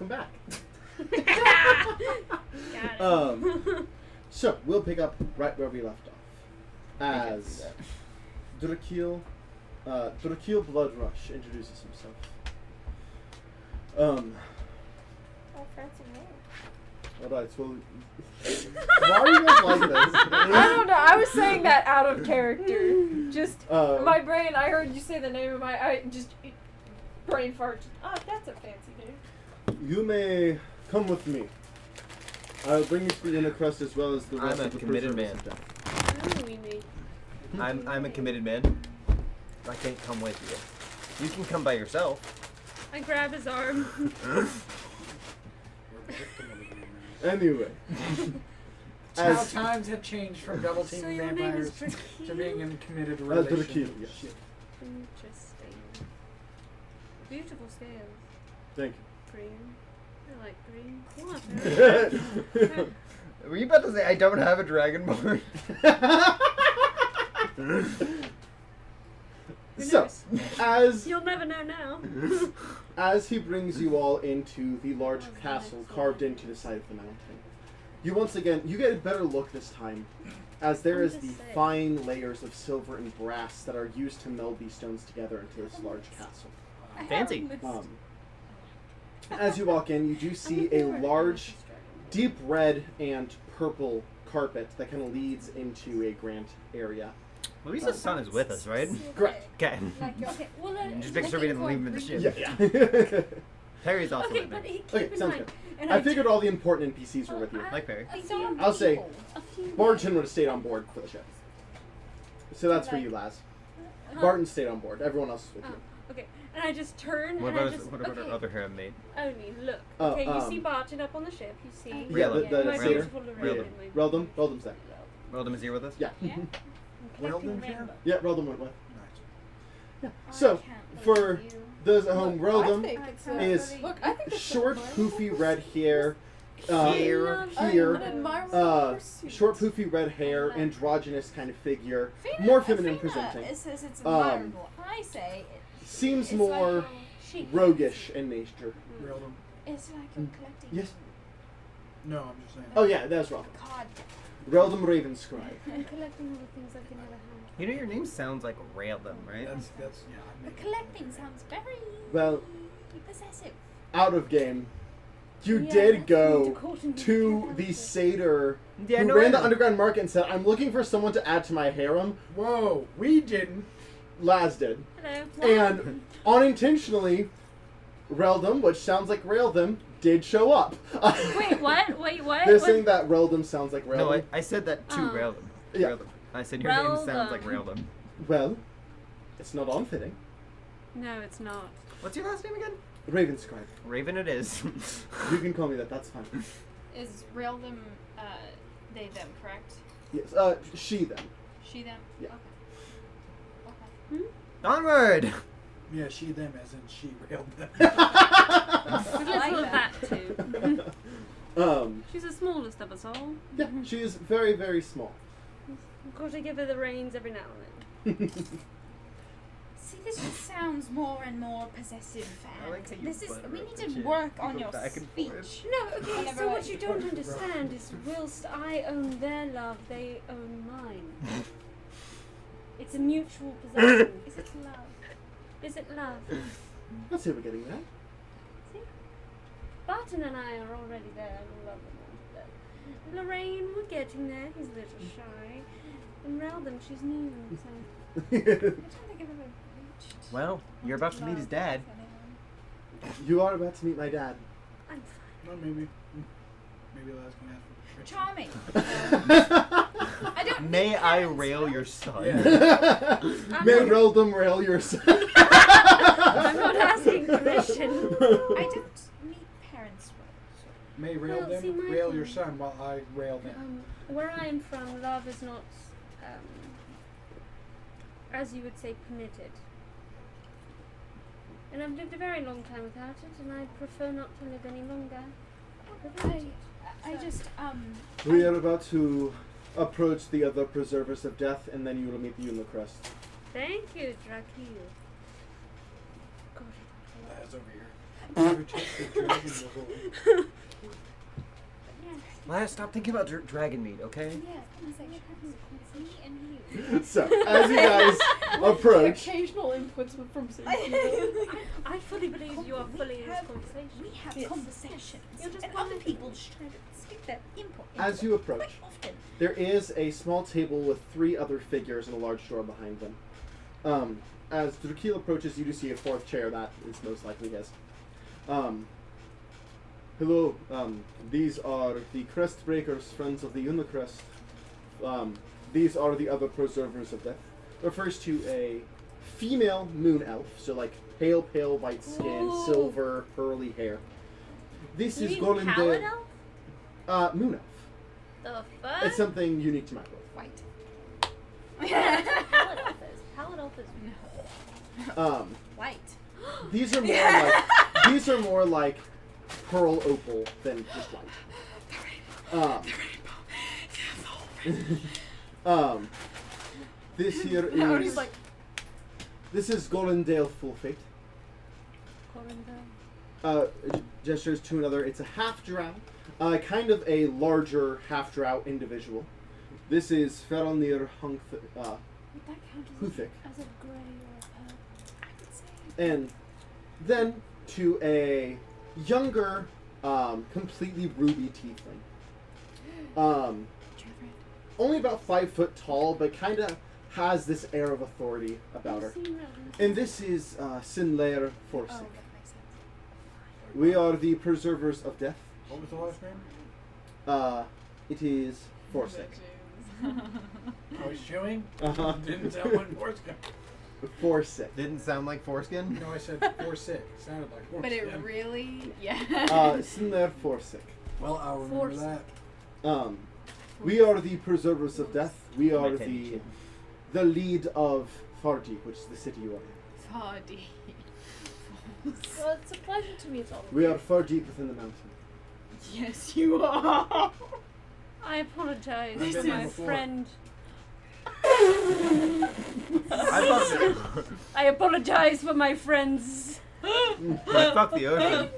S1: welcome back.
S3: Got it.
S1: So we'll pick up right where we left off. As Drakil Bloodrush introduces himself.
S5: Oh, fancy name.
S1: Alright, well, why are you guys like this?
S5: I don't know. I was saying that out of character. Just my brain. I heard you say the name of I just brain fart. Oh, that's a fancy name.
S1: You may come with me. I'll bring you to the inner crest as well as the rest
S7: I'm a
S1: of the
S7: committed
S1: preservers
S7: man.
S1: of death.
S3: Oh, we need.
S7: I'm a committed man. I can't come with you. You can come by yourself.
S3: I grab his arm.
S1: Anyway.
S4: How
S1: As
S4: times have changed from double
S3: So
S4: teaming
S3: your name is
S4: vampires to
S3: Drakil?
S4: being in a committed
S1: Drakil,
S4: relationship.
S1: yes.
S3: Interesting. Beautiful scales.
S1: Thank
S3: Green. I like green. What?
S7: Were you about to say I don't have a dragonborn?
S3: Who
S1: So,
S3: knows?
S1: as
S3: You'll never know now.
S1: as he brings you all into the large castle carved into the side of the mountain, you once again, you get a better look this time, as there
S3: I'm
S1: is
S3: just
S1: the
S3: saying.
S1: fine layers of silver and brass that are used to meld these stones together into this large castle.
S7: Fancy.
S1: As you walk in, you do see a large, deep red and purple carpet that kind of leads into a grand area.
S7: Louisa's son is with us, right?
S1: Correct.
S7: Okay.
S3: Okay, well,
S7: Just make sure we didn't leave him in the ship.
S1: Yeah.
S7: Perry's also
S3: Okay,
S7: with
S3: but
S7: me.
S3: keep
S1: Okay,
S3: in
S1: sounds
S3: mind.
S1: good.
S3: And
S1: I figured all the important NPCs were with you.
S7: Like Perry.
S1: I'll say
S3: a few
S1: Barton would have stayed on board for the ship. So that's for you, Laz. Barton stayed on board. Everyone else is with you.
S3: Okay, and I just turn
S7: What
S3: and I
S7: about,
S3: just.
S7: what about
S3: okay.
S7: our other harem mate?
S3: Only look.
S1: Oh,
S3: Okay, you see Barton up on the ship. You see.
S1: Yeah, the
S3: my
S1: satyr.
S3: beautiful Lorraine and my
S1: Reldum. Reldum's there.
S7: Weldon is here with us?
S1: Yeah.
S4: Weldon here?
S1: Yeah, Reldum went with.
S4: Nice.
S1: Yeah. So, for those at home, Reldum is
S5: Look, I think it's
S1: short, poofy red hair.
S7: Here.
S1: Short, poofy red hair, androgynous kind of figure, more feminine presenting.
S9: It says it's admirable. I say
S1: Seems
S9: it's
S1: more
S9: like
S3: chic.
S1: roguish in nature.
S4: Weldon.
S9: it's like you're collecting
S1: Yes.
S8: No, I'm just saying.
S1: Oh yeah, that's Reldum.
S9: card.
S1: Reldum Ravenscribe.
S3: I'm collecting all the things I can never have.
S7: You know your name sounds like Raildum, right?
S8: That's yeah. I
S9: The
S8: mean,
S9: collecting sounds very
S1: Well,
S9: possessive.
S1: out of game. You
S3: Yeah,
S1: did
S3: that's
S1: go
S3: important.
S1: to the satyr
S7: Yeah,
S1: who
S7: no, I
S1: ran the
S7: know.
S1: underground market and said, "I'm looking for someone to add to my harem."
S4: Whoa, we didn't.
S1: Laz did.
S3: Hello.
S1: And unintentionally, Reldum, which sounds like Raildum, did show up.
S3: Wait, what? Wait, what?
S1: They're
S3: What?
S1: saying that Reldum sounds like Raildum.
S7: No, I said that to
S3: Oh.
S7: Raildum.
S1: Yeah.
S7: Raildum. I said your name sounds like
S3: Raildum.
S7: Raildum.
S1: Well, it's not unfitting.
S3: No, it's not.
S7: What's your last name again?
S1: Ravenscribe.
S7: Raven it is.
S1: You can call me that, that's fine.
S2: Is Raildum, they, them, correct?
S1: Yes, she, them.
S2: She, them?
S1: Yeah.
S2: Okay.
S7: Onward!
S8: yeah, she, them, as in she railed them.
S3: There's
S9: like
S3: little of
S9: that.
S3: that too. She's the smallest of us all.
S1: Yeah, she is very, very small.
S3: Got to give her the reins every now and then.
S9: See, this just sounds more and more possessive.
S7: I like how you
S9: This is
S7: butter
S9: we
S7: up
S9: need
S7: the
S9: to
S7: chin.
S9: work
S7: You
S9: on
S7: go
S9: your
S7: back and
S9: speech.
S7: forth.
S3: No, okay,
S9: Whenever
S3: so
S9: I-
S3: what you don't understand is whilst I own their love, they own mine. It's a mutual possession. Is it love? Is it love?
S1: Let's see if we're getting there.
S3: See? Barton and I are already there. I love them all to death. Lorraine, we're getting there. He's a little shy. And Reldum, she's new, so...
S9: I don't think I've ever reached.
S7: Well, you're about to meet his dad.
S1: You are about to meet my dad.
S3: I'm
S8: Well, maybe. Maybe Laz can ask for
S9: Charming. I don't.
S7: May
S9: need
S7: I
S9: parents,
S7: rail
S9: right?
S7: your son?
S1: May Reldum rail your son.
S3: I'm not asking permission.
S9: I don't meet parents well.
S8: May rail
S3: Well,
S8: them,
S3: see, my
S8: rail your
S3: thing-
S8: son while I rail them.
S3: Where I'm from, love is not, as you would say, permitted. And I've lived a very long time without it, and I prefer not to live any longer without it.
S9: I just
S1: We are about to approach the other preservers of death, and then you will meet the Crest.
S3: Thank you, Drakil. God,
S8: Laz over here. Never touched the dragon before.
S7: Last, stop thinking about dragon meat, okay?
S1: So, as you guys approach,
S5: Occasional inputs from
S3: I fully believe you are fully in this conversation.
S9: We have
S5: Yes.
S9: conversations,
S3: You're just
S9: and other
S3: blind.
S9: people just try to stick their input.
S1: as you approach,
S9: quite often.
S1: there is a small table with 3 other figures and a large door behind them. As Drakil approaches, you do see a 4th chair that is most likely his. Hello, these are the Crestbreakers, friends of the Unicrest. These are the other preservers of death. Refers to a female moon elf, so like pale white skin,
S3: Ooh.
S1: silver, pearly hair. This
S3: You
S1: is
S3: mean
S1: Golden
S3: Paladin
S1: Dale.
S3: elf?
S1: Moon elf.
S3: The fuck?
S1: It's something unique to my world.
S9: White.
S3: Paladin elf is
S9: White.
S1: These are more like these are more like pearl opal than just white. This here is
S5: like,
S1: this is Golden Full Fate. Gestures to another. It's a half drow, kind of a larger half drow individual. This is Feronir
S3: would that count
S1: Huthik.
S3: as a grey or a purple?
S9: I would say.
S1: And then to a younger, completely ruby tiefling. Only about 5 foot tall, but kind of has this air of authority about her. And this is Sinlair Forsyth.
S9: Oh, that makes sense.
S1: We are the preservers of death.
S8: What was the last name?
S1: It is Forsyth.
S8: Oh, he's chewing?
S1: Uh-huh.
S8: Didn't sound like foreskin.
S1: Forsyth.
S7: Didn't sound like foreskin?
S8: No, I said foresick. Sounded like foreskin.
S9: But it really, yeah.
S1: Sinlair Forsyth.
S8: Well, I'll remember that.
S1: We are the preservers of death. We are
S7: Teddy
S1: the lead of Fardi, which is the city you are in.
S2: Fardy.
S3: Well, it's a pleasure to meet all of
S1: We
S3: you.
S1: are far deep within the mountain.
S2: Yes, you are.
S3: I apologize
S8: I've
S3: for
S8: been there
S3: my
S8: before.
S3: friend.
S7: I
S3: I apologize for my friends.
S7: fucked the ocean.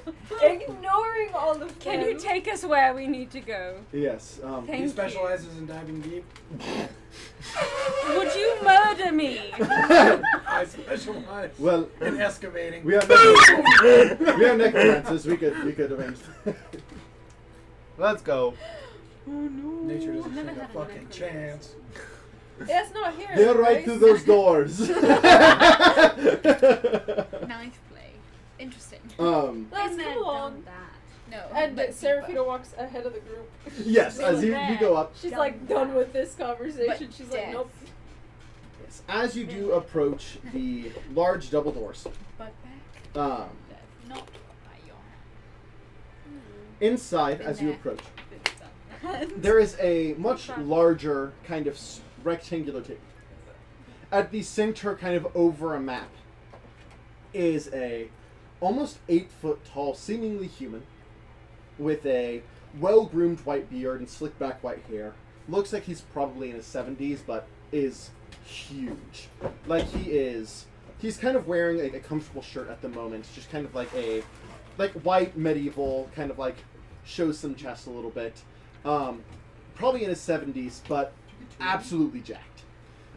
S5: ignoring all of
S3: Can
S5: them.
S3: you take us where we need to go?
S1: Yes.
S3: Thank
S8: He
S3: you.
S8: specializes in diving deep.
S3: Would you murder me?
S8: I specialize
S1: Well,
S8: in excavating.
S1: we are necromancers. We could arrange.
S7: Let's go.
S8: Nature doesn't
S3: Never
S8: stand a
S3: had a
S8: fucking
S3: necromancer.
S8: chance.
S5: It's not here.
S1: They're right through those doors.
S2: Knife play. Interesting.
S5: Let's
S3: Been there,
S5: come along.
S3: done that.
S2: No.
S5: And
S2: but
S5: Seraphina walks ahead of the group.
S1: Yes,
S3: We
S1: as
S3: were
S1: you
S3: there.
S1: go up.
S5: She's
S3: Done
S5: like done
S3: that.
S5: with this conversation.
S2: But
S5: She's like,
S2: death.
S5: nope.
S1: Yes, as you do approach the large double doors.
S2: But back.
S1: Um,
S2: Not by your
S1: inside,
S2: Been
S1: as you
S2: there.
S1: approach,
S2: hand.
S1: there is a much larger kind of rectangular table. At the center, kind of over a map, is a almost 8 foot tall, seemingly human, with a well-groomed white beard and slick back white hair. Looks like he's probably in his 70s, but is huge. Like he's kind of wearing like a comfortable shirt at the moment, just kind of like a white medieval, kind of like shows some chest a little bit. Probably in his 70s, but absolutely jacked.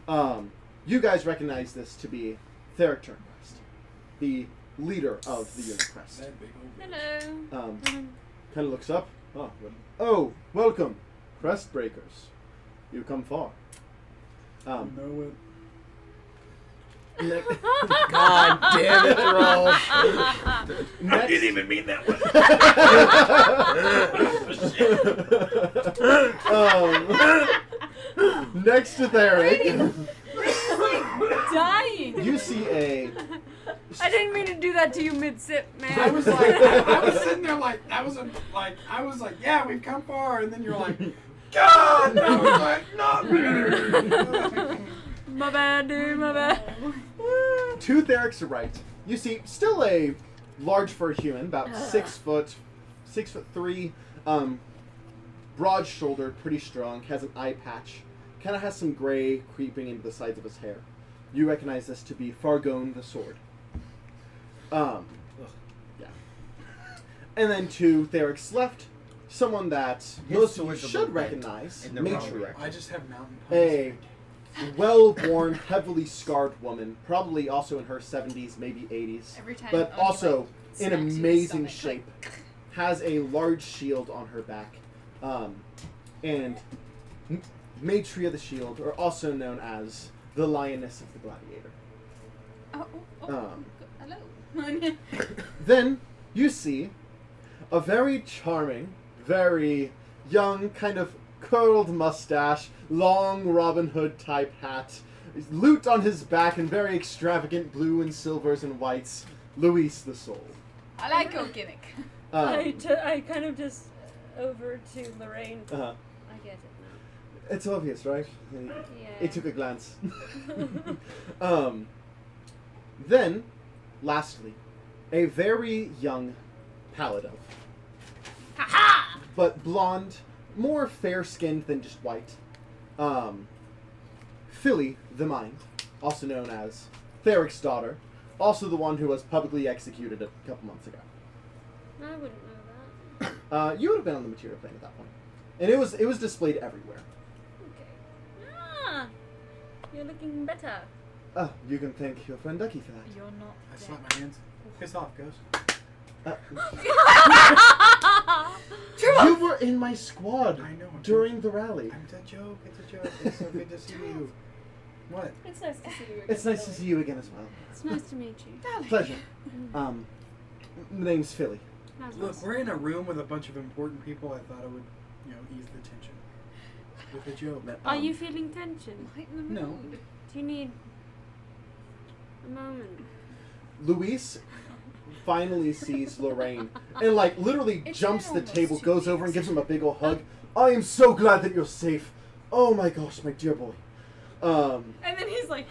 S1: You guys recognize this to be Theric Turnquest, the leader of the Unicrest.
S8: That big old bitch.
S3: Hello.
S1: Kind of looks up. Oh, welcome, Crestbreakers. You come far.
S8: You know it.
S7: God damn it, Roll.
S1: Next,
S8: even mean that one.
S1: next to Theric,
S5: Dying.
S1: you see a.
S3: I didn't mean to do that to you mid-sip, man.
S8: I was like, I was sitting there like, I was like, yeah, we've come far, and then you're like, God, and I was like, not better.
S3: My bad, dude, my bad.
S1: To Theric's right, you see still a large fur human, about 6'3", broad shouldered, pretty strong, has an eye patch, kind of has some gray creeping into the sides of his hair. You recognize this to be Fargone the Sword. Yeah. And then to Theric's left, someone that
S7: His
S1: most of you
S7: sword's a
S1: should
S7: little bit
S1: recognize,
S7: in the wrong
S1: Matriarch.
S7: direction.
S8: I just have mountain
S1: A well-born, heavily scarred woman, probably also in her 70s, maybe 80s,
S2: Every time
S1: but
S2: Oni,
S1: also
S2: like,
S1: in
S2: smacks you in the
S1: amazing
S2: stomach,
S1: shape. Has a large shield on her back. And Matria the Shield, or also known as the Lioness of the Gladiator.
S2: Hello.
S1: Then you see a very charming, very young, kind of curled mustache, long Robin Hood type hat, loot on his back, and very extravagant blue and silvers and whites, Luis the Soul.
S2: I like your gimmick.
S3: I kind of just over to Lorraine.
S1: Uh-huh.
S3: I get it now.
S1: It's obvious, right?
S3: Yeah.
S1: It took a glance. Then, lastly, a very young paladin.
S2: Ha
S1: But blonde, more fair-skinned than just white. Philly the Mind, also known as Theric's daughter, also the one who was publicly executed a couple months ago.
S3: I wouldn't know that.
S1: You would have been on the material plane at that point, and it was displayed everywhere.
S3: Okay. Ah, you're looking better.
S1: You can thank your friend Ducky for that.
S2: You're not.
S8: I slap my hands. Piss off, Ghost.
S1: You were in my squad
S8: I know.
S1: during the rally.
S8: It's a joke. It's a joke. It's so good to see you. What?
S5: It's nice to see you again.
S1: It's nice to see you again as well.
S3: It's nice to meet you.
S1: Pleasure. My name's Philly.
S8: Look, we're in a room with a bunch of important people. I thought it would, ease the tension with a joke.
S3: Are you feeling tension?
S8: No.
S3: Do you need a moment?
S1: Luis finally sees Lorraine and literally
S2: It's
S1: jumps
S2: been
S1: the
S2: almost
S1: table,
S2: 2
S1: goes over and
S2: weeks.
S1: gives him a big ol' hug. I am so glad that you're safe. Oh my gosh, my dear boy.
S5: And then he's like,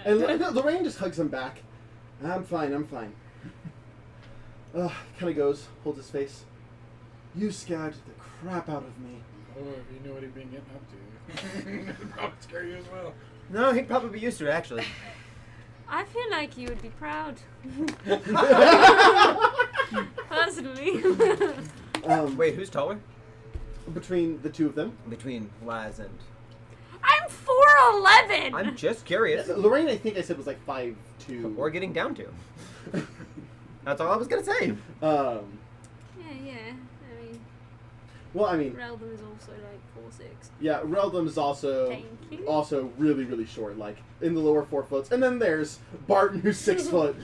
S1: And Lorraine just hugs him back. I'm fine. Kind of goes, holds his face. You scared the crap out of me.
S8: Oh, if you know what he'd been getting up to, it'd probably scare you as well.
S7: No, he'd probably be used to it, actually.
S3: I feel like you would be proud. Personally.
S7: Wait, who's taller?
S1: Between the two of them.
S7: Between Laz and...
S3: I'm 4'11".
S7: I'm just curious.
S1: Lorraine, I think I said was 5'2".
S7: Or getting down to. That's all I was gonna say.
S3: Yeah.
S1: Well, I mean,
S3: Reldon is also like 4'6".
S1: yeah, Reldum is
S3: Thank you.
S1: also really, really short, in the lower 4 foot. And then there's Barton, who's 6 foot.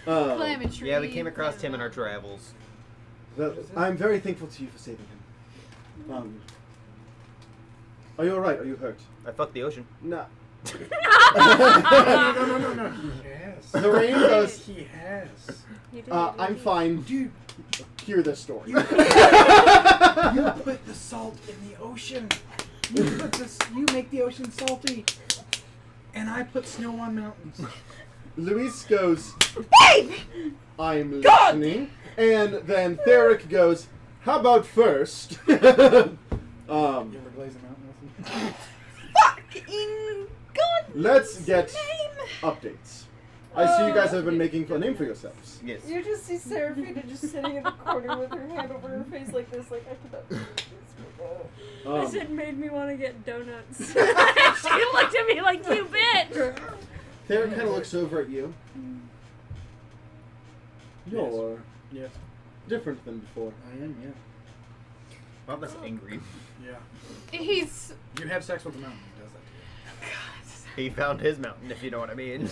S2: Clementry.
S7: Yeah, we came across him in our travels.
S1: I'm very thankful to you for saving him. Are you alright? Are you hurt?
S7: I fucked the ocean.
S1: No.
S8: No. He has.
S1: Lorraine goes,
S8: He has.
S3: You did,
S1: I'm fine.
S8: Dude,
S1: Hear this story.
S8: you put the salt in the ocean. You make the ocean salty. And I put snow on mountains.
S1: Luis goes, I'm listening. And then Theric goes, how about first?
S8: You ever blaze a mountain with him?
S9: In God.
S1: Let's get updates. I see you guys have been making a name for yourselves.
S7: Yes.
S5: You just see Seraphina just sitting in the corner with her hand over her face like this, like I cannot do this.
S3: This made me want to get donuts. She looked at me like, you bitch!
S1: Theric kind of looks over at you. You're
S8: Yes.
S1: different than before.
S8: I am, yeah.
S7: Well, that's angry.
S8: Yeah.
S2: He's.
S8: You have sex with a mountain. He does that to you.
S7: He found his mountain, if you know what I mean.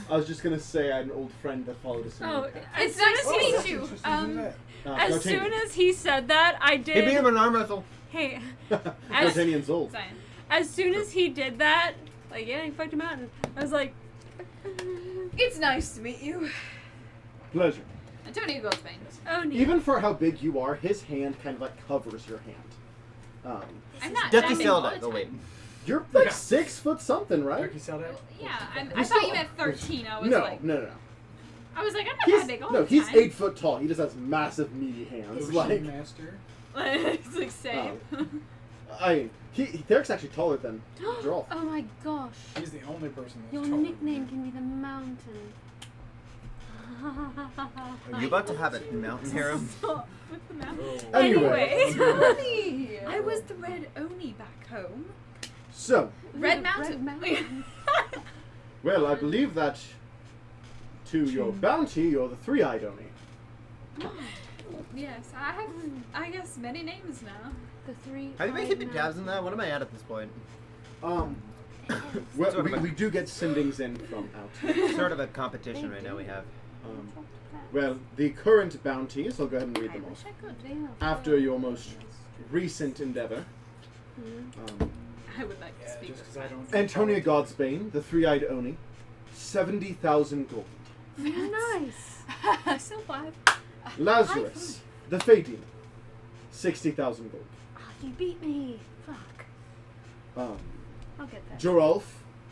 S1: I was just gonna say I had an old friend that followed us.
S3: Oh,
S2: It's
S3: as
S2: nice
S3: soon
S2: to
S3: as
S2: meet
S3: he,
S2: you.
S8: Who's that?
S3: as soon as he said that, I
S7: He beat
S3: did.
S7: him in an arm wrestle.
S3: Hey, as,
S1: D'Artagnan's old.
S2: Zion.
S3: as soon as he did that, he fucked him out, and I was like,
S2: It's nice to meet you.
S1: Pleasure.
S2: Antonio Goldstein.
S3: oh no.
S1: Even for how big you are, his hand kind of covers your hand.
S2: I'm not.
S7: Ducky
S2: that big
S7: sold
S2: all
S7: it.
S2: the
S7: Oh, wait.
S2: time.
S1: You're 6 foot something, right?
S8: Turkey sell that?
S2: Yeah, I
S1: You're
S2: thought
S1: still-
S2: you meant 13. I was
S1: No,
S2: like,
S1: no.
S2: I was like, I'm not
S1: He's,
S2: that big all
S1: no,
S2: the
S1: he's
S2: time.
S1: 8 foot tall. He just has massive meaty hands.
S8: Ocean master.
S2: It's like same.
S1: Theric's actually taller than Drolf.
S3: Oh my gosh.
S8: He's the only person that's
S3: Your
S8: taller than
S3: nickname
S8: me.
S3: can be the mountain.
S7: Are you about to have a mountain harem?
S9: Stop with the mouth.
S1: Anyway.
S9: Oni! I was the red Oni back home.
S1: So,
S2: Red Mountain.
S1: well, I believe that to your bounty, you're the three-eyed Oni.
S9: Yes, I have, I guess, many names now.
S3: The three.
S7: Have you been keeping tabs on that? What am I at this point?
S1: Well,
S7: Sort of a-
S1: we do get sendings in from out.
S7: Sort of a competition right now we have.
S1: Well, the current bounties, I'll go ahead and read
S2: I
S1: them
S2: wish
S1: off.
S2: I could.
S1: After your most recent endeavor,
S9: I would like to
S8: Yeah,
S9: speak
S8: just
S9: with
S8: 'cause I
S9: friends.
S8: don't.
S1: Antonia Godsbane, the three-eyed Oni, 70,000 gold.
S3: Nice.
S2: Still 5.
S1: Lazarus, the Fey Demon, 60,000 gold.
S3: Oh, you beat me. Fuck.
S1: Um,
S3: I'll get that.
S1: Joralf,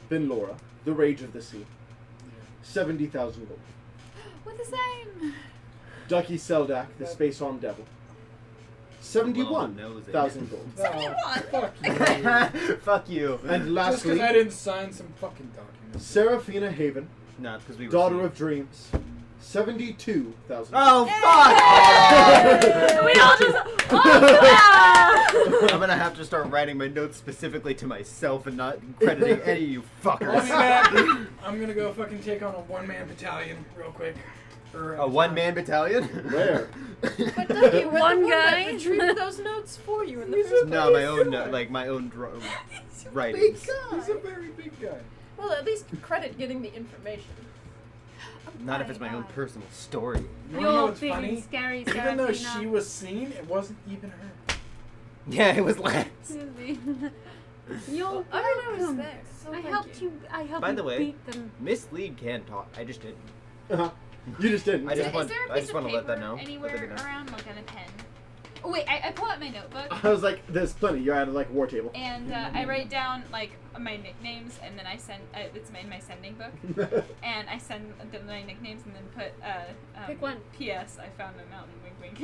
S1: Ben Laura, the Rage of the Sea, 70,000 gold.
S2: We're the same.
S1: Ducky Seldak, the Space Arm Devil, 71,000 gold.
S8: Oh, fuck you.
S7: Fuck you.
S1: And
S8: Just
S1: lastly,
S8: because I didn't sign some fucking documents.
S1: Seraphina Haven,
S7: No, it's because we were
S1: Daughter
S7: seeing-
S1: of Dreams, 72,000.
S7: Oh fuck!
S3: We all just.
S7: I'm gonna have to start writing my notes specifically to myself and not crediting any of you
S8: I'll be
S7: fuckers.
S8: back. I'm gonna go fucking take on a one-man battalion real quick. Or,
S7: A one-man battalion?
S1: Where?
S5: But Dougie, we're
S3: One
S5: the one that
S3: guy?
S5: retrieved those notes for you in the first
S7: No, my own, my own writings.
S8: He's a very big guy.
S5: Well, at least credit getting the information.
S7: Not if it's my own personal story.
S8: You wanna know
S3: You're
S8: what's
S3: big
S8: funny?
S3: and scary,
S8: Even though
S3: Seraphina.
S8: she was seen, it wasn't even her.
S7: Yeah, it was Lance.
S3: You're
S5: I mean, I was
S3: welcome.
S5: there. So
S3: I
S5: thank
S3: helped you. I helped
S7: By
S3: you
S7: the way,
S3: beat them.
S7: Miss Lead can talk. I just didn't.
S1: You just didn't.
S7: I just
S2: Is
S7: want-
S2: there a
S7: I
S2: piece
S7: just
S2: of
S7: wanna let that
S2: paper
S7: know.
S2: anywhere
S7: Let that know.
S2: around, like on a pen? Oh wait, I pull out my notebook
S1: I was like, there's plenty. You're at like a war table.
S2: and I write down like my nicknames, and then I send. It's in my sending book, and I send them my nicknames, and then put.
S3: Pick one.
S2: P.S. I found a mountain. Wink, wink.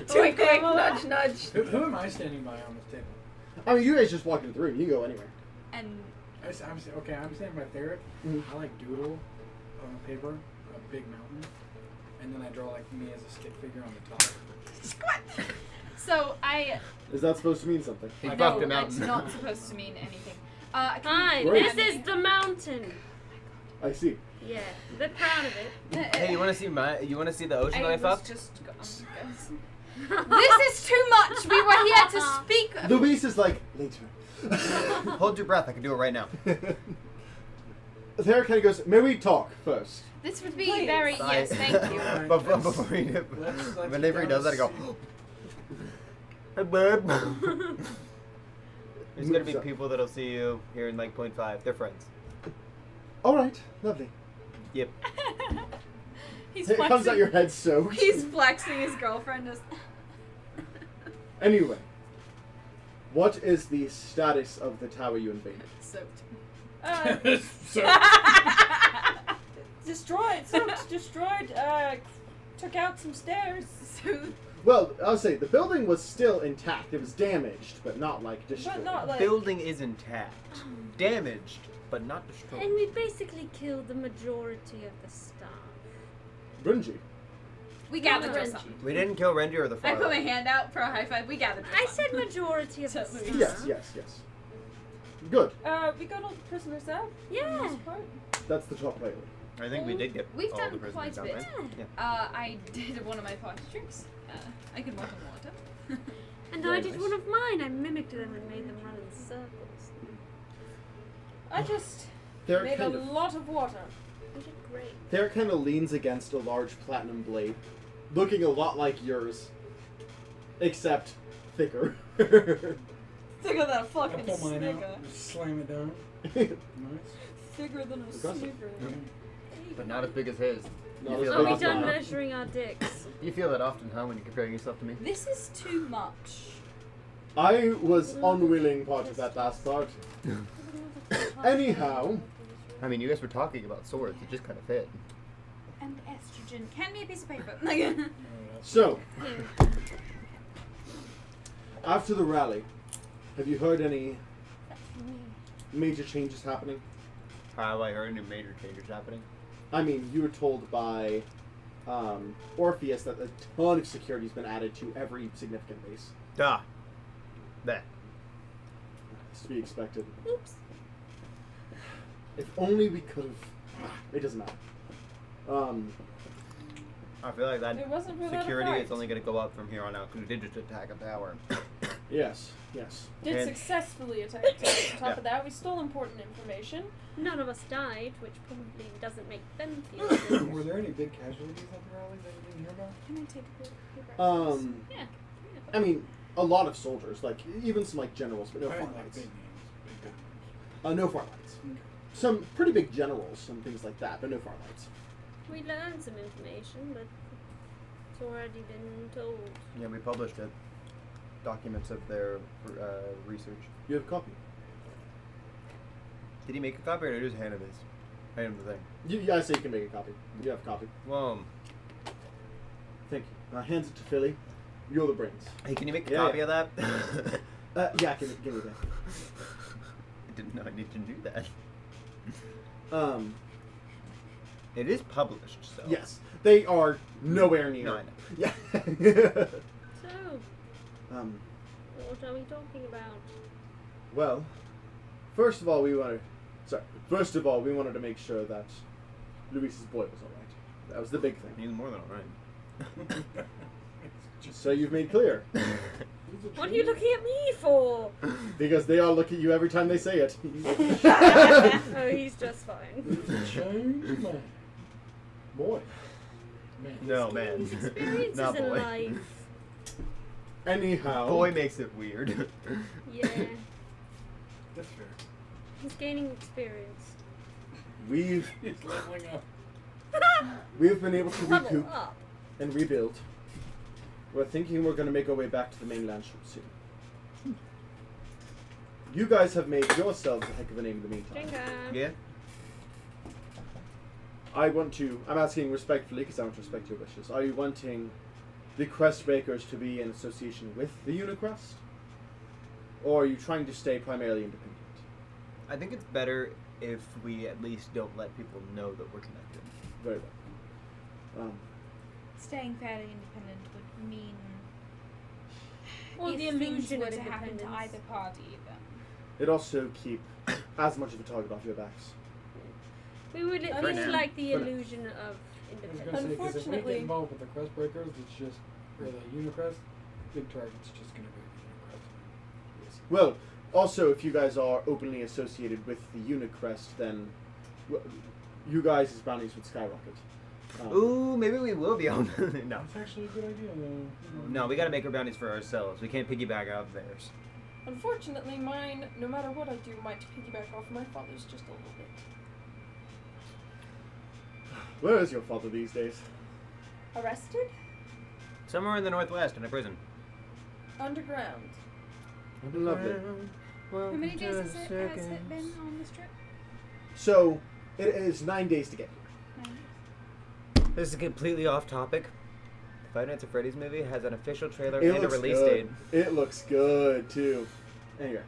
S5: Quick, quick, nudge, nudge.
S8: Who am I standing by on this table?
S1: I mean, you guys just walk into the room. You can go anywhere.
S2: And
S8: I'm standing by Theric.
S1: Mhm.
S8: I like doodle on paper a big mountain, and then I draw like me as a stick figure on the top.
S2: so I.
S1: Is that supposed to mean something?
S7: He
S2: No,
S7: fucked a
S2: it's
S7: mountain.
S2: not supposed to mean anything.
S3: Fine.
S1: Great.
S3: This is the mountain.
S1: I see.
S3: Yeah, they're proud of it.
S7: Hey, you wanna see the ocean that I
S2: was
S7: fucked?
S2: just. This is too much. We were here to speak.
S1: Luis is like, later.
S7: Hold your breath. I can do it right now.
S1: Sarah kind of goes, may we talk first?
S2: This would be
S5: Please.
S2: very. Yes, thank you.
S7: Before he,
S8: Let's
S7: whenever he does that, I go. Hey, babe. There's gonna be people that'll see you here in like 0.5. They're friends.
S1: All right, lovely.
S7: Yep.
S2: He's
S1: It comes out your head soaked.
S2: He's flexing his girlfriend. As
S1: Anyway, what is the status of the tower you invaded?
S2: soaked.
S8: So,
S5: Destroyed, soaked, destroyed, took out some stairs.
S2: So
S1: Well, I'll say the building was still intact. It was damaged, but not like destroyed.
S5: But not like.
S7: Building is intact, damaged, but not destroyed.
S3: And we basically killed the majority of the staff.
S1: Brunji.
S2: we gathered
S5: Renji.
S2: some.
S7: We didn't kill Renji or the
S2: I
S7: father.
S2: put my hand out for a high five. We gathered.
S3: I
S2: some.
S3: said majority of the
S2: So,
S3: staff.
S1: Yes, yes, yes. Good.
S5: We got all the prisoners out. for the
S3: Yeah.
S5: most part.
S1: That's the top priority.
S7: I think we did get
S2: We've
S7: all
S2: done
S7: the prisoners
S2: quite a
S7: out,
S2: bit.
S7: right? Yeah.
S2: I did one of my party tricks. I can walk on water.
S3: And
S1: Very
S3: I did
S1: nice.
S3: one of mine. I mimicked them and made them run in circles.
S5: I just
S1: They're
S5: made a
S1: kind of
S5: lot of water.
S3: We did great.
S1: They're kind of leans against a large platinum blade, looking a lot like yours, except thicker.
S5: Thicker than a
S8: I
S5: fucking
S8: pull mine
S5: snicker.
S8: out, just slam it down. Nice.
S5: Thicker than a
S1: Impressive.
S5: snicker.
S7: But not as big as his.
S1: Not
S7: You
S1: as
S7: feel
S3: Are
S1: big
S3: we
S1: as
S3: done
S1: mine.
S3: measuring our dicks?
S7: You feel that often, huh, when you're comparing yourself to me?
S9: This is too much.
S1: I was unwilling part of that last part. Anyhow,
S7: I mean, you guys were talking about swords. It just kind of fit.
S9: And estrogen. Hand me a piece of paper.
S1: so
S3: Here.
S1: after the rally, have you heard any major changes happening?
S7: Have I heard any major changes happening?
S1: I mean, you were told by Orpheus that a ton of security has been added to every significant base.
S7: Duh. That.
S1: It's to be expected.
S3: Oops.
S1: If only we could have. It doesn't matter.
S7: I feel like that
S5: It wasn't for that
S7: security
S5: effect.
S7: is only going to go up from here on out because we did just attack a tower.
S1: Yes, yes.
S5: Did
S7: And-
S5: successfully attack it. On top
S7: Yeah.
S5: of that, we stole important information.
S3: None of us died, which probably doesn't make them feel
S4: Were there any big casualties at the rally that you didn't hear about?
S9: Can I take a paper?
S3: Yeah.
S1: I mean, a lot of soldiers, like even some like generals, but no
S8: I
S1: front
S8: like
S1: lines.
S8: big names. Big guns.
S1: No front lines. Some pretty big generals and things like that, but no front lines.
S3: We learned some information, but it's already been told.
S7: Yeah, we published it. Documents of their research.
S1: You have a copy.
S7: Did he make a copy or did he just hand him his? Hand him the thing.
S1: Yeah, I say you can make a copy. You have a copy.
S7: Well,
S1: Thank you. Hands it to Philly. You're the brains.
S7: hey, can you make a
S1: Yeah,
S7: copy
S1: yeah.
S7: of that?
S1: Yeah, give me that.
S7: I didn't know I needed to do that. It is published, so.
S1: Yes, they are nowhere near.
S7: No, I know.
S1: Yeah.
S3: So,
S1: um.
S3: what are we talking about?
S1: Well, first of all, we wanted to make sure that Luis's boy was all right. That was the big thing.
S7: He's more than alright.
S1: So you've made clear.
S3: What are you looking at me for?
S1: Because they all look at you every time they say it.
S3: Oh, he's just fine.
S8: Change man. Boy. Man.
S7: No, man.
S3: Experiences
S7: Not
S3: in
S7: boy.
S3: life.
S1: Anyhow.
S7: Boy makes it weird.
S3: Yeah,
S8: That's fair.
S3: he's gaining experience.
S1: We've
S8: He's leveling up.
S1: been able to
S3: Level
S1: recoup
S3: up.
S1: and rebuild. We're thinking we're going to make our way back to the mainland soon. You guys have made yourselves a heck of a name in the meantime.
S3: Jenga.
S7: Yeah?
S1: I'm asking respectfully because I want to respect your wishes. Are you wanting the Crestbreakers to be in association with the Unicrest? Or are you trying to stay primarily independent?
S7: I think it's better if we at least don't let people know that we're connected.
S1: Very well.
S9: Staying fairly independent would mean
S3: Well,
S9: if
S3: the
S9: things
S3: illusion
S9: were
S3: of
S9: to happen to
S3: independence.
S9: either party, then
S1: It also keep as much of a target off your backs.
S3: We would at
S5: For
S3: least
S7: now.
S3: like the
S1: For now.
S3: illusion of
S8: I was
S3: independence.
S8: gonna say, because if we get
S5: Unfortunately-
S8: involved with the Crestbreakers, it's just, or the Unicrest, big target's just gonna be the Unicrest.
S1: Well, also, if you guys are openly associated with the Unicrest, then you guys' bounties would skyrocket.
S7: Ooh, maybe we will be on. No.
S8: That's actually a good idea, though.
S7: No, we gotta make our bounties for ourselves. We can't piggyback out theirs.
S5: Unfortunately, mine, no matter what I do, might piggyback off my father's just a little bit.
S1: Where is your father these days?
S5: Arrested?
S7: Somewhere in the northwest, in a prison.
S5: Underground.
S1: Lovely.
S9: how many days has it been on this trip?
S1: So, it is 9 days to get here.
S9: 9 days.
S7: This is completely off topic. The Five Nights at Freddy's movie has an official trailer
S1: It
S7: and a
S1: looks
S7: release
S1: good.
S7: date.
S1: It looks good, too. Anyway.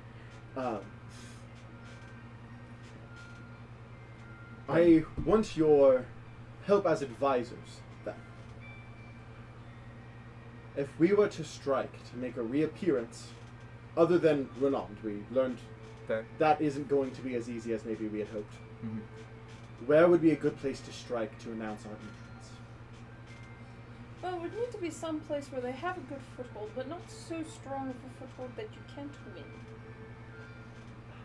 S1: I want your help as advisors, then. If we were to strike to make a reappearance, other than Renand, we learned
S7: Fair.
S1: that isn't going to be as easy as maybe we had hoped.
S7: Mhm.
S1: Where would be a good place to strike to announce our entrance?
S5: Well, it would need to be some place where they have a good foothold, but not so strong of a foothold that you can't win.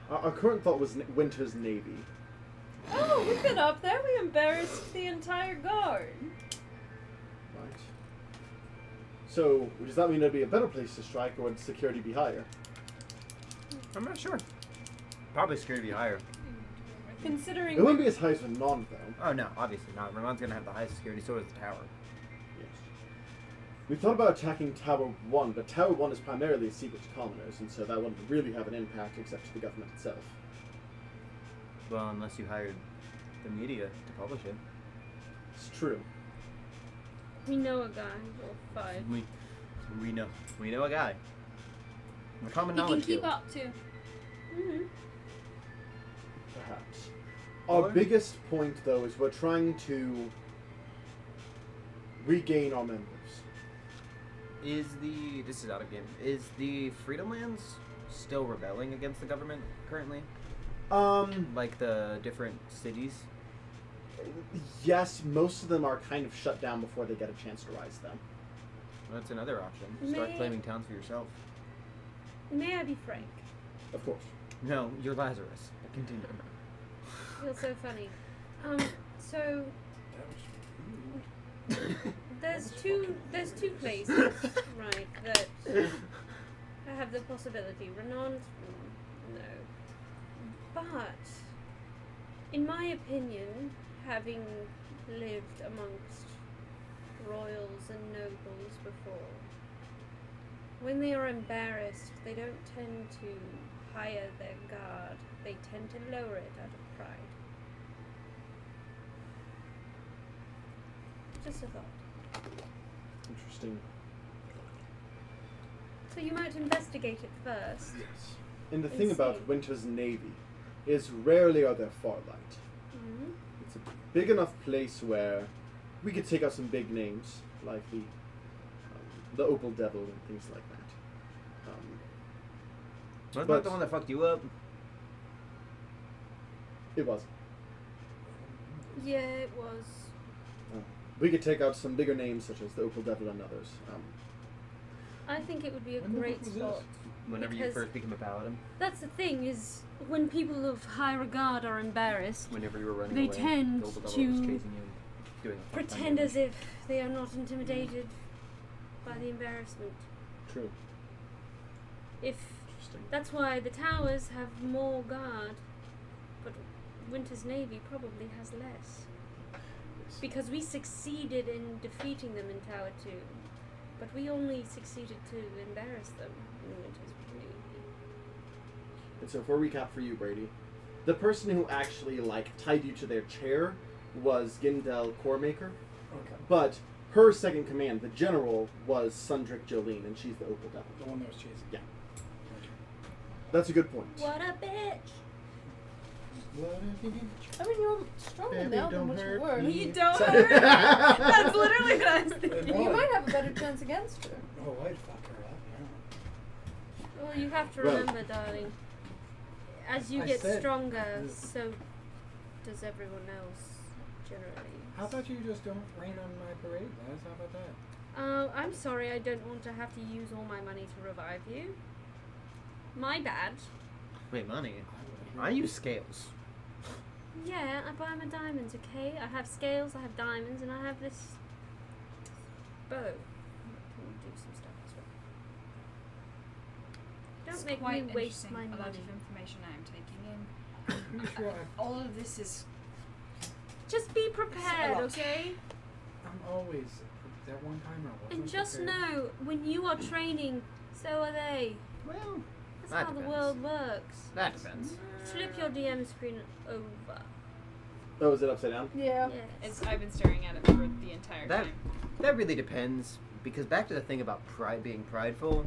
S1: Our current thought was Winter's Navy.
S5: Oh, we've been up there. We embarrassed the entire guard.
S1: Right. So, does that mean there'd be a better place to strike, or would security be higher?
S7: I'm not sure. Probably security higher.
S5: Considering
S1: It wouldn't be as high as Renand, though.
S7: Oh no, obviously not. Renon's gonna have the highest security, so does the tower.
S1: Yes. We thought about attacking Tower 1, but Tower 1 is primarily a secret to commoners, and so that wouldn't really have an impact except to the government itself.
S7: Well, unless you hired the media to publish it.
S1: It's true.
S3: We know a guy, or 5.
S7: We know a guy. The common
S2: You can
S7: knowledge
S2: keep
S7: guild.
S2: up too.
S3: Mm-hmm.
S1: Perhaps. Our
S7: Or-
S1: biggest point, though, is we're trying to regain our members.
S7: This is out of game. Is the Freedomlands still rebelling against the government currently? Like the different cities?
S1: Yes, most of them are kind of shut down before they get a chance to rise them.
S7: That's another option. Start
S3: May-
S7: claiming towns for yourself.
S3: May I be frank?
S1: Of course.
S7: No, you're Lazarus. Continue.
S3: You're so funny. So there's two places, right, that I have the possibility. Renan, no. But in my opinion, having lived amongst royals and nobles before, when they are embarrassed, they don't tend to higher their guard. They tend to lower it out of pride. Just a thought.
S1: Interesting.
S3: So you might investigate it first.
S1: Yes. And the
S3: And
S1: thing about
S3: see.
S1: Winter's Navy is rarely are there farlight.
S3: Mm-hmm.
S1: It's a big enough place where we could take out some big names like the Opal Devil and things like that.
S7: Wasn't
S1: But-
S7: that the one that fucked you up?
S1: It was.
S3: Yeah, it was.
S1: We could take out some bigger names such as the Opal Devil and others.
S3: I think it would be a
S8: When the
S3: great
S8: fuck was
S3: spot.
S7: Whenever you
S3: Because-
S7: first became a paladin?
S3: That's the thing is, when people of high regard are embarrassed,
S7: Whenever you were running
S3: They
S7: away,
S3: tend
S7: the Opal Devil
S3: to
S7: was chasing you, doing
S3: pretend as if they are not intimidated by the embarrassment.
S1: True.
S3: If
S1: Interesting.
S3: that's why the towers have more guard, but Winter's Navy probably has less. Because we succeeded in defeating them in Tower 2, but we only succeeded to embarrass them in Winter's Navy.
S1: And so for a recap for you, Brady, the person who actually tied you to their chair was Gindel Coremaker,
S8: Okay.
S1: but her second command, the general, was Sundrick Jolene, and she's the Opal Devil.
S8: The one that was chasing.
S1: Yeah. That's a good point.
S3: What a bitch!
S5: I mean, you're stronger
S1: Baby,
S5: now
S1: don't
S5: than what you
S1: hurt
S5: were.
S1: me.
S5: You
S9: Don't.
S1: Sorry.
S9: That's literally what I was thinking.
S8: Why?
S5: might have a better chance against her.
S8: Oh, I'd fuck her up now.
S3: Well, you have to
S1: Well-
S3: remember, darling, as you
S8: I
S3: get
S8: said-
S3: stronger, so does everyone else, generally.
S4: How about you just don't rain on my parade, Laz? How about that?
S3: I'm sorry, I don't want to have to use all my money to revive you. My bad.
S7: Wait, money? I use scales.
S3: Yeah, I buy my diamonds, okay? I have scales, I have diamonds, and I have this bow. I can do some stuff as well.
S9: It's
S3: Don't make
S9: quite
S3: me waste
S9: interesting,
S3: my
S9: a lot
S3: money.
S9: of information I'm taking in.
S4: I'm pretty sure
S9: All of this is
S3: Just be prepared,
S9: lot.
S3: okay?
S4: I'm always that one time I wasn't.
S3: And just
S4: prepared.
S3: know, when you are training, so are they.
S7: Well,
S3: That's
S7: that
S3: how the
S7: depends.
S3: world works.
S7: that depends.
S3: Flip your DM screen over.
S1: Oh, is it upside down?
S5: Yeah.
S2: It's, I've been staring at it for the entire
S7: That
S2: time.
S7: that really depends, because back to the thing about being prideful,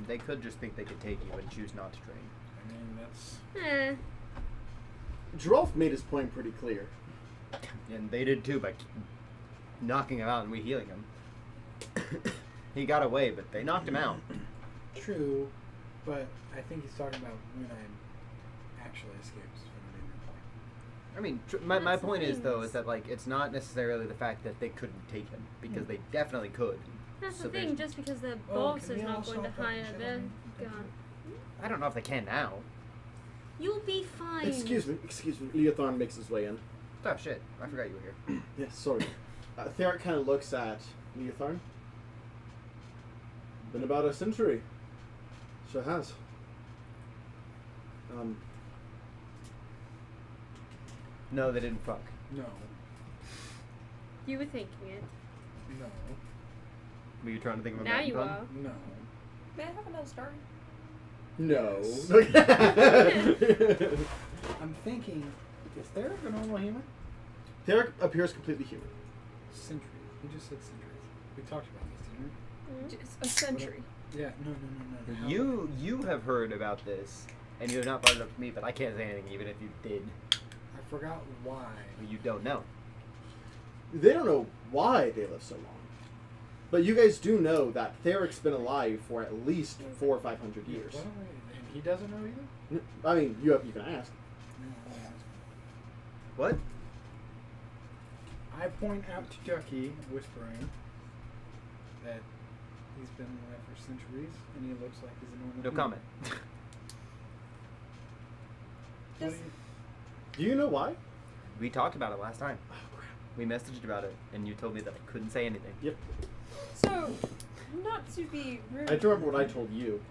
S7: they could just think they could take you and choose not to train.
S4: I mean, that's.
S3: Eh.
S1: Drolf made his point pretty clear.
S7: And they did too by knocking him out and re-healing him. He got away, but they knocked him out.
S4: True, but I think he's talking about when I actually escaped. Is what I mean.
S7: I mean, my
S3: That's the
S7: point is though
S3: thing.
S7: is that it's not necessarily the fact that they couldn't take him, because they definitely could.
S3: That's
S7: So
S3: the thing,
S7: there's-
S3: just because their
S8: Oh,
S3: boss
S8: can
S3: is
S8: we
S3: not
S8: all
S3: going to
S8: stop talking
S3: hire
S8: shit
S3: their
S8: on me? Thank
S3: gun.
S7: I don't know if they can now.
S3: You'll be fine.
S1: Excuse me. Leothorn makes his way in.
S7: Oh shit! I forgot you were here.
S1: Yes, sorry. Theric kind of looks at Leothorn. Been about a century. Sure has.
S7: No, they didn't fuck.
S4: No,
S3: You were thinking it.
S4: no,
S7: Were you trying to think of a
S3: Now
S7: mountain
S3: you
S7: pun?
S3: are.
S4: no.
S5: May I have another story?
S1: No.
S4: I'm thinking, is there a normal human?
S1: Theric appears completely human.
S4: Century. You just said centuries. We talked about this, didn't we?
S5: Just a century.
S4: Yeah. No. How-
S7: You have heard about this, and you have not brought it up to me, but I can't say anything even if you did.
S4: forgot why.
S7: You don't know.
S1: They don't know why they live so long. But you guys do know that Theric's been alive for at least 400 or 500 years.
S4: Well, and he doesn't know either?
S1: I mean, you can ask.
S7: What?
S4: I point out to Ducky, whispering, that he's been alive for centuries, and he looks like he's a normal
S7: No
S4: human.
S7: comment.
S4: What
S5: Just-
S4: do you-
S1: Do you know why?
S7: We talked about it last time.
S1: Oh, crap.
S7: We messaged about it, and you told me that I couldn't say anything.
S1: Yep.
S5: So, not to be rude.
S1: I do remember what I told you.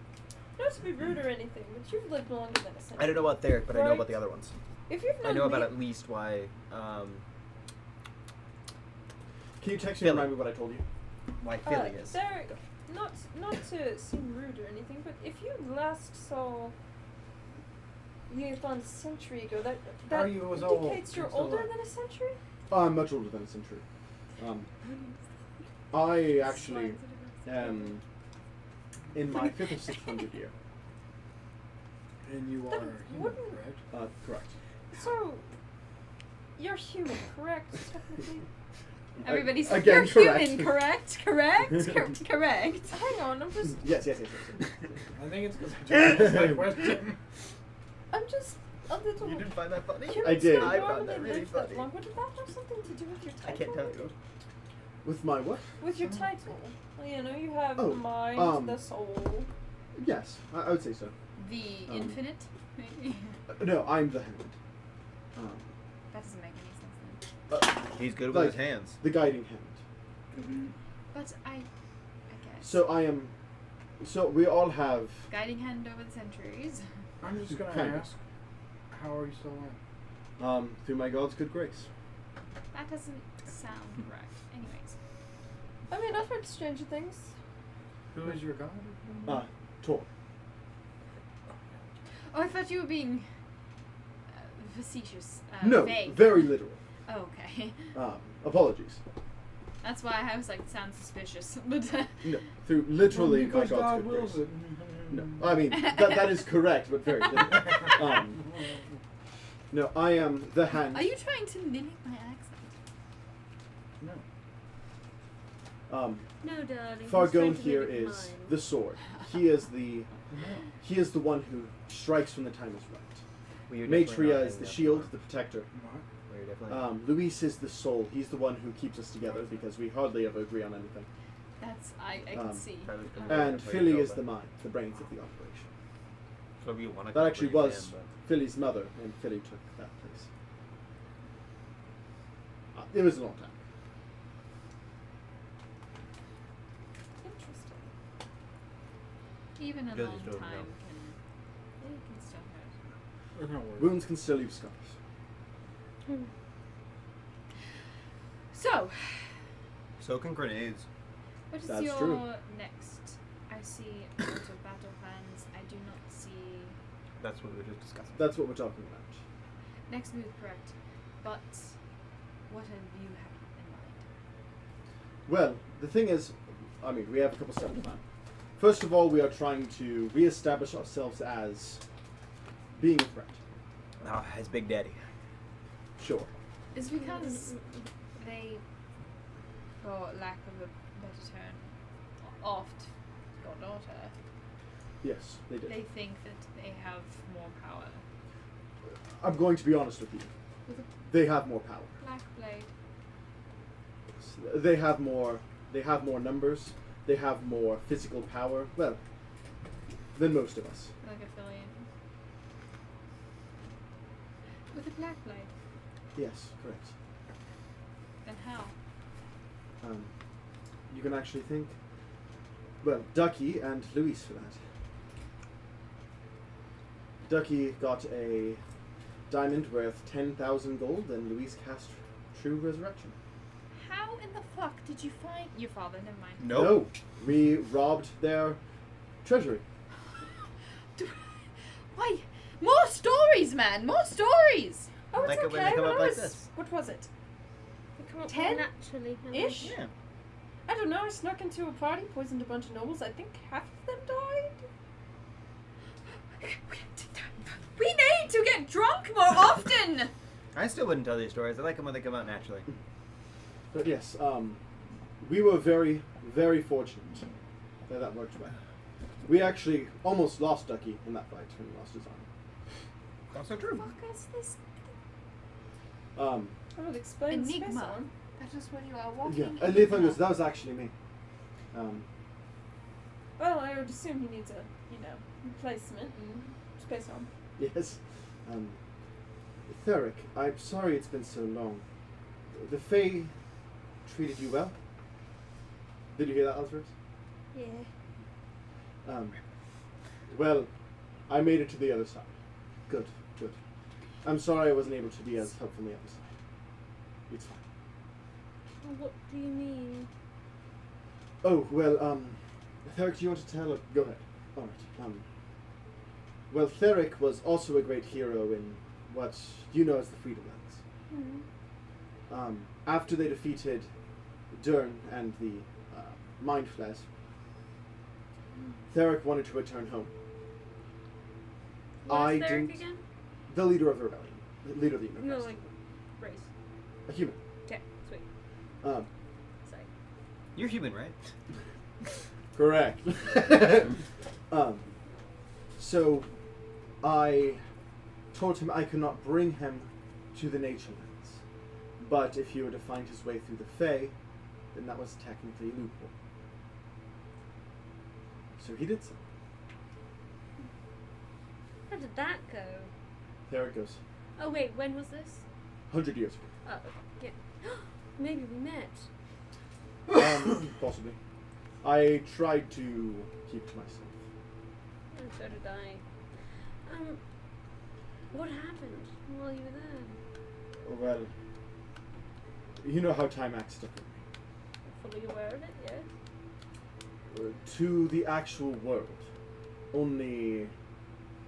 S5: Not to be rude or anything, but you've lived longer than a century.
S7: I don't know about Theric, but I know
S5: Right.
S7: about the other ones.
S5: If you've known
S7: I know about
S5: me,
S7: at least why.
S1: Can you text me and
S7: Philly.
S1: remind me what I told you?
S7: Why Philly is.
S5: There, not to seem rude or anything, but if you last saw Leothon a century ago, that
S4: Oh, he was old.
S5: indicates you're
S4: He's still
S5: older
S4: alive.
S5: than a century.
S1: I'm much older than a century. I actually am in my 5th or 600 year.
S4: And you
S5: Then
S4: are human,
S5: wouldn't-
S4: correct?
S1: Correct.
S5: So, you're human, correct? Technically.
S2: Everybody's
S1: Again,
S2: you're
S1: correct.
S2: human, correct? Correct.
S5: Hang on, I'm just,
S1: Yes.
S4: I think it's because I just asked that question.
S5: I'm just a little.
S7: You didn't find that funny?
S5: Humans
S1: I did.
S5: don't
S7: I found
S5: normally
S7: that really
S5: live that
S7: funny.
S5: long. Would that have something to do with your
S7: I
S5: title?
S7: can't tell you.
S1: With my what?
S5: With your title. Well, you know, you have
S1: Oh,
S5: the mind, the soul.
S1: Yes, I would say so.
S2: The infinite?
S1: No, I'm the hand.
S2: That doesn't make any sense then.
S7: He's good with
S1: Like-
S7: his hands.
S1: The guiding hand.
S2: But I guess.
S1: So I am. So we all have.
S2: Guiding hand over the centuries.
S4: I'm just going to
S1: Kind of.
S4: ask, how are you still alive?
S1: Through my God's good grace.
S2: That doesn't sound correct. Anyways.
S5: I mean, I've heard stranger things.
S4: Who is your god?
S1: Tor.
S2: Oh, I thought you were being facetious.
S1: No,
S2: Vague.
S1: very literal.
S2: Oh, okay.
S1: Apologies.
S2: That's why I was like, sounds suspicious. But
S1: No, through literally my
S4: because
S1: God's
S4: God
S1: good
S4: wills
S1: grace.
S4: it.
S1: No, I mean that is correct, but very literal. No, I am the hand.
S2: are you trying to mimic my accent?
S4: No.
S3: No, darling. he's
S1: Fargone
S3: trying to
S1: here
S3: mimic
S1: is
S3: mine.
S1: the sword. He is the one who strikes when the time is right.
S7: Well, you're definitely not
S1: Matria is
S7: in
S1: the
S7: that
S1: shield,
S7: part.
S1: the protector.
S4: What?
S7: Well, you're definitely
S1: Luis is the soul. He's the one who keeps us together because we hardly ever agree on anything.
S2: That's I can see.
S7: Probably couldn't
S1: And
S7: do it if I
S1: Philly
S7: could
S1: is
S7: go,
S1: the
S7: but-
S1: mind, the brains of the operation.
S7: So if you wanna
S1: That
S7: go
S1: actually
S7: where you
S1: was
S7: can, but-
S1: Philly's mother, and Philly took that place. It was a long time.
S5: Interesting.
S2: Even a
S7: Good,
S2: long
S7: you don't
S2: time
S7: know.
S2: can still hurt.
S4: There's no word.
S1: Wounds can still leave scars.
S2: So,
S7: So can grenades.
S2: what is
S1: That's
S2: your
S1: true.
S2: next? I see a lot of battle plans. I do not see
S7: That's what we were just discussing.
S1: That's what we're talking about.
S2: next move, correct? But what have you have in mind?
S1: Well, the thing is, I mean, we have a couple steps plan. First of all, we are trying to reestablish ourselves as being a threat.
S7: Ah, his big daddy.
S1: Sure.
S2: It's because they, for lack of a better term, oft your daughter.
S1: Yes, they did.
S2: They think that they have more power.
S1: I'm going to be honest with you. They have more power.
S2: Black Blade.
S1: They have more. They have more numbers. They have more physical power. Well, than most of us.
S2: Like affiliate. With a Black Blade.
S1: Yes, correct.
S2: Then how?
S1: You can actually think. Well, Ducky and Luis for that. Ducky got a diamond worth 10,000 gold, and Luis cast True Resurrection.
S2: How in the fuck did you find your father? Never mind.
S1: No, we robbed their treasury.
S2: Why? More stories, man! More stories!
S5: Oh, it's
S7: Like it when they
S5: okay.
S7: come
S5: When
S7: up
S5: I
S7: like
S5: was,
S7: this.
S5: what was it?
S3: They come up
S5: 10?
S3: naturally. don't they?
S5: Ish?
S7: Yeah.
S5: I don't know. I snuck into a party, poisoned a bunch of nobles. I think half of them died.
S2: We need to get drunk more often!
S7: I still wouldn't tell these stories. I like them when they come out naturally.
S1: But yes, we were very, very fortunate that worked well. We actually almost lost Ducky in that fight when he lost his arm.
S7: Also true.
S2: Fuck is this
S1: Um,
S5: I will explain space
S2: enigma?
S5: arm.
S2: That is when you are walking.
S1: yeah, Leothungus, that was actually me.
S5: Well, I would assume he needs a, replacement and space arm.
S1: Yes. Theric, I'm sorry it's been so long. The Fae treated you well? Did you hear that, Lazarus?
S3: Yeah.
S1: Well, I made it to the other side. Good, good. I'm sorry I wasn't able to be as helpful on the other side. It's fine.
S3: What do you mean?
S1: Oh, well, Theric, do you want to tell? Go ahead. Alright. Well, Theric was also a great hero in what you know as the Freedom Lands. After they defeated Dern and the Mind Flayers, Theric wanted to return home.
S3: What is
S1: I
S3: Theric
S1: didn't.
S3: again?
S1: The leader of the rebellion. The leader of the Human
S3: No,
S1: Crest.
S3: like race.
S1: A human.
S3: Okay, sweet. Sorry.
S7: You're human, right?
S1: Correct. So I told him I could not bring him to the Nature Lands, but if he were to find his way through the Fae, then that was technically a loophole. So he did so.
S3: How did that go?
S1: There it goes.
S3: Oh wait, when was this?
S1: 100 years ago.
S3: Oh, yeah. Maybe we met.
S1: Possibly. I tried to keep to myself.
S3: And so did I. What happened while you were there?
S1: Well, you know how time acts differently.
S3: Fully aware of it, yes?
S1: To the actual world, only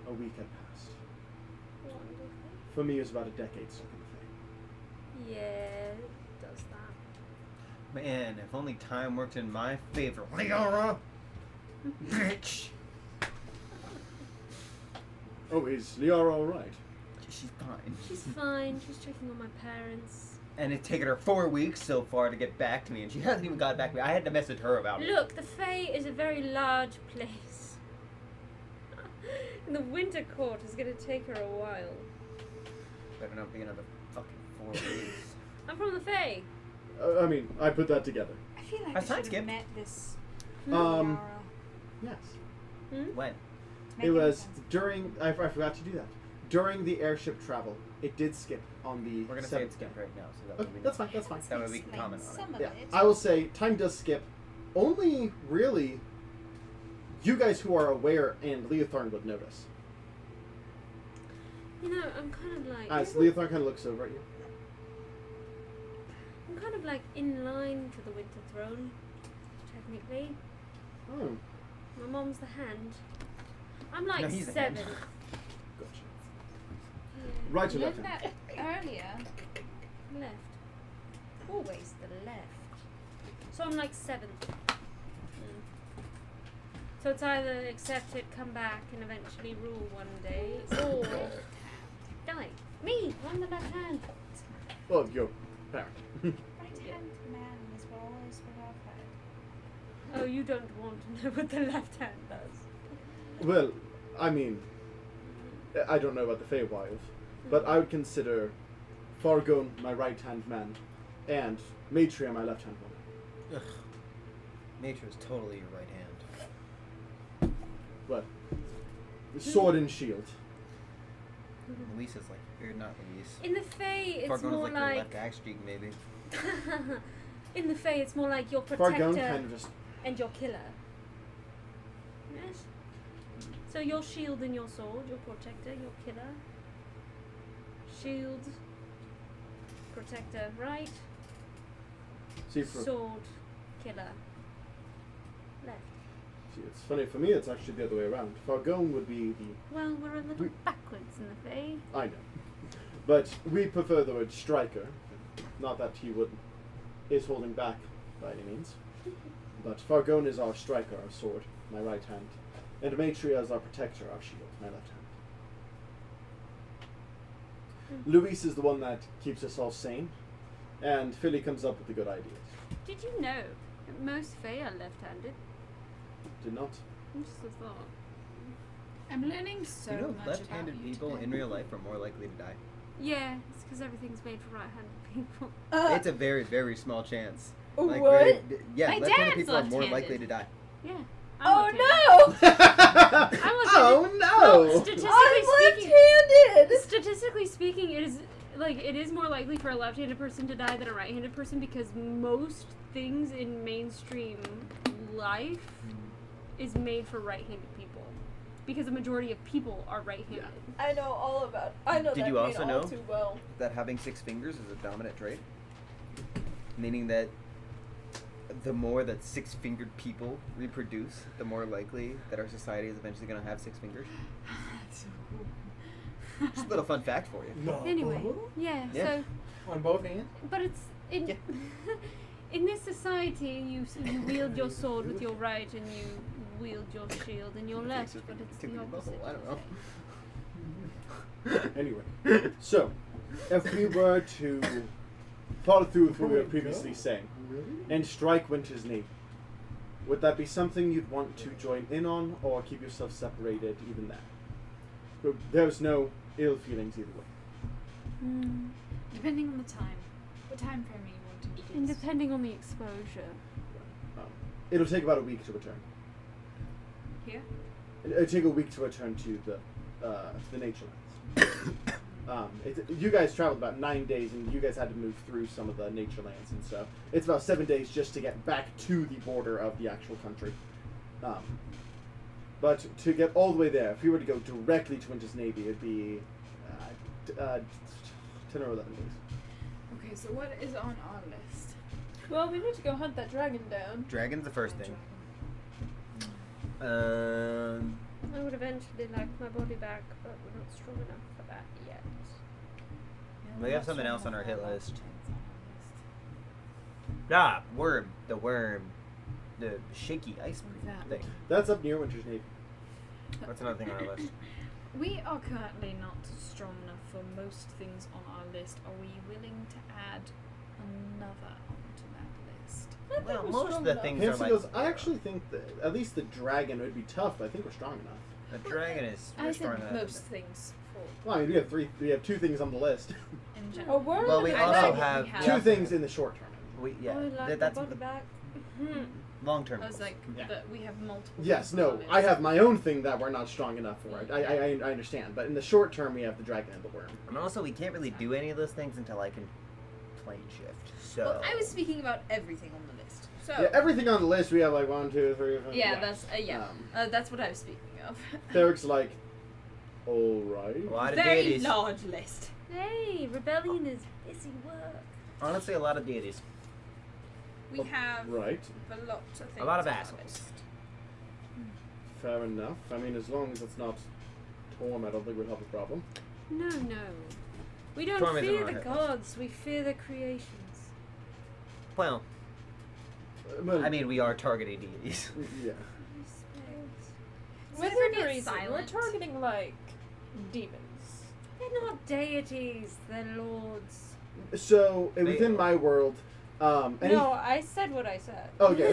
S1: a week had passed.
S3: Wonderful.
S1: For me, it was about a decade stuck in the Fae.
S3: Yeah, it does that.
S7: Man, if only time worked in my favor. Leora! Bitch!
S1: Oh, is Liara alright?
S7: She's fine.
S3: She's fine. She's checking on my parents.
S7: And it's taken her 4 weeks so far to get back to me, and she hasn't even got back to me. I had to message her about it.
S3: Look, the Fae is a very large place. And the Winter Court is going to take her a while.
S7: Better not be another fucking 4 weeks.
S3: I'm from the Fae.
S1: I mean, I put that together.
S9: I feel like
S7: Has
S9: I
S7: time
S9: should have
S7: skipped?
S9: met this.
S1: Um,
S9: Liara.
S1: Yes.
S3: Hmm?
S7: When?
S1: It was during, I forgot to do that. During the airship travel, it did skip on the
S7: We're gonna say it's
S1: 7th
S7: skipped
S1: day.
S7: right now, so that
S1: Okay,
S7: way we know.
S1: that's fine, that's fine.
S7: That way we can comment on it.
S9: Some of
S1: Yeah,
S9: it.
S1: I will say time does skip. Only really you guys who are aware and Leothorn would notice.
S3: You know, I'm kind of like...
S1: As Leothorn kind of looks over at you.
S3: I'm kind of like in line for the Winter Throne, technically.
S1: Oh,
S3: My mom's the hand. I'm like
S7: No, he's the
S3: 7.
S7: hand.
S1: gotcha.
S3: Yeah.
S1: Right or
S2: You
S1: left
S2: learned
S1: hand?
S2: that earlier.
S3: Left. Always the left. So I'm like 7th. So it's either accept it, come back, and eventually rule one day, or die. Me! I'm the left hand.
S1: Well, your parent.
S9: Right hand man is always what I've heard.
S3: Oh, you don't want to know what the left hand does.
S1: Well, I mean, I don't know about the Feywild, but I would consider Fargon my right-hand man, and Matria my left-hand woman.
S7: Ugh. Nature is totally your right hand.
S1: What? Sword and shield.
S7: Luis is like, you're not Luis.
S3: In the Fae, it's
S7: Fargona's
S3: more
S7: like your
S3: like...
S7: left axe cheek, maybe.
S3: In the Fae, it's more like your
S1: Fargon
S3: protector
S1: kind of just...
S3: and your killer. Yes? So your shield and your sword, your protector, your killer. Shield, protector, right?
S1: See, for,
S3: Sword, killer, left.
S1: see, it's funny, for me it's actually the other way around. Fargon would be the...
S3: Well, we're a little
S1: We-
S3: backwards in the Fae.
S1: I know. But we prefer the word striker. Not that he is holding back by any means. But Fargon is our striker, our sword, my right hand. And Matria is our protector, our shield, my left hand. Luis is the one that keeps us all sane, and Philly comes up with the good ideas.
S3: Did you know that most Fae are left-handed?
S1: Did not.
S3: Just a thought.
S2: I'm learning so
S7: You know,
S2: much
S7: left-handed
S2: about you
S7: people
S2: today.
S7: in real life are more likely to die.
S3: Yeah, it's because everything's made for right-handed people.
S7: It's a very, very small chance.
S5: What?
S7: Yeah,
S2: My
S7: left-handed
S2: dad's
S7: people are more
S2: left-handed.
S7: likely to die.
S3: Yeah.
S5: Oh
S3: left-handed.
S5: no!
S1: Oh
S3: Well,
S1: no!
S3: statistically
S5: I'm
S3: speaking,
S5: left-handed.
S3: statistically speaking, it is more likely for a left-handed person to die than a right-handed person because most things in mainstream life is made for right-handed people because the majority of people are right-handed.
S5: I know all about. I know
S7: Did
S5: that
S7: you
S5: pain
S7: also
S5: all
S7: know?
S5: too well.
S7: That having 6 fingers is a dominant trait. Meaning that the more that 6-fingered people reproduce, the more likely that our society is eventually going to have 6 fingers.
S2: That's so cool.
S7: Just a little fun fact for you.
S8: No.
S3: Anyway, yeah.
S7: Yeah.
S3: So,
S8: On both hands?
S3: but it's in
S7: Yeah.
S3: in this society, you wield your sword with your right and you wield your shield in your left, but it's
S7: Took
S3: the
S7: me a bubble,
S3: opposite.
S7: I don't know.
S1: Anyway, so if we were to follow through with what we were previously saying and strike Winter's Navy, would that be something you'd want to join in on or keep yourself separated even then? But there's no ill feelings either way.
S2: Depending on the time. What time frame are you wanting to do
S3: And
S2: this?
S3: depending on the exposure.
S1: It'll take about a week to return.
S2: Here?
S1: It'll take a week to return to the nature lands. You guys traveled about 9 days, and you guys had to move through some of the nature lands, and so it's about 7 days just to get back to the border of the actual country. But to get all the way there, if we were to go directly to Winter's Navy, it'd be 10 or 11 days.
S2: Okay, so what is on our list?
S5: Well, we need to go hunt that dragon down.
S7: Dragon's the first thing.
S3: I would eventually like my body back, but we're not strong enough for that yet.
S7: We have something else on our hit list. Ah, worm. The worm. The shaky ice
S2: That.
S7: thing.
S1: That's up near Winter's Navy.
S7: That's another thing on our list.
S2: We are currently not strong enough for most things on our list. Are we willing to add another onto that list?
S5: I think
S7: Well,
S5: we're
S7: most
S5: strong
S7: of the
S5: enough.
S7: things are
S1: Hanson
S7: like.
S1: goes, I actually think that at least the dragon would be tough, but I think we're strong enough.
S7: The dragon is.
S2: I
S7: we're strong
S2: said
S7: enough.
S2: most things for
S1: Well, I mean, we have 2 things on the list.
S2: in
S5: A
S2: general.
S5: worm
S7: Well,
S5: and
S7: we
S5: a
S7: also
S5: dragon.
S7: have.
S2: We have-
S1: 2 things in the short term.
S7: Yeah,
S3: I would like
S7: that's
S3: my body back.
S7: long term.
S2: I was like,
S1: Yeah.
S2: but we have multiple.
S1: Yes,
S2: things on
S1: no,
S2: our list.
S1: I have my own thing that we're not strong enough for. I understand, but in the short term, we have the dragon and the worm.
S7: And also, we can't really do any of those things until I can plane shift. So.
S2: Well, I was speaking about everything on the list. So
S1: Yeah, everything on the list, we have like 1, 2, 3. 4,
S2: yeah, that's what I was speaking of.
S1: Derek's like, all right.
S7: A lot of
S2: Very
S7: deities.
S2: large list.
S3: Hey, rebellion is busy work.
S7: Honestly, a lot of deities.
S2: We have
S1: Right.
S2: a lot of things.
S7: A lot of
S2: on our
S7: assholes.
S2: list.
S1: Fair enough. I mean, as long as it's not Torm, I don't think we'd have a problem.
S3: No. We don't
S7: Torm isn't
S3: fear
S7: on
S3: the
S7: our hit
S3: gods, we fear the creations.
S7: Well,
S1: But,
S7: I mean, we are targeting deities.
S1: yeah.
S5: Within
S2: Get
S5: reason, we're
S2: silent.
S5: targeting like demons.
S3: They're not deities, they're lords.
S1: So,
S7: They
S1: within
S7: are.
S1: my world, any...
S3: No, I said what I said.
S1: Okay.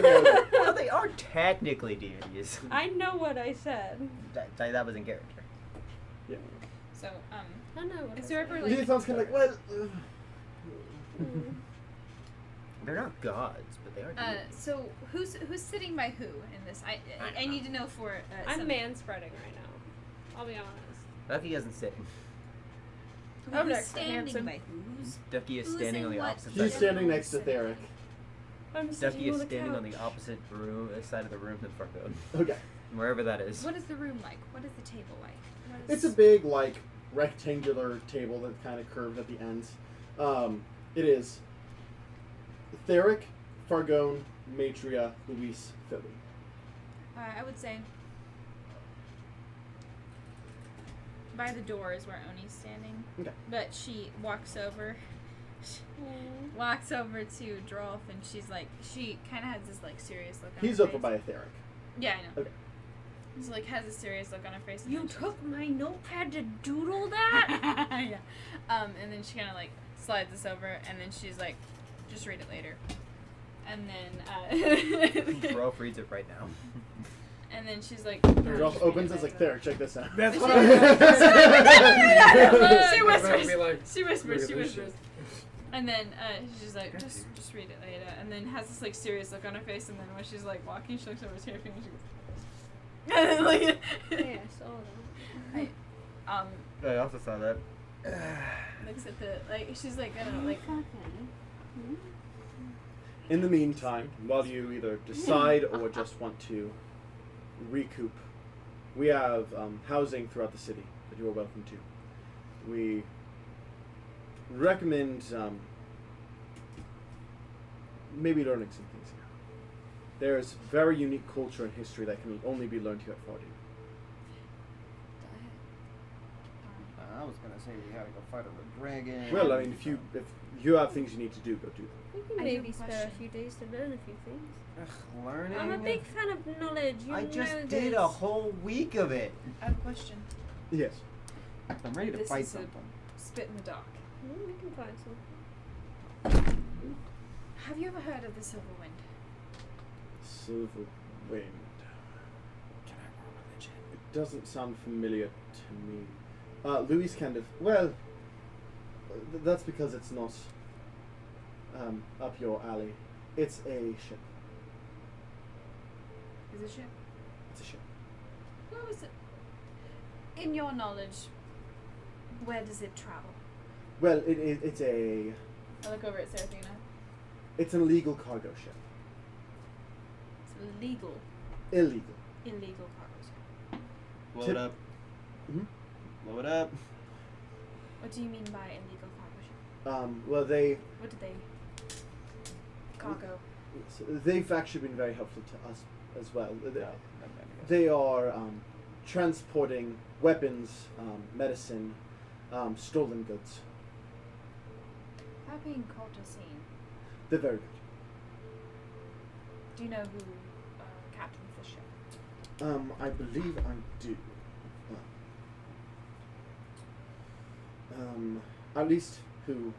S7: Well, they are technically deities.
S3: I know what I said.
S7: That was in character.
S1: Yeah.
S2: So
S3: I know what
S2: is
S3: I
S2: there
S3: said.
S2: ever
S1: These
S2: like
S1: ones kind of like, well...
S7: They're not gods, but they are deities.
S2: so who's sitting by who in this? I need to know for
S3: I'm
S2: some-
S3: man-spreading right now. I'll be honest.
S7: Ducky isn't sitting.
S5: I'm
S2: Who's
S5: next to
S2: standing
S5: Hanson.
S2: by who's?
S7: Ducky is
S2: Who's
S7: standing
S2: in
S7: on the
S2: what?
S7: opposite
S1: He's
S7: side.
S1: standing next to Theric.
S3: I'm sitting
S7: Ducky is
S3: on the
S7: standing on the
S3: couch.
S7: opposite room side of the room than Fargo.
S1: Okay.
S7: Wherever that is.
S2: What is the room like? What is the table like? What
S1: It's
S2: is-
S1: a big, like, rectangular table that's kind of curved at the ends. It is Theric, Fargone, Matria, Luis, Philly.
S2: I would say by the door is where Oni's standing.
S1: Okay.
S2: But she walks over to Drolf and she's like she kinda has this like serious look on
S1: He's
S2: her
S1: over
S2: face.
S1: by a Theric.
S2: Yeah, I know.
S1: Okay.
S2: He's like has a serious look on her face. And
S3: You
S2: then she's-
S3: took my notepad to doodle that?
S2: yeah. And then she kind of like slides this over, and then she's like, just read it later. And then
S7: Rolf reads it right now.
S2: and then she's like,
S1: Rolf opens. It's like, there. Check this out.
S8: That's
S2: She-
S8: what I
S2: She whispers.
S8: Be like,
S2: She whispers.
S8: "Look
S2: She
S8: at this
S2: whispers. And then she's like, just read it later. And then has this like serious look on her face. And then when she's like walking, she looks over his hair and she goes, like,
S3: Yeah, I saw that.
S7: I also saw that.
S2: looks at the like. She's like, I don't know, like.
S1: In the meantime, while you either decide or just want to recoup, we have housing throughout the city that you are welcome to. We recommend maybe learning some things here. There's very unique culture and history that can only be learned here at Fardew.
S7: I was gonna say we had to go fight a dragon.
S1: Well, I mean, if you have things you need to do, go do them.
S3: We can
S2: I
S3: maybe
S2: have a
S3: spare a
S2: question.
S3: few days to learn a few things.
S7: Ugh, learning.
S3: I'm a big fan of knowledge. You
S7: I
S3: know
S7: just
S3: this.
S7: did a whole week of it.
S2: I have a question.
S1: Yes.
S7: I'm ready to
S2: This
S7: fight
S2: is a
S7: something.
S2: spit in the dark.
S3: We can find some.
S2: Have you ever heard of the Silver Wind?
S1: Silver Wind.
S8: Can I roll religion?
S1: It doesn't sound familiar to me. Louis kind of, well, that's because it's not up your alley. It's a ship.
S2: Is it a ship?
S1: It's a ship.
S2: Where was it? In your knowledge, where does it travel?
S1: Well, it's a
S2: I look over at Seraphina.
S1: it's an illegal cargo ship.
S2: It's illegal.
S1: Illegal.
S2: Cargo ship.
S7: Blow
S1: Tip-
S7: it up.
S1: Mhm.
S7: Blow it up.
S2: What do you mean by illegal cargo ship?
S1: Well,
S2: What did they cargo?
S1: they've actually been very helpful to us as well. They are transporting weapons, medicine, stolen goods.
S2: How being caught or seen?
S1: They're very good.
S2: Do you know who captains the ship?
S1: I believe I do. At least who,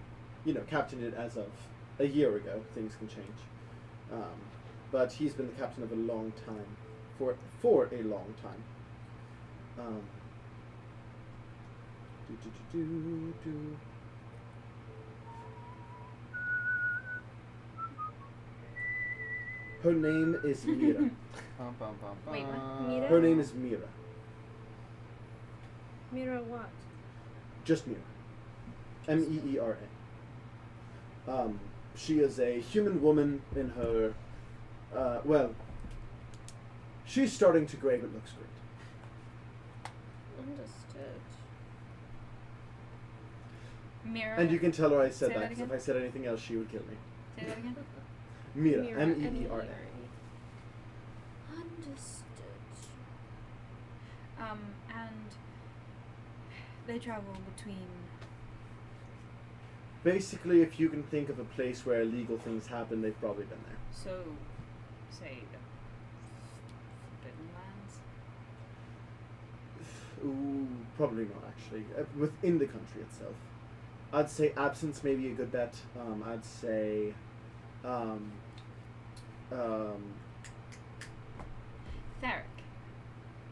S1: captained it as of a year ago. Things can change. But he's been the captain of a long time, for a long time. Her name is Mira.
S7: Bum, bum, bum,
S2: Wait, what?
S7: bum.
S3: Mira?
S1: Her name is Mira.
S3: Mira what?
S1: Just Mira. Meera. She is a human woman in her. She's starting to gray, but looks great.
S3: Understood.
S2: Mira.
S1: And you can tell her I said
S2: Say
S1: that,
S2: that
S1: 'cause
S2: again?
S1: if I said anything else, she would kill me.
S2: Say that again.
S1: Mira.
S3: Mira,
S1: Meera.
S3: Understood.
S2: And they travel between.
S1: Basically, if you can think of a place where illegal things happen, they've probably been there.
S2: So, say the Forbidden Lands.
S1: Ooh, probably not actually. Within the country itself, I'd say absence may be a good bet. I'd say,
S2: Theric.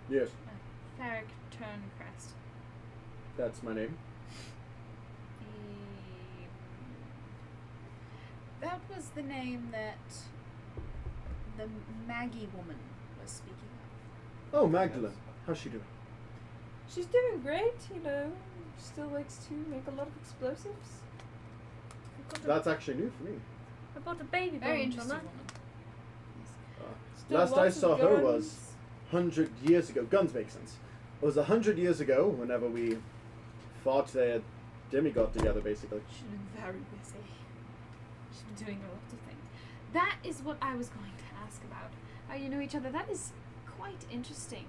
S1: yes,
S2: Theric Turncrest.
S1: that's my name.
S2: That was the name that the Maggie woman was speaking of.
S1: Oh, Magdalene. How's she doing?
S5: She's doing great, Still likes to make a lot of explosives.
S1: That's actually new for me.
S3: I bought a baby
S2: Very
S3: bomb
S2: interesting
S3: from her.
S2: woman.
S5: Still
S1: Last I
S5: lots of
S1: saw her
S5: guns.
S1: was 100 years ago. Guns make sense. It was 100 years ago whenever we fought the demigod together, basically.
S2: She's been very busy. She's been doing a lot of things. That is what I was going to ask about. How you know each other. That is quite interesting.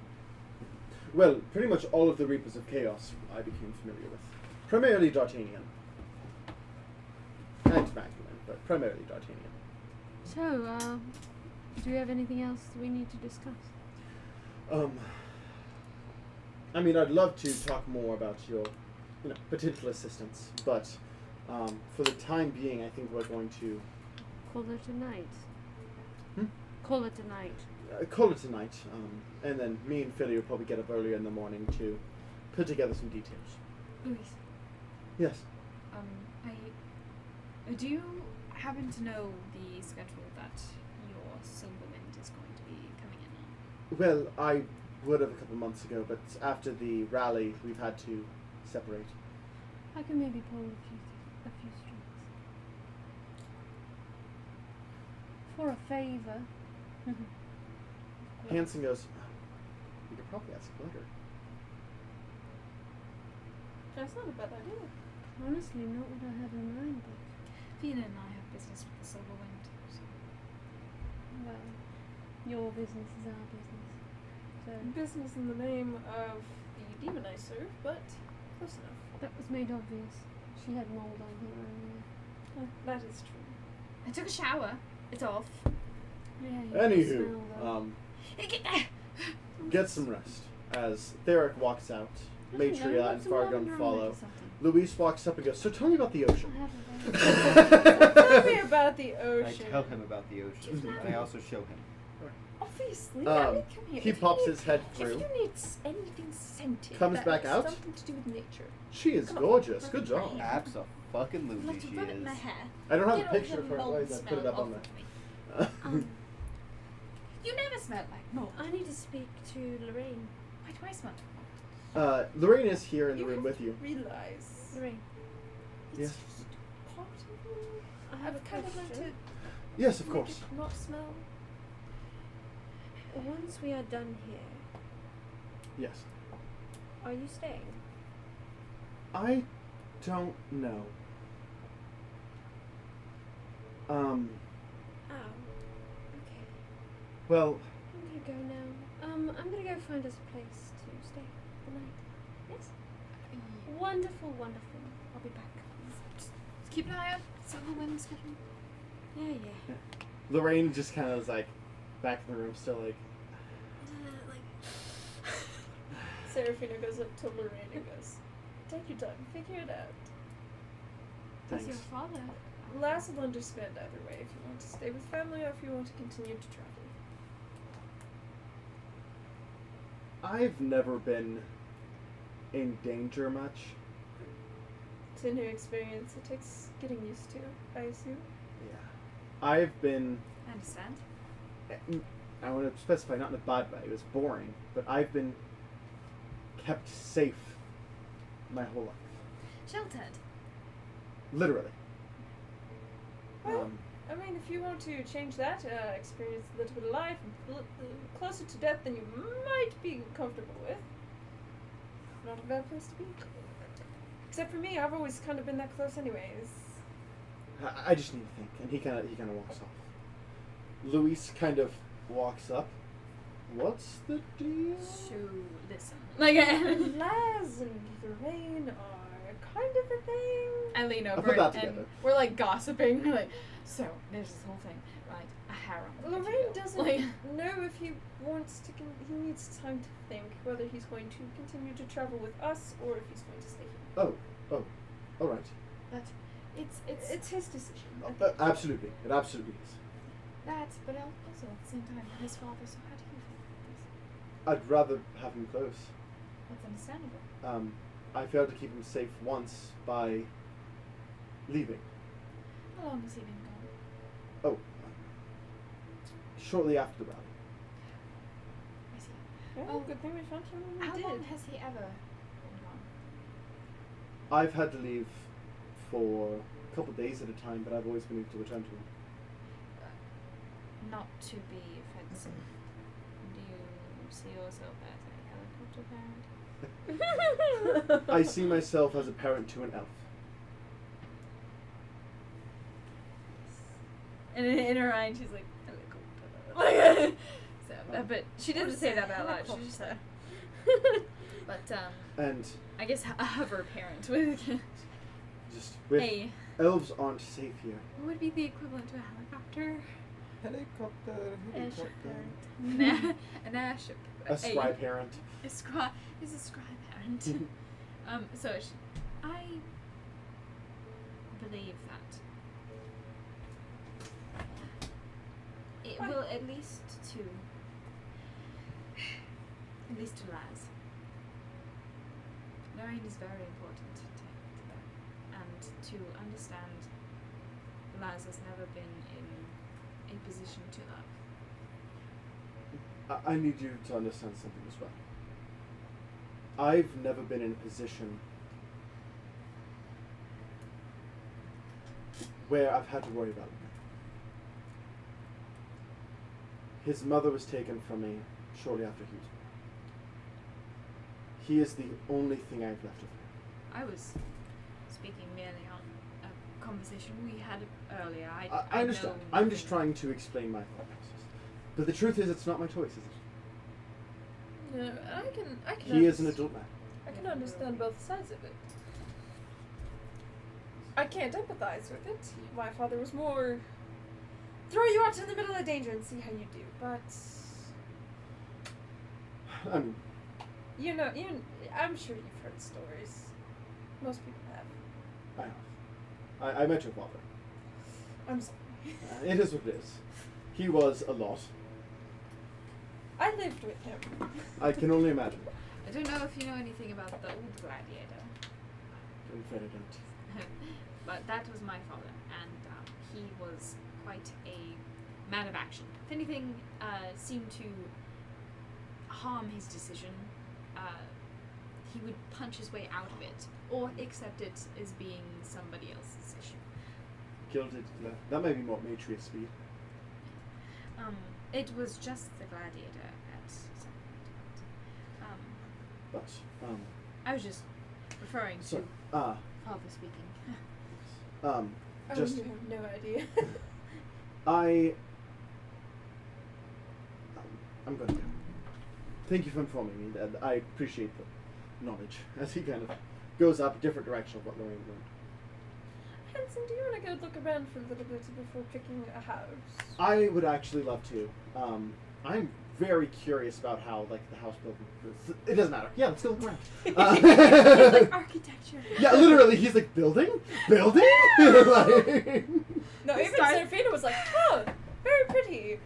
S1: Well, pretty much all of the Reapers of Chaos I became familiar with. Primarily D'Artagnan. And Magdalene, but primarily D'Artagnan.
S3: So, do we have anything else we need to discuss?
S1: I mean, I'd love to talk more about your, potential assistance, but for the time being, I think we're going to
S3: Call it a night.
S1: Hmm?
S3: Call it a night.
S1: call it a night, and then me and Philly will probably get up earlier in the morning to put together some details.
S2: Luis,
S1: Yes.
S2: do you happen to know the schedule that your Silverwind is going to be coming in on?
S1: Well, I would have a couple months ago, but after the rally, we've had to separate.
S3: I can maybe pull a few strings. For a favor.
S1: Hanson goes, we could probably ask Glitter.
S5: That's not a bad idea.
S3: Honestly, not what I had in mind, but
S2: Fina and I have business with the Silverwind. So.
S3: well, your business is our business. So
S5: Business in the name of the demon I serve, but close enough.
S3: that was made obvious. She had mold on her earlier.
S5: That is true.
S2: I took a shower. It's off.
S3: Yeah, you can
S1: Anywho,
S3: smell though.
S1: get some rest. As Theric walks out, Matria and Fargon follow. Luis walks up and goes, so tell me about the ocean.
S5: Tell me about the
S7: I
S5: ocean.
S7: tell him about the ocean, and I also show him.
S5: Obviously,
S1: Um,
S5: I mean, come here.
S1: he
S5: If you
S1: pops
S5: need-
S1: his head
S5: If
S1: through.
S5: you need anything scented,
S1: Comes
S5: that
S1: back
S5: has
S1: out.
S5: something to do with nature.
S1: She is
S5: Come on,
S1: gorgeous.
S5: rub
S1: Good
S5: it
S1: job.
S5: in my hair.
S7: Absolutely,
S5: Let's
S7: she
S5: rub it in my
S7: is.
S5: hair.
S1: I don't have
S5: Get
S1: a
S5: all
S1: picture
S5: the
S1: for it.
S5: mold
S1: Otherwise, I'd put it
S5: smell
S1: up on
S5: off
S1: there.
S5: of me.
S2: You never smelled like mold.
S3: I need to speak to Lorraine.
S2: Why do I smell?
S1: Lorraine is here in the
S5: You
S1: room
S5: have
S1: with
S5: to
S1: you.
S5: realize
S3: Lorraine,
S1: Yes.
S5: it's just part of me.
S3: I have a
S5: I've kind of learned
S3: question.
S5: to
S1: Yes, of
S5: make
S1: course.
S5: it not smell.
S3: Once we are done here,
S1: Yes.
S3: are you staying?
S1: I don't know.
S3: Oh. Okay.
S1: Well,
S3: I'm gonna go now. I'm gonna go find us a place to stay the night. Yes? Wonderful, wonderful. I'll be back.
S2: Keep an eye out. Silverwind schedule.
S3: Yeah, yeah.
S1: Lorraine just kind of is like back in the room, still like.
S5: Serafina goes up to Lorraine and goes, take your time, figure it out.
S3: Does your
S1: Thanks.
S3: father?
S5: Lass will understand either way if you want to stay with family or if you want to continue to travel.
S1: I've never been in danger much.
S5: It's a new experience. It takes getting used to, I assume.
S1: Yeah. I've been.
S2: I understand.
S1: I want to specify, not in a bad way. It was boring, but I've been kept safe my whole life,
S2: Sheltered.
S1: literally.
S5: Well, I mean, if you want to change that, experience a little bit of life, closer to death than you might be comfortable with. Not a bad place to be. Except for me, I've always kind of been that close anyways.
S1: I just need to think, and he kind of walks off. Luis kind of walks up. What's the deal?
S2: So listen.
S5: Laz and Lorraine are kind of a thing.
S2: I lean
S1: I'll
S2: over
S1: put that
S2: and
S1: together.
S2: we're like gossiping. We're like, so there's this whole thing, right? A harem. if you
S5: Lorraine
S2: will.
S5: doesn't
S2: Like,
S5: know if he wants to. He needs time to think whether he's going to continue to travel with us or if he's going to stay here.
S1: Oh, all right.
S2: but
S5: It's his decision.
S1: Absolutely, it absolutely is.
S2: that, but also at the same time, his father. So how do you feel about this?
S1: I'd rather have him close.
S2: That's understandable.
S1: I failed to keep him safe once by leaving.
S2: How long has he been gone?
S1: Oh, shortly after the rally.
S2: I see.
S5: Yeah,
S2: Oh,
S5: good thing we found him when
S2: How
S5: we
S2: long
S5: did.
S2: has he ever been gone?
S1: I've had to leave for a couple days at a time, but I've always been able to return to him.
S2: Not to be offensive. Do you see yourself as a helicopter parent?
S1: I see myself as a parent to an elf.
S2: And in her mind, she's like, helicopter. So, but she doesn't say that out loud. She's just like, but
S1: And
S2: I guess a hover parent would.
S1: just with
S2: Hey,
S1: elves aren't safe here.
S2: what would be the equivalent to a helicopter?
S7: Helicopter,
S3: Airship parent.
S2: An airship.
S1: A scribe parent.
S2: He's a scribe parent. So I believe that it will at least to Laz. Lorraine is very important to them, and to understand Laz has never been in a position to love.
S1: I need you to understand something as well. I've never been in a position where I've had to worry about him. His mother was taken from me shortly after he was born. He is the only thing I've left of him.
S2: I was speaking merely on a conversation we had earlier.
S1: I understand. I'm just trying to explain my thought process. But the truth is, it's not my choice, is it?
S5: No, I can.
S1: He is an adult man.
S5: I can understand both sides of it. I can't empathize with it. My father was more throw you out in the middle of danger and see how you do. But
S1: I mean,
S5: I'm sure you've heard stories. Most people have.
S1: I have. I met your father.
S5: I'm sorry.
S1: It is what it is. He was a lot.
S5: I lived with him.
S1: I can only imagine.
S2: I don't know if you know anything about the old gladiator,
S1: I'm afraid I don't.
S2: but that was my father, and he was quite a man of action. If anything seemed to harm his decision, he would punch his way out of it, or accept it as being somebody else's issue.
S1: Gilded. That may be what Matrius speed.
S2: It was just the gladiator at some point.
S1: But
S2: I was just referring
S1: so
S2: to father speaking.
S1: just
S5: you have no idea.
S1: I'm going to go. Thank you for informing me. I appreciate the knowledge as he kind of goes up a different direction of what Lorraine learned.
S5: Hanson, do you want to go look around for a little bit before picking a house?
S1: I would actually love to. I'm very curious about how the house building. It doesn't matter. Yeah, let's go look around.
S2: It's like architecture.
S1: Yeah, literally, he's like building. Like,
S5: No, even Serafina was like, oh, very pretty.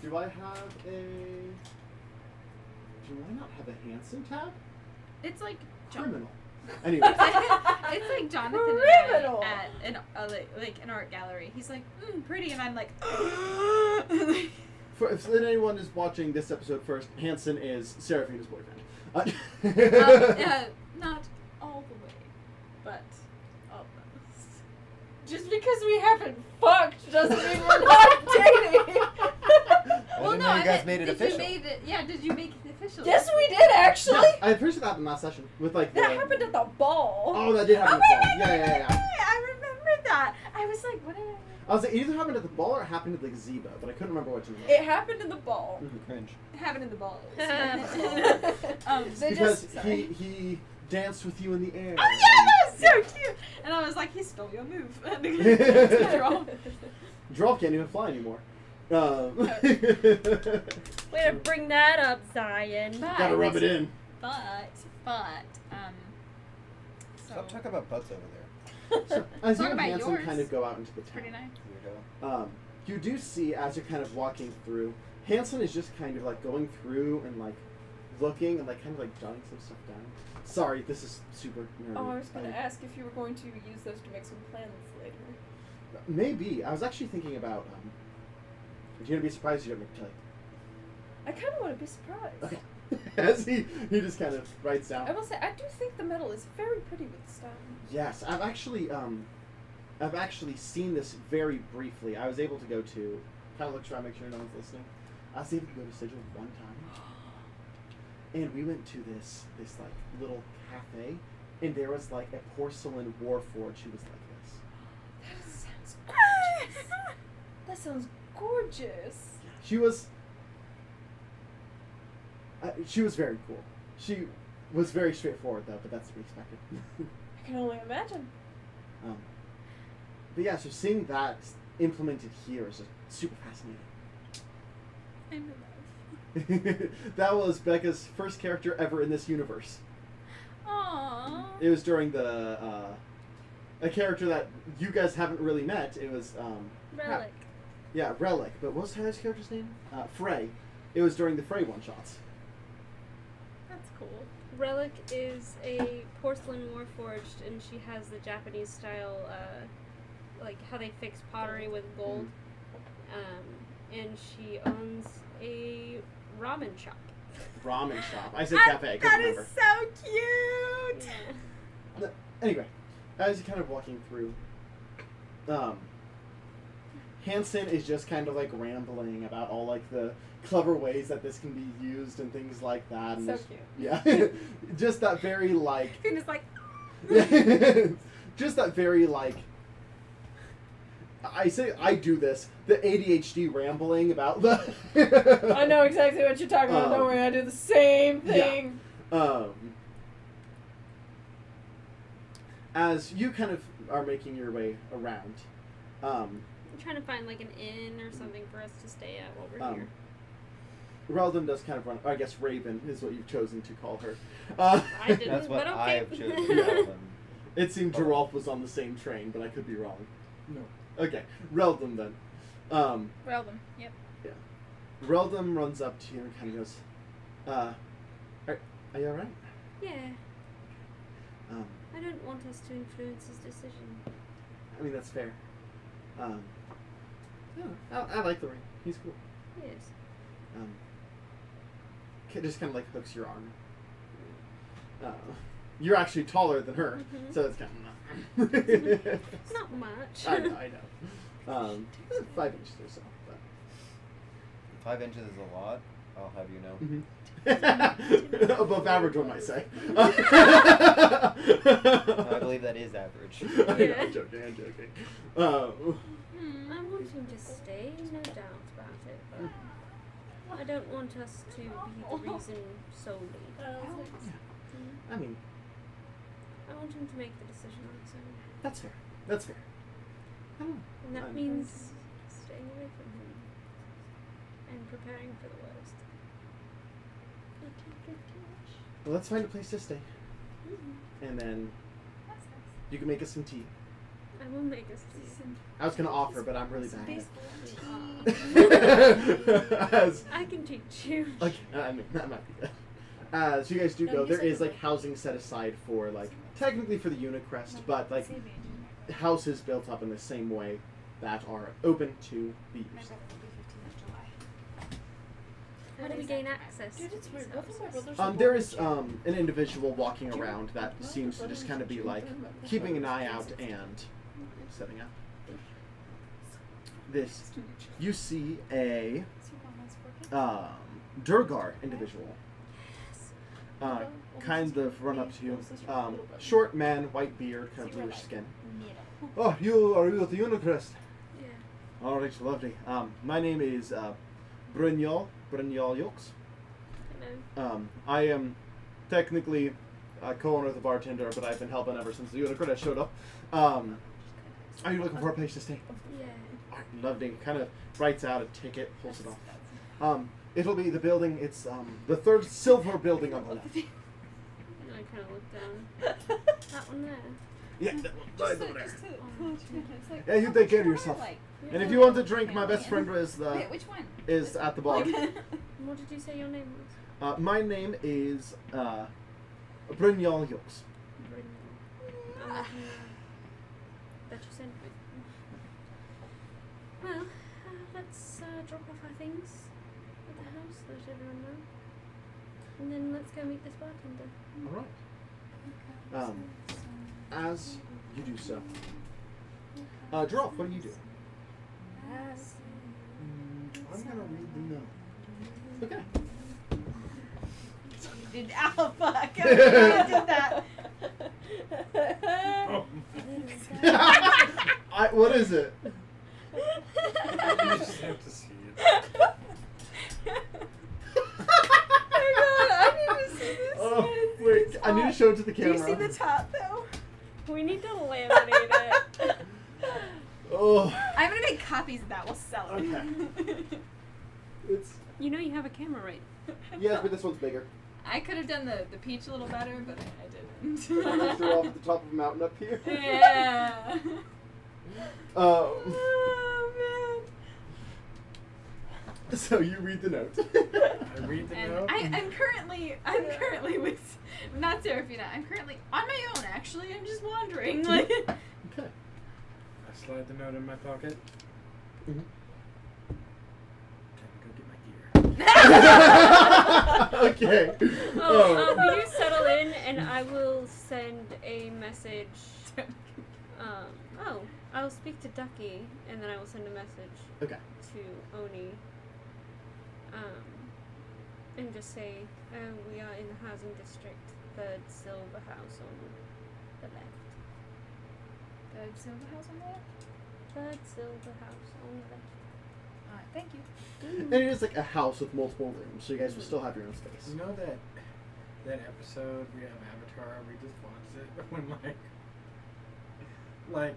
S1: do I have a? Do I not have a Hanson tab?
S2: It's like
S1: Criminal. Anyway.
S2: it's like Jonathan
S5: Criminal.
S2: and I at an art gallery. He's like, pretty, and I'm like,
S1: If anyone is watching this episode first, Hanson is Seraphina's boyfriend.
S2: not all the way, but almost.
S5: Just because we haven't fucked doesn't mean we're not dating.
S7: I didn't know you guys made it official.
S2: Did you make it official?
S5: Yes, we did actually.
S1: Yeah, I'm pretty sure that happened last session with like.
S5: That happened at the ball.
S1: Oh, that did happen.
S2: Oh,
S1: at the
S2: wait,
S1: ball. Yeah.
S2: I remember that. I was like, what did I?
S1: I was like, it either happened at the ball or it happened at the gazebo, but I couldn't remember which one.
S5: It happened in the ball.
S7: Cringe.
S2: It happened in the balls.
S1: Because he danced with you in the air.
S2: Oh yeah, that was so cute. And I was like, he stole your move.
S1: Drop can't even fly anymore.
S3: Way to bring that up, Zion.
S1: Gotta rub it in.
S2: But
S7: Stop talking about butts over there.
S1: So, as you
S2: Talk
S1: and
S2: about
S1: Hanson
S2: yours.
S1: kind of go out into the town,
S2: pretty nice.
S7: Weirdo.
S1: You do see as you're kind of walking through, Hanson is just kind of like going through and like looking and like kind of like jotting some stuff down. Sorry, this is super nerdy.
S5: Oh, I was going to ask if you were going to use those to make some plans later.
S1: Maybe. I was actually thinking about. You're gonna be surprised you don't make a tell you.
S5: I kind of want to be surprised.
S1: Okay. As he just kind of writes down.
S5: I will say, I do think the metal is very pretty with the stone.
S1: Yes, I've actually seen this very briefly. I was able to go to kind of look around, make sure no one's listening. I was able to go to Sigil one time, and we went to this like little cafe, and there was like a porcelain warforged who was like this.
S5: That sounds gorgeous. That sounds gorgeous.
S1: She was very cool. She was very straightforward though, but that's to be expected.
S5: I can only imagine.
S1: But yeah, so seeing that implemented here is just super fascinating.
S2: I'm in
S1: That was Becca's first character ever in this universe.
S2: Aww.
S1: It was during the a character that you guys haven't really met. It was
S3: Relic.
S1: yeah, Relic. But what was his character's name? Frey. It was during the Frey one-shots.
S2: That's cool.
S3: Relic is a porcelain warforged, and she has the Japanese style, like how they fix pottery with gold. And she owns a ramen shop.
S1: Ramen shop. I said cafe. I couldn't
S9: That
S1: remember.
S9: is so cute.
S3: Yeah.
S1: Anyway, as you're kind of walking through, Hanson is just kind of like rambling about all like the clever ways that this can be used and things like that. And
S9: So
S1: just-
S9: cute.
S1: Yeah, just that very like,
S9: And it's like,
S1: just that very like. I say I do this. The ADHD rambling about the.
S5: I know exactly what you're talking about. Don't worry, I do the same thing.
S1: As you kind of are making your way around,
S3: I'm trying to find like an inn or something for us to stay at while we're here.
S1: Reldon does kind of run. I guess Raven is what you've chosen to call her.
S3: I didn't,
S6: That's what
S3: but okay.
S6: I have chosen.
S1: Yeah.
S6: Um,
S1: It seemed Giralf was on the same train, but I could be wrong.
S8: No.
S1: Okay, Reldon then.
S2: Reldon. Yep.
S1: Reldon runs up to you and kind of goes, are you alright?
S3: Yeah.
S1: Um,
S3: I don't want us to influence his decision.
S1: I mean, that's fair. Yeah, I like the ring. He's cool.
S3: Yes.
S1: Just kind of like hooks your arm. You're actually taller than her,
S3: Mhm.
S1: so it's kind of
S3: Not much.
S1: I know. 5 inches or so. But.
S6: 5 inches is a lot. I'll have you know.
S1: Mm-hmm. Above average, one might say.
S6: I believe that is average.
S1: I'm joking.
S3: I want him to stay, no doubt about it, but I don't want us to be the reason solely.
S1: I mean,
S3: I want him to make the decision on his own.
S1: that's fair. That's fair.
S3: And that means staying away from him and preparing for the worst.
S1: Well, let's find a place to stay, and then you can make us some tea.
S3: I will make us tea.
S1: I was gonna offer, but I'm really bad at
S3: Ah.
S1: it.
S3: I can teach you.
S1: Okay, I mean that might be good. As you guys do go, there is like housing set aside for like technically for the Unicrest, but like houses built up in the same way that are open to be used.
S3: How do we gain access?
S5: Dude, it's weird. Both of my brothers
S1: There is an individual walking around that seems to just kind of be like keeping an eye out and setting up. This, you see a Durgar individual. Kind of run up to you. Short man, white beard, kind of bluish skin. Oh, you are with the Unicrest?
S3: Yeah.
S1: Alright, lovely. My name is Brynjol Jokes.
S3: Hello.
S1: I am technically co-owner of the bartender, but I've been helping ever since the Unicrest showed up. Are you looking for a place to stay?
S3: Yeah.
S1: Alright, lovely. Kind of writes out a ticket, pulls it off. It'll be the building. It's the third silver building on the left.
S3: And I kind of look down. That one there.
S1: Yeah, that one right over there.
S9: Like,
S1: Yeah, you take care of yourself. And if you want a drink, my best friend is
S9: Wait, which one?
S1: at the bar.
S3: What did you say your name was?
S1: My name is Brynjol Jokes.
S3: I'll let you know that you sent me. Well, let's drop off our things at the house, let everyone know. And then let's go meet this bartender.
S1: All right. As you do so, Giralf, what do you do? I'm gonna read the note. Okay.
S9: Did fuck. I did that.
S1: What is it?
S8: You just have to see it.
S9: I need to see this.
S1: Oh, wait, I need to show it to the
S9: Do
S1: camera.
S9: you see the top though?
S3: We need to laminate it.
S1: Oh.
S9: I'm gonna make copies of that. We'll sell it.
S1: Okay. It's
S3: You know you have a camera, right?
S1: Yes, but this one's bigger.
S2: I could have done the peach a little better, but I didn't.
S1: Just throw off at the top of a mountain up here.
S2: Yeah.
S1: Oh,
S2: man.
S1: so you read the note.
S4: I read the
S2: And
S4: note.
S2: I'm currently with not Serafina. I'm currently on my own. Actually, I'm just wandering. Like.
S1: Okay.
S4: I slide the note in my pocket.
S1: Mhm.
S4: Time to go get my gear.
S1: Okay.
S3: Will you settle in and I will send a message. I'll speak to Ducky and then I will send a message
S1: Okay.
S3: to Oni. And just say, we are in the housing district, third silver house on the left.
S2: The silver house on there.
S3: Third silver house on the left.
S2: Alright, thank you.
S1: And it is like a house with multiple rooms, so you guys will still have your own space.
S4: You know that episode we have Avatar, we just watched it when like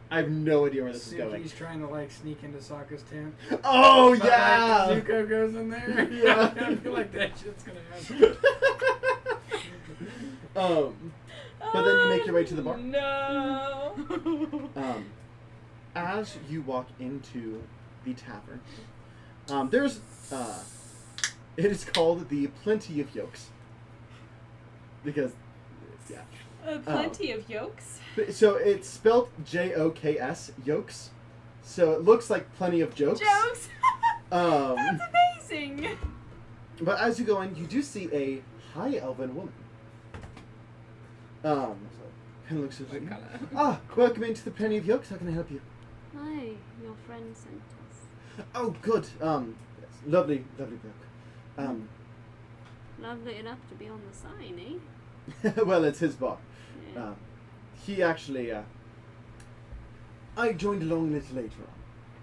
S1: I have no idea where this is going.
S4: Suki's trying to like sneak into Sokka's tent.
S1: Oh
S4: But,
S1: yeah!
S4: like, Zuko goes in there.
S1: Yeah.
S4: I feel like that shit's gonna happen.
S1: But then you make your way to the bar.
S2: No.
S1: As you walk into the tavern, there's it is called the Plenty of Yolks. Because, yeah.
S2: Plenty of yolks.
S1: So it's spelled Joks, yolks. So it looks like plenty of jokes.
S2: Jokes.
S1: Um,
S2: That's amazing.
S1: But as you go in, you do see a high elven woman. And looks at you. Welcome into the Plenty of Yolks. How can I help you?
S3: Hi, your friend sent us.
S1: Oh, good. Yes, lovely book.
S3: Lovely enough to be on the sign, eh?
S1: Well, it's his bar.
S3: Yeah.
S1: He actually, I joined along a little later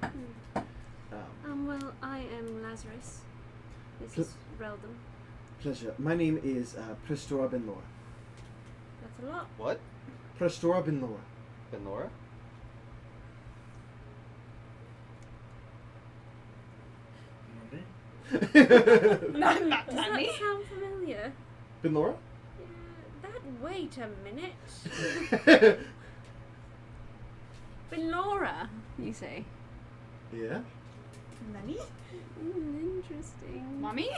S1: on.
S3: Well, I am Lazarus. This is Reldam.
S1: Pleasure. My name is Prestora Ben Laura.
S3: That's a lot.
S7: What?
S1: Prestora Ben Laura.
S7: Ben Laura?
S2: Not
S3: Does
S2: Nani.
S3: that sound familiar?
S1: Ben Laura?
S3: Wait a minute. Belora, you say?
S1: Yeah.
S2: Nani?
S3: Interesting.
S2: Mommy?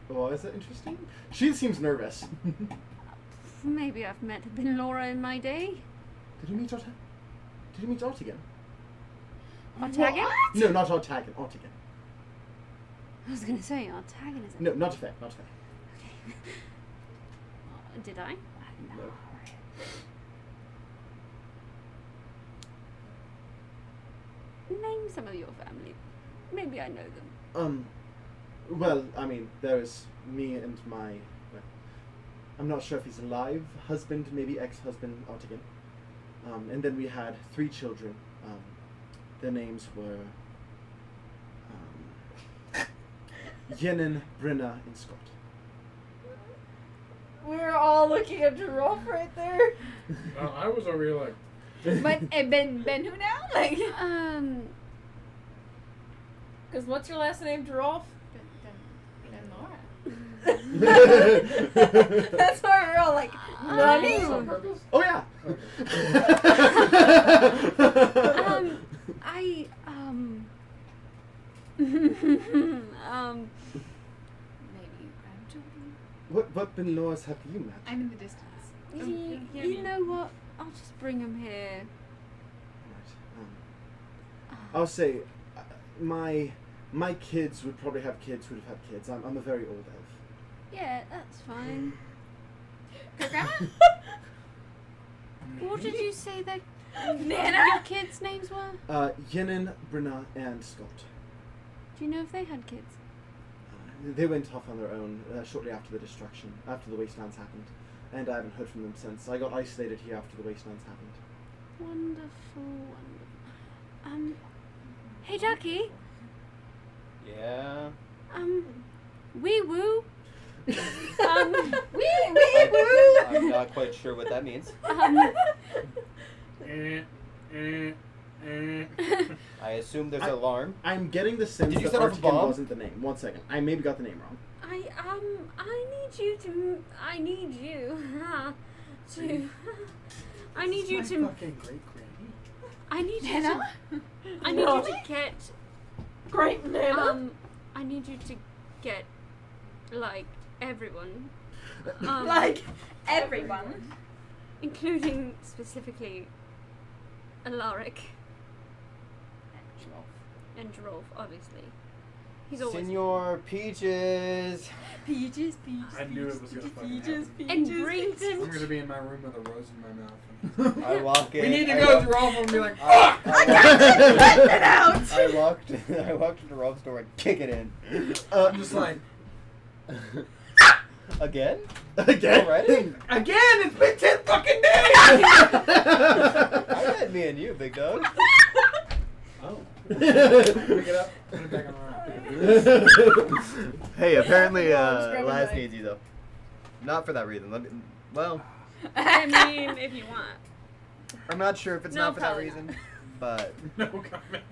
S1: Why is that interesting? She seems nervous.
S3: Maybe I've met Belora in my day.
S1: Did you meet Artigan?
S3: Artagan?
S1: No, not Artagan. Artigan.
S3: I was going to say Artagan.
S1: No, not Faye. Not Faye.
S3: Did I?
S1: No.
S3: Name some of your family. Maybe I know them.
S1: Well, I mean, there's me and my, I'm not sure if he's alive, husband, maybe ex-husband, Artigan. And then we had 3 children. Their names were Yenin, Brenna, and Scott.
S2: We're all looking at Giraffe right there.
S4: I was over here like.
S2: But Ben who now? Like.
S5: Because what's your last name, Giraffe?
S2: Ben Laura.
S5: That's why we're all like, Nani?
S8: On purpose?
S1: Oh yeah.
S2: Maybe grandchildren.
S1: What Ben Laws have you met?
S2: I'm in the distance.
S3: You know what? I'll just bring him here.
S1: Right. I'll say, my kids would probably have kids who would have had kids. I'm a very old elf.
S3: Yeah, that's fine.
S2: Grandma?
S3: What did you say that
S2: Nana?
S3: your kids' names were?
S1: Yenin, Brenna, and Scott.
S3: Do you know if they had kids?
S1: They went off on their own shortly after the destruction, after the wastelands happened. And I haven't heard from them since. I got isolated here after the wastelands happened.
S3: Wonderful. Hey Ducky.
S7: Yeah.
S3: Wee woo.
S7: I'm not quite sure what that means. I assume there's an alarm.
S1: I'm getting the sense
S7: Did you
S1: that
S7: set off a
S1: Artican
S7: bomb?
S1: wasn't the name. 1 second. I maybe got the name wrong.
S3: I need you to. I need you to. I need you
S8: My
S3: to.
S8: fucking great granny.
S3: I need you
S2: Nana?
S3: to. I need you to get.
S5: Great Nana.
S3: I need you to get, like, everyone.
S9: Like everyone.
S3: Including specifically Alaric. And Drolf, obviously. He's always.
S6: Senor Peaches.
S9: Peaches,
S8: I knew it was gonna fucking
S9: peaches,
S8: happen.
S3: And brings him.
S8: I'm gonna be in my room with a rose in my mouth.
S6: I walk in.
S8: We need to
S6: I
S8: go
S6: walk-
S8: through all of them and be like,
S6: I
S8: fuck!
S6: walk-
S9: Get it out!
S6: I walked into Rob's door and kick it in.
S8: I'm just like,
S6: Again?
S1: Again?
S6: Already?
S8: again, it's been 10 fucking days!
S6: I meant me and you, big dog.
S8: Oh. Pick it up, put it back on
S7: Hey, apparently,
S9: Mom's grabbing
S7: Laz
S9: my-
S7: needs you though. Not for that reason. Well,
S3: I mean, if you want.
S7: I'm not sure if it's
S3: No,
S7: not for that
S3: probably not.
S7: reason, but
S8: No comment.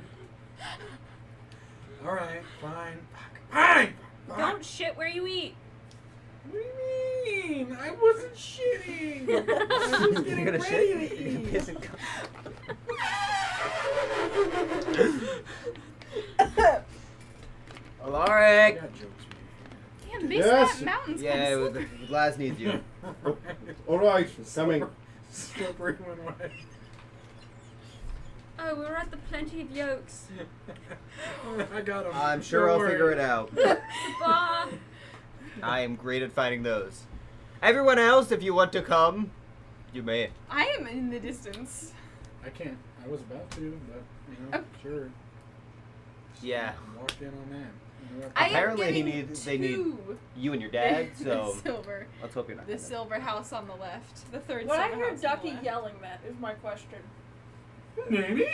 S8: Alright, fine. Fine! Fine!
S3: Don't shit where you eat.
S8: What do you mean? I wasn't shitting! I was getting
S7: you're gonna
S8: ready
S7: shit.
S8: to
S7: You're gonna
S8: eat.
S7: piss and
S8: I
S7: Alaric.
S8: got jokes for
S2: Damn, base
S1: Yes.
S2: that mountain's
S7: Yeah,
S2: kinda
S7: with,
S2: slippery.
S7: with Laz needs you.
S8: you.
S1: Alright, coming.
S8: Slippery one way.
S3: Oh, we're at the Plenty of Yolks.
S8: I got him.
S7: I'm sure I'll figure it out.
S3: The bar.
S7: I am great at finding those. Everyone else, if you want to come, you may.
S9: I am in the distance.
S8: I can't. I was about to, but, you know, sure.
S7: Yeah.
S8: Walk in on that.
S9: I am
S7: Apparently he
S9: getting
S7: needs- they need
S9: two.
S7: You and your dad,
S9: The
S7: so
S9: silver.
S7: let's hope you're not.
S9: The
S7: gonna.
S9: silver house on the left. The third
S5: What I
S9: silver
S5: heard
S9: house on the
S5: Ducky
S9: left.
S5: yelling that is my question.
S8: Maybe?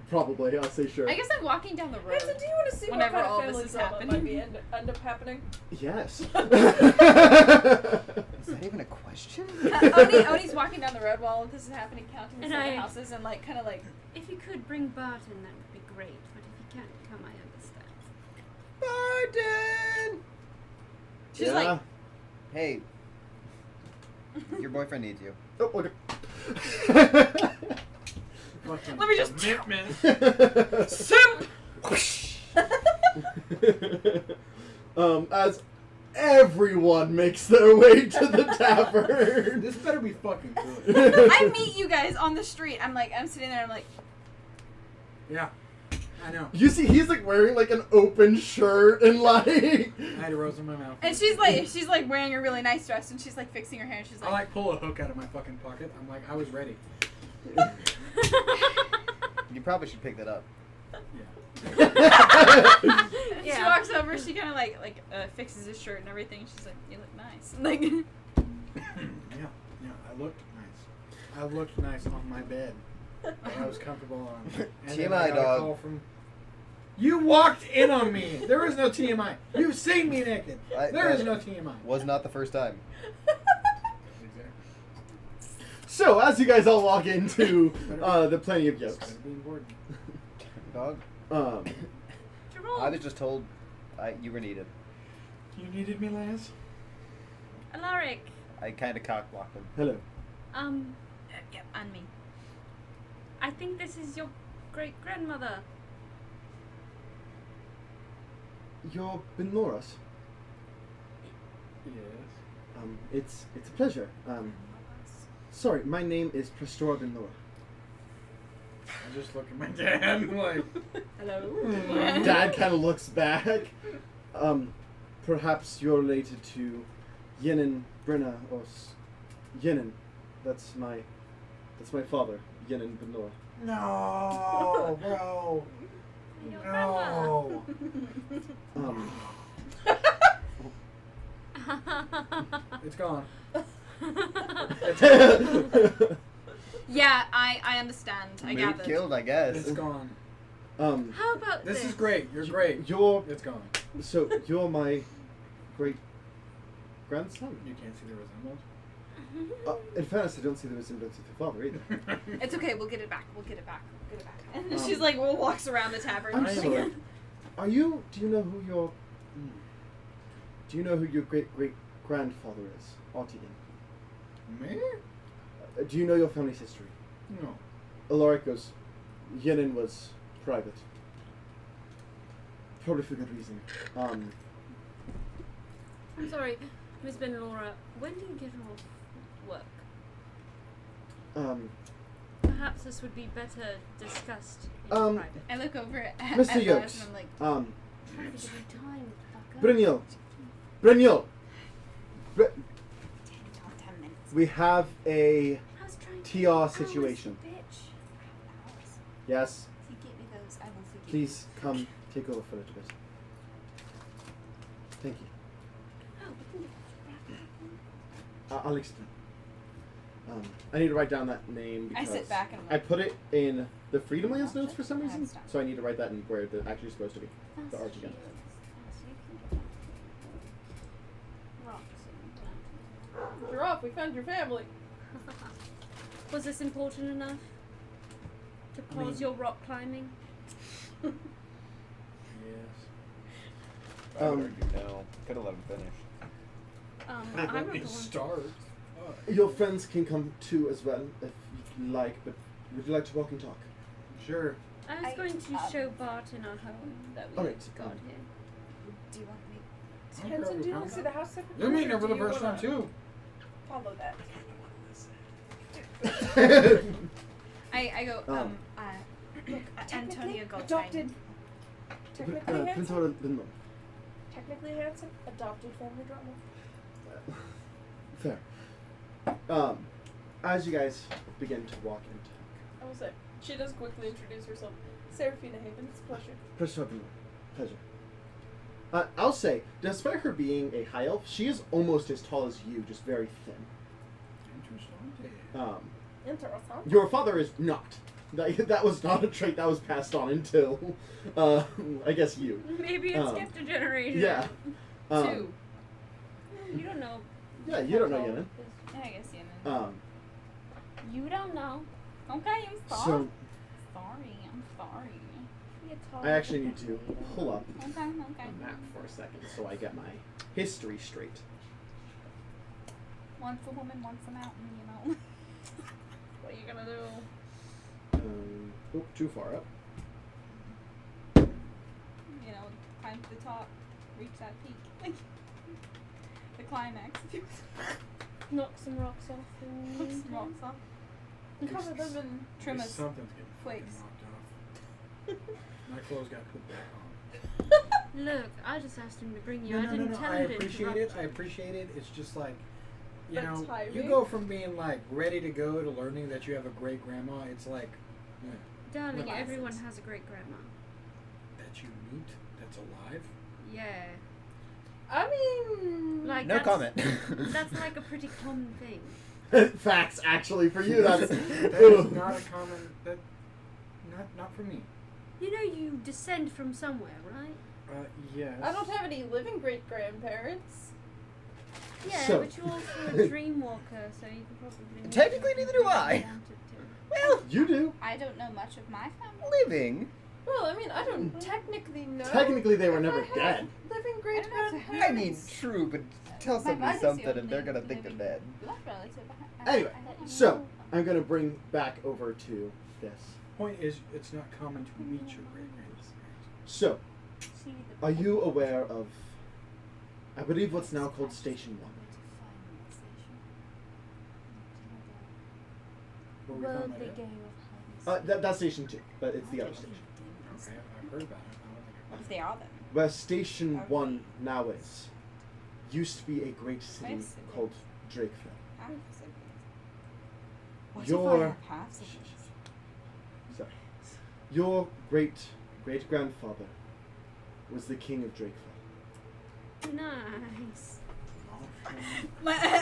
S1: Probably, I'll say sure.
S2: I guess I'm walking down the road.
S5: Hanson, do you want to see
S2: Whenever
S5: what
S2: all
S5: kind of
S2: this
S5: family
S2: is
S5: drama might be end up happening?
S1: Yes.
S7: Is that even a question?
S2: Oni's walking down the road while all of this is happening, counting the
S3: And
S2: silver
S3: I-
S2: houses and like kind of like.
S3: If you could bring Barton, that would be great. But if you can't come, I understand.
S7: Barton!
S9: She's
S1: Yeah.
S9: like,
S7: Hey, your boyfriend needs you.
S1: Oh, okay.
S8: Fucking
S9: Let me just-
S8: commitment.
S9: simp!
S1: As everyone makes their way to the tavern.
S8: This better be fucking good.
S9: I meet you guys on the street. I'm sitting there. I'm like,
S8: Yeah, I know.
S1: You see, he's like wearing like an open shirt and like.
S8: I had a rose in my mouth.
S9: and she's like wearing a really nice dress, and she's like fixing her hair, and she's
S8: I
S9: like,
S8: like pull a hook out of my fucking pocket. I'm like, I was ready.
S7: You probably should pick that up.
S8: Yeah.
S9: She
S3: Yeah.
S9: walks over. She kind of fixes his shirt and everything. She's like, you look nice. Like,
S8: Yeah, I looked nice. I looked nice on my bed. That I was comfortable on. And then I
S7: TMI,
S8: got a
S7: dog.
S8: call from. You walked in on me. There is no TMI. You've seen me naked. There is no TMI.
S7: Was not the first time.
S1: So, as you guys all walk into the Plenty of
S8: It's
S1: Yokes,
S8: gonna be important.
S7: Dog.
S3: Jerome.
S7: I was just told you were needed.
S8: You needed me, Laz?
S3: Alaric.
S7: I kind of cock blocked him.
S1: hello.
S9: yep, on me.
S3: I think this is your great grandmother.
S1: You're Benoras.
S8: Yes.
S1: It's a pleasure. Sorry, my name is Prestora Benora.
S8: I just look at my dad like,
S9: Hello.
S1: Dad kind of looks back. Perhaps you're related to Yenin Brenna or Yenin. That's my father, Yenin Benora.
S8: no, bro.
S3: Your grandma.
S8: No. It's gone.
S9: Yeah, I understand. I
S7: Mood
S9: gathered.
S7: killed, I guess.
S8: It's gone.
S3: How about
S8: This is great. You're great.
S1: You're
S8: It's gone.
S1: so you're my great grandson.
S8: You can't see the resemblance.
S1: In fairness, I don't see the resemblance with your father either.
S9: It's okay. We'll get it back. We'll get it back. We'll get it back. And
S1: Um,
S9: she's like, walks around the tavern.
S1: I'm sorry. Do you know who your... Do you know who your great-great-grandfather is, Artigan?
S8: Me?
S1: Do you know your family's history?
S8: No.
S1: Alaric goes, Yenin was private. Probably for good reason.
S3: I'm sorry, Miss Benelora. When do you get off work? Perhaps this would be better discussed in private.
S2: I look over at
S1: Mr.
S2: Laz
S1: Yokes,
S2: and I'm like,
S3: Trying to give you time, fucker.
S1: Brynjol,
S9: 10 minutes.
S1: we have a
S3: I was trying to
S1: TR
S3: hours,
S1: situation.
S3: you bitch.
S9: Hours.
S1: Yes,
S9: If you get me those, I will forgive
S1: please come take over for a little bit. Thank you.
S3: Oh, we can get back.
S1: I'll explain. I need to write down that name
S9: I
S1: because
S9: sit back and I'm
S1: I
S9: like,
S1: put it in the Freedomlands notes for some
S9: I
S1: reason,
S9: understand.
S1: so I need to write that in where it's actually supposed to be. The arch again.
S5: Giraffe, we found your family.
S3: Was this important enough to pause your rock climbing?
S4: Yes.
S7: I would argue no. Could have let him finish.
S3: I'm not
S8: Let me
S3: going to.
S8: start.
S1: Your friends can come too as well if you'd like, but would you like to walk and talk?
S8: Sure.
S3: I was going to show Barton our home that we
S1: Alright,
S3: got here.
S9: do you want me?
S5: Henson, do you want to see the house separate?
S8: You're meeting her for
S5: Do
S8: the
S5: you
S8: first
S5: wanna
S8: time too.
S5: Follow that.
S2: I go,
S5: Look,
S9: Antonio Goldstein.
S5: adopted. Technically
S1: Prince
S5: Hanson.
S1: Orlando.
S5: Technically Hanson. Adopted family drama.
S1: Fair. As you guys begin to walk and talk,
S5: I will say, she does quickly introduce herself. Seraphina Haven, it's a pleasure.
S1: Prince Orlando, pleasure. I'll say, despite her being a high elf, she is almost as tall as you, just very thin.
S5: Interesting.
S1: Your father is not. That was not a trait that was passed on until, I guess you.
S3: Maybe it skipped a generation.
S1: Yeah.
S2: two.
S3: You don't know.
S1: Yeah, you don't know Yenin.
S2: Yeah, I guess, yeah.
S3: You don't know.
S2: Okay, I'm sorry.
S1: So
S2: I'm sorry.
S1: I actually need to pull up
S2: Okay.
S1: a map for a second so I get my history straight.
S2: Once a woman, once a mountain, you know. What are you gonna do?
S1: Too far up.
S2: You know, climb to the top, reach that peak. The climax.
S3: Knock some rocks off.
S2: Hook some rocks off. Cover them in trim us.
S8: Something's getting
S2: flakes.
S8: knocked off. My clothes got put back on.
S3: Look, I just asked him to bring you.
S8: No,
S3: I
S8: no,
S3: didn't
S8: no,
S3: tell
S8: I
S3: him to
S8: appreciate
S3: interrupt
S8: it. I
S3: you.
S8: appreciate it. It's just like, you
S5: But
S8: know, you
S5: timing?
S8: go from being like ready to go to learning that you have a great grandma. It's like,
S3: Darling,
S8: Well,
S3: everyone has a great grandma.
S8: that you meet that's alive.
S3: Yeah.
S5: I mean,
S3: Like
S7: No
S3: that's,
S7: comment.
S3: That's like a pretty common thing.
S1: Facts, actually, for you. That's
S8: That is not a common. That, not for me.
S3: You know you descend from somewhere, right?
S8: Yes.
S5: I don't have any living great grandparents.
S3: Yeah,
S1: So-
S3: but you're also a dream walker, so you can probably make
S7: Technically,
S3: it
S7: neither do
S3: if you
S7: I.
S3: wanted to.
S7: Well,
S1: You do.
S2: I don't know much of my family.
S7: living.
S5: Well, I mean, I don't technically know.
S1: Technically, they were
S5: if
S1: never
S5: I have
S1: dead.
S5: Living great
S2: I don't know.
S5: grandparents.
S7: I mean, true, but tell
S2: My
S7: somebody
S2: mother's
S7: something
S2: the
S7: and they're gonna
S2: only
S7: think they're
S2: living
S7: dead.
S2: blood relative.
S1: Anyway,
S2: I let you
S1: so
S2: know.
S1: I'm gonna bring back over to this.
S8: Point is, it's not common to meet your great grandparents.
S1: So,
S2: See the
S1: are you aware of, I believe, what's now called Station 1?
S8: Where we found
S3: Worldly
S8: that
S3: game
S8: at?
S3: of hide.
S1: That's Station 2, but it's the other station.
S8: Okay, I've heard about it. I don't think
S9: If they are them.
S1: Where Station 1 now is, used to be a great city
S9: Nice.
S1: called Drakeville.
S9: What
S1: Your-
S9: if I have half siblings?
S1: So, your great-great-grandfather was the king of Drakeville.
S3: Nice.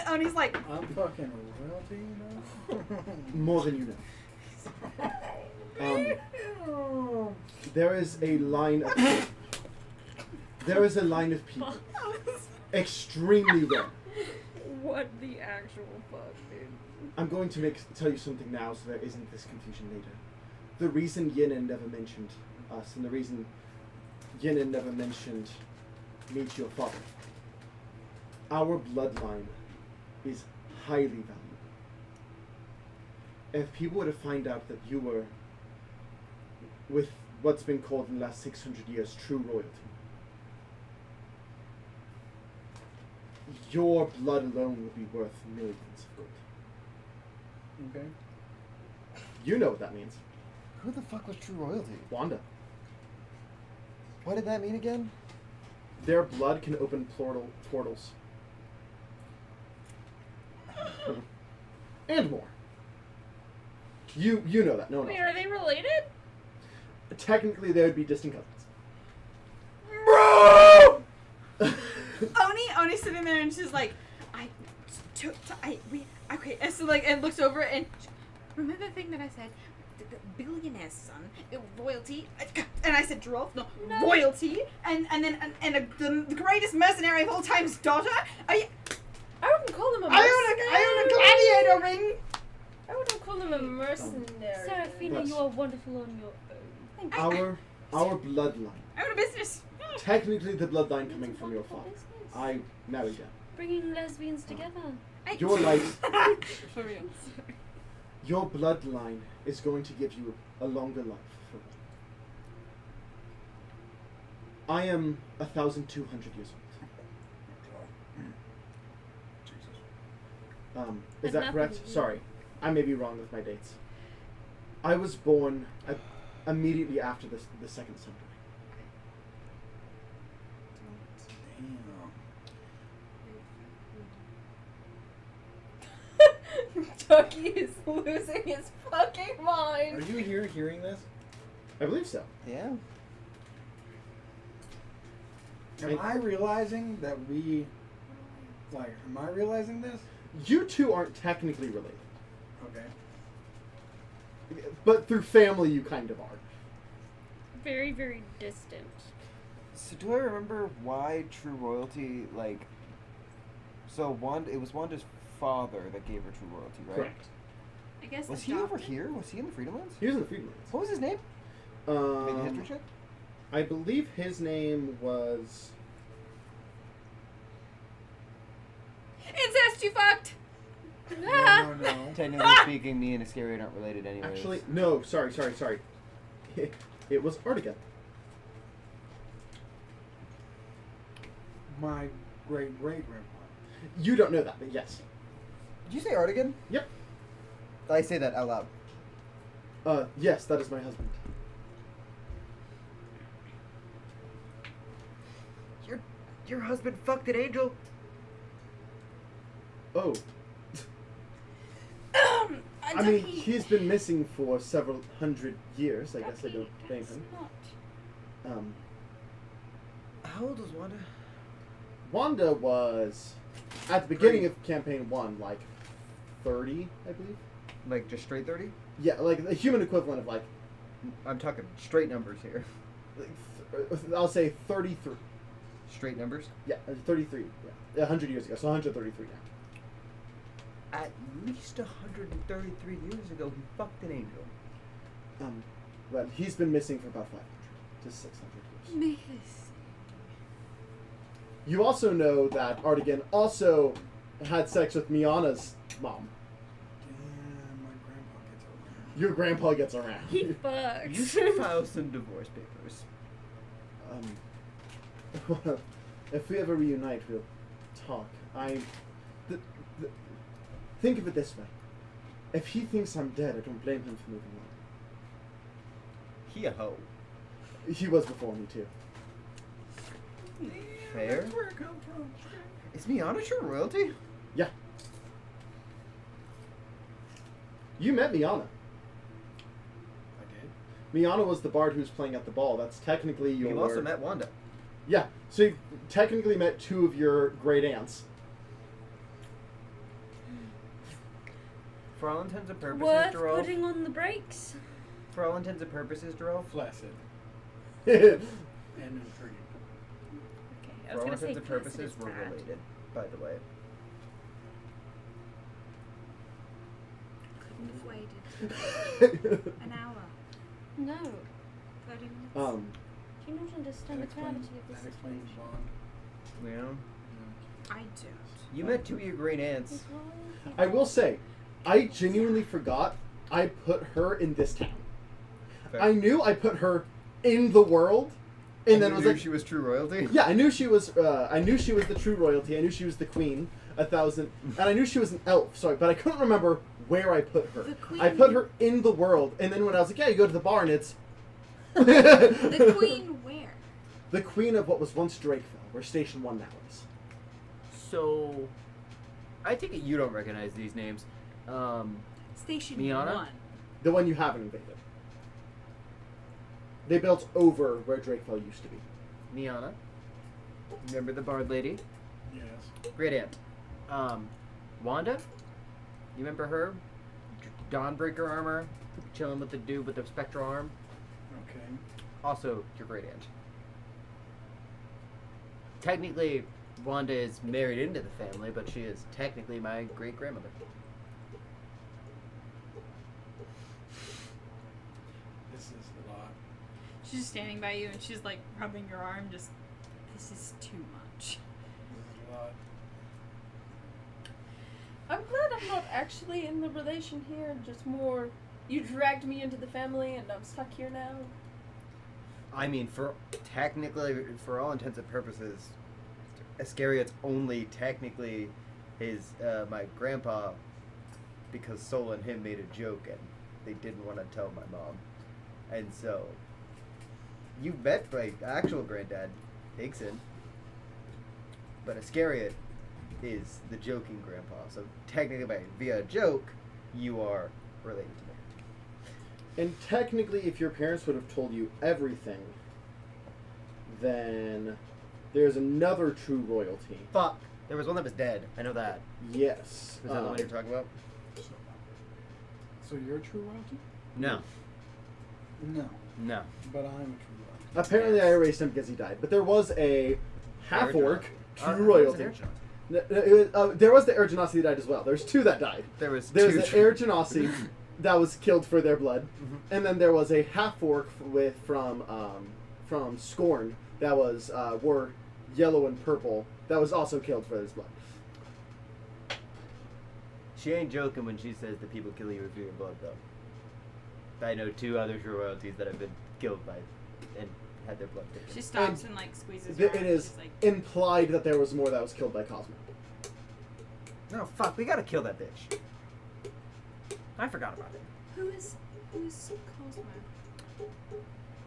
S9: Oni's like,
S8: I'm fucking royalty, you know?
S1: More than you know. There is a line of people extremely rare
S5: What the actual fuck, dude?
S1: I'm going to tell you something now so there isn't this confusion later. The reason Yinan never mentioned us, and the reason Yinan never mentioned me to your father, our bloodline is highly valuable. If people were to find out that you were with what's been called in the last 600 years true royalty, your blood alone would be worth millions of gold.
S4: Okay.
S1: You know what that means.
S6: Who the fuck was true royalty?
S1: Wanda.
S6: What did that mean again?
S1: Their blood can open portals. And more. You know that. No one
S5: Wait,
S1: else.
S5: are they related?
S1: Technically, they would be distant cousins.
S9: Bro! Oni's sitting there and she's like, okay. And so like, and looks over and remember the thing that I said, the billionaire's son, royalty, and I said Drolf, no, royalty, and then the greatest mercenary of all time's daughter. I
S5: wouldn't call them a
S9: own
S5: mercenary.
S9: a gladiator ring.
S5: I wouldn't call them a mercenary.
S3: Serafina,
S1: That's-
S3: you are wonderful on your own.
S1: Our bloodline.
S9: I own a business.
S1: Technically, the bloodline
S3: It's
S1: coming
S3: a
S1: from your
S3: wonderful
S1: father.
S3: business.
S1: I married them.
S3: Bringing lesbians together.
S1: Your life,
S9: For real.
S1: your bloodline is going to give you a longer life. I am 1,200 years old. Is that correct? Sorry, I may be wrong with my dates. I was born immediately after the second century.
S5: Ducky is losing his fucking mind.
S4: Are you here hearing this?
S1: I believe so.
S6: Yeah.
S4: Am I realizing that we, like, am I realizing this?
S1: You two aren't technically related,
S4: Okay.
S1: but through family you kind of are.
S3: Very, very distant.
S7: So do I remember why true royalty, like... So it was Wanda's father that gave her true royalty, right?
S1: Correct.
S9: I guess
S7: Was he over here? Was he in the Freedomlands?
S1: He was in the Freedman's.
S7: What was his name? Maybe history check?
S1: I believe his name was.
S9: Incest, you fucked.
S4: No.
S7: Technically speaking, me and Iscariot aren't related anyways.
S1: Actually, no. Sorry. It was Artigan.
S4: My great-great-grandpa.
S1: You don't know that, but yes.
S7: Did you say Artigan?
S1: Yep.
S7: I say that out loud.
S1: Yes, that is my husband.
S7: Your husband fucked an angel.
S1: Oh. I mean, he's been missing for several hundred years. I guess I don't blame him.
S7: How old was Wanda?
S1: Wanda was at the beginning of campaign 1, like 30, I believe.
S7: Like just straight 30?
S1: Yeah, like the human equivalent of like
S7: I'm talking straight numbers here.
S1: I'll say 33.
S7: Straight numbers?
S1: Yeah, 33. Yeah, 100 years ago, so 133 now.
S7: At least 133 years ago, he fucked an angel.
S1: Well, he's been missing for about 500 to 600 years. You also know that Artigan also had sex with Miana's mom.
S4: Damn, my grandpa gets around.
S1: Your grandpa gets around.
S3: He fucks.
S7: You should file some divorce papers.
S1: Well, if we ever reunite, we'll talk. Think of it this way. If he thinks I'm dead, I don't blame him for moving on.
S7: He a hoe.
S1: He was before me, too.
S7: Fair.
S4: That's where it come from.
S7: Is Miana true royalty?
S1: Yeah. You met Miana.
S4: I did.
S1: Miana was the bard who was playing at the ball. That's technically your...
S7: You also met Wanda.
S1: Yeah, so you technically met 2 of your great aunts.
S7: For all intents and purposes,
S3: Worth
S7: Darrell.
S3: putting on the brakes.
S7: For all intents and purposes, Darrell.
S4: Flaccid and intriguing.
S3: Okay, I
S7: For
S3: was
S7: all
S3: gonna
S7: intents
S3: say
S7: and purposes,
S3: purposes
S7: we're related, by the way.
S9: Couldn't have waited an hour.
S3: No.
S9: 30 minutes.
S3: Do you not understand the
S8: That
S3: gravity
S8: explains,
S3: of this
S8: that explains
S3: situation?
S8: Bond.
S7: Yeah.
S9: I don't.
S7: You met 2 of your great aunts.
S3: It's wrong.
S1: I will say, I genuinely forgot I put her in this town.
S7: Fair.
S1: I knew I put her in the world, and then
S7: you
S1: was
S7: knew
S1: like,
S7: she was true royalty.
S1: yeah, I knew she was. I knew she was the true royalty. I knew she was the queen, 1,000, and I knew she was an elf. Sorry, but I couldn't remember where I put her.
S9: The queen.
S1: I put her in the world, and then when I was like, yeah, you go to the bar, and it's
S9: The queen where?
S1: the queen of what was once Drakeville, where Station 1 now is.
S6: So, I take it you don't recognize these names.
S9: Station
S6: Miana?
S9: 1.
S1: The one you haven't invaded. They built over where Drakeville used to be.
S6: Niana. Remember the bard lady?
S8: Yes.
S6: Great aunt. Wanda? You remember her? Dawnbreaker armor? Chilling with the dude with the spectral arm?
S8: Okay.
S6: Also, your great aunt. Technically, Wanda is married into the family, but she is technically my great grandmother.
S8: This is a lot.
S9: She's just standing by you and she's like rubbing your arm, just, this is too much.
S8: This is a lot.
S5: I'm glad I'm not actually in the relation here, just more you dragged me into the family and I'm stuck here now.
S7: I mean, for all intents and purposes, Iscariot's only technically his my grandpa, because Sol and him made a joke and they didn't want to tell my mom, and so you met my actual granddad, Higson, but Iscariot is the joking grandpa. So technically, via a joke, you are related to me.
S1: And technically, if your parents would have told you everything, then there's another true royalty.
S7: Fuck. There was one that was dead. I know that.
S1: Yes.
S7: Was that the one you're talking about?
S8: So you're a true royalty?
S7: No.
S8: No.
S7: No.
S8: But I'm a true royalty.
S1: Apparently, I erased him because he died. But there was a half-orc true royalty. There was the Air Genasi that died as well. There's 2 that died.
S7: There's
S1: There's
S7: two
S1: the Air Genasi that was killed for their blood, and then there was a half-orc from Scorn that was wore yellow and purple that was also killed for his blood.
S7: She ain't joking when she says that people kill you for your blood, though. I know 2 other true royalties that have been killed by and had their blood taken.
S9: She stops and like squeezes
S1: It
S9: her arm.
S1: is
S9: She's like,
S1: implied that there was more that was killed by Cosmo.
S7: No, fuck, we gotta kill that bitch. I forgot about it.
S9: who's Cosmo?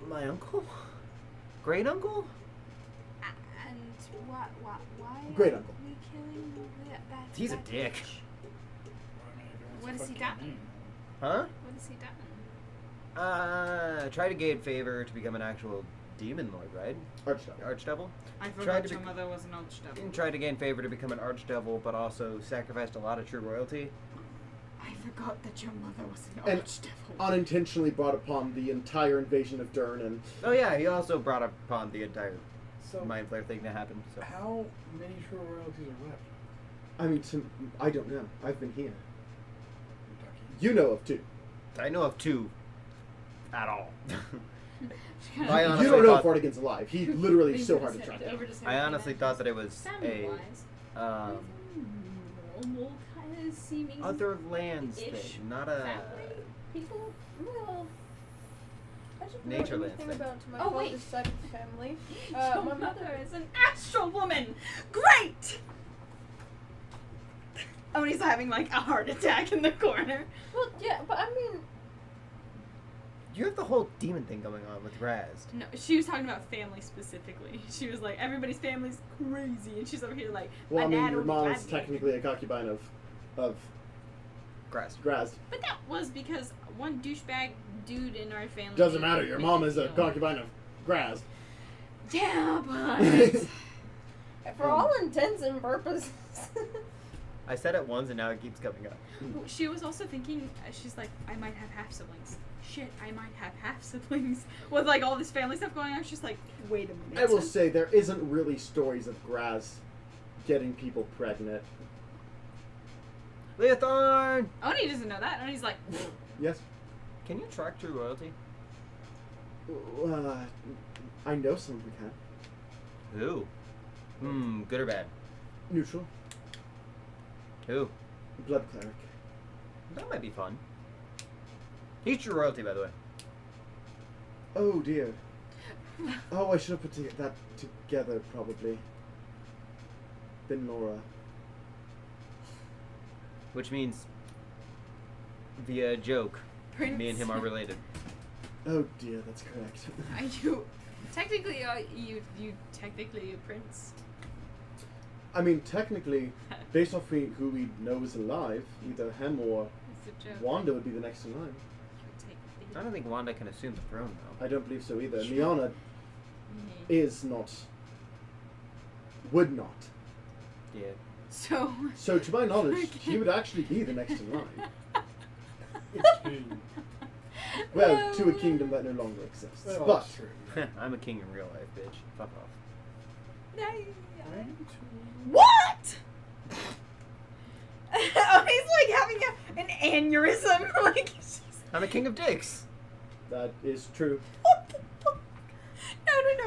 S7: My uncle? Great uncle?
S9: And why
S1: Great
S9: are
S1: uncle.
S9: we killing that
S7: He's a
S9: that
S7: dick.
S9: bitch?
S8: I mean, if
S9: What
S8: it's
S9: has he
S8: fucking
S9: done?
S8: me.
S7: Huh?
S9: What has he done?
S7: Try to gain favor to become an actual demon lord, right?
S1: Archdevil.
S7: Archdevil?
S9: I
S7: Tried
S9: forgot
S7: to
S9: your
S7: be-
S9: mother was an archdevil.
S7: Tried to gain favor to become an archdevil, but also sacrificed a lot of true royalty.
S9: I forgot that your mother was an
S1: And
S9: archdevil.
S1: unintentionally brought upon the entire invasion of Dern, and
S7: Oh yeah, he also brought upon the entire
S8: So,
S7: mind flare thing that happened. So
S8: how many true royalties are left?
S1: I mean, I don't know. I've been here.
S8: Kentucky.
S1: You know of 2.
S7: I know of 2 at all.
S9: She
S7: I
S1: You
S7: honestly
S1: don't know
S7: thought-
S1: if Fartigan's alive. He literally is so hard to track down.
S7: I honestly thought that it was a
S3: Family-wise. Normal kind of seeming
S7: other lands
S3: ish
S7: thing, not a
S3: family.
S5: People, well, I don't
S7: Nature
S5: know
S7: lands
S5: anything
S7: thing.
S5: about my
S3: Oh, wait.
S5: father's side of the family.
S3: Your
S5: My
S3: mother is an
S9: astral woman. Great. Oh, and he's having like a heart attack in the corner.
S5: Well, yeah, but I mean,
S7: You have the whole demon thing going on with Raz.
S9: No, she was talking about family specifically. She was like, everybody's family's crazy, and she's over here like,
S1: Well, I
S9: my
S1: mean,
S9: dad
S1: your
S9: will be
S1: mom
S9: glad
S1: is
S9: to-
S1: technically a concubine of
S7: Graz.
S1: Grazd.
S9: But that was because one douchebag dude in our family.
S1: Doesn't matter. Your
S9: made
S1: mom is a
S9: deal.
S1: concubine of Grazd.
S9: Yeah, but
S5: for all intents and purposes.
S7: I said it once and now it keeps coming up.
S9: she was also thinking. She's like, I might have half siblings. Shit, I might have half siblings with like all this family stuff going on. She's like, wait a minute.
S1: I will say there isn't really stories of Grazd getting people pregnant.
S7: Leothorn!
S9: Oni doesn't know that. Oni's like,
S1: Yes.
S7: Can you track true royalty?
S1: I know someone who can.
S7: Who? Good or bad?
S1: Neutral.
S7: Who?
S1: Blood cleric.
S7: That might be fun. He's true royalty, by the way.
S1: Oh dear. Oh, I should have put that together probably. Then Nora.
S7: Which means, via joke,
S2: Prince.
S7: me and him are related.
S1: Oh dear, that's correct.
S2: Are you technically you technically a prince?
S1: I mean, technically, based off who we know is alive, either him or
S2: It's a joke.
S1: Wanda would be the next in line.
S7: I don't think Wanda can assume the throne, though.
S1: I don't believe so either. Liana is not. Would not.
S7: Yeah.
S2: So.
S1: So, to my knowledge, she would actually be the next in line. Well, to a kingdom that no longer exists.
S8: Well,
S1: But
S8: that's true.
S7: I'm a king in real life, bitch. Fuck off.
S9: what? Oh, he's like having an aneurysm. Like,
S7: I'm a king of dicks.
S1: that is true.
S9: what the fuck?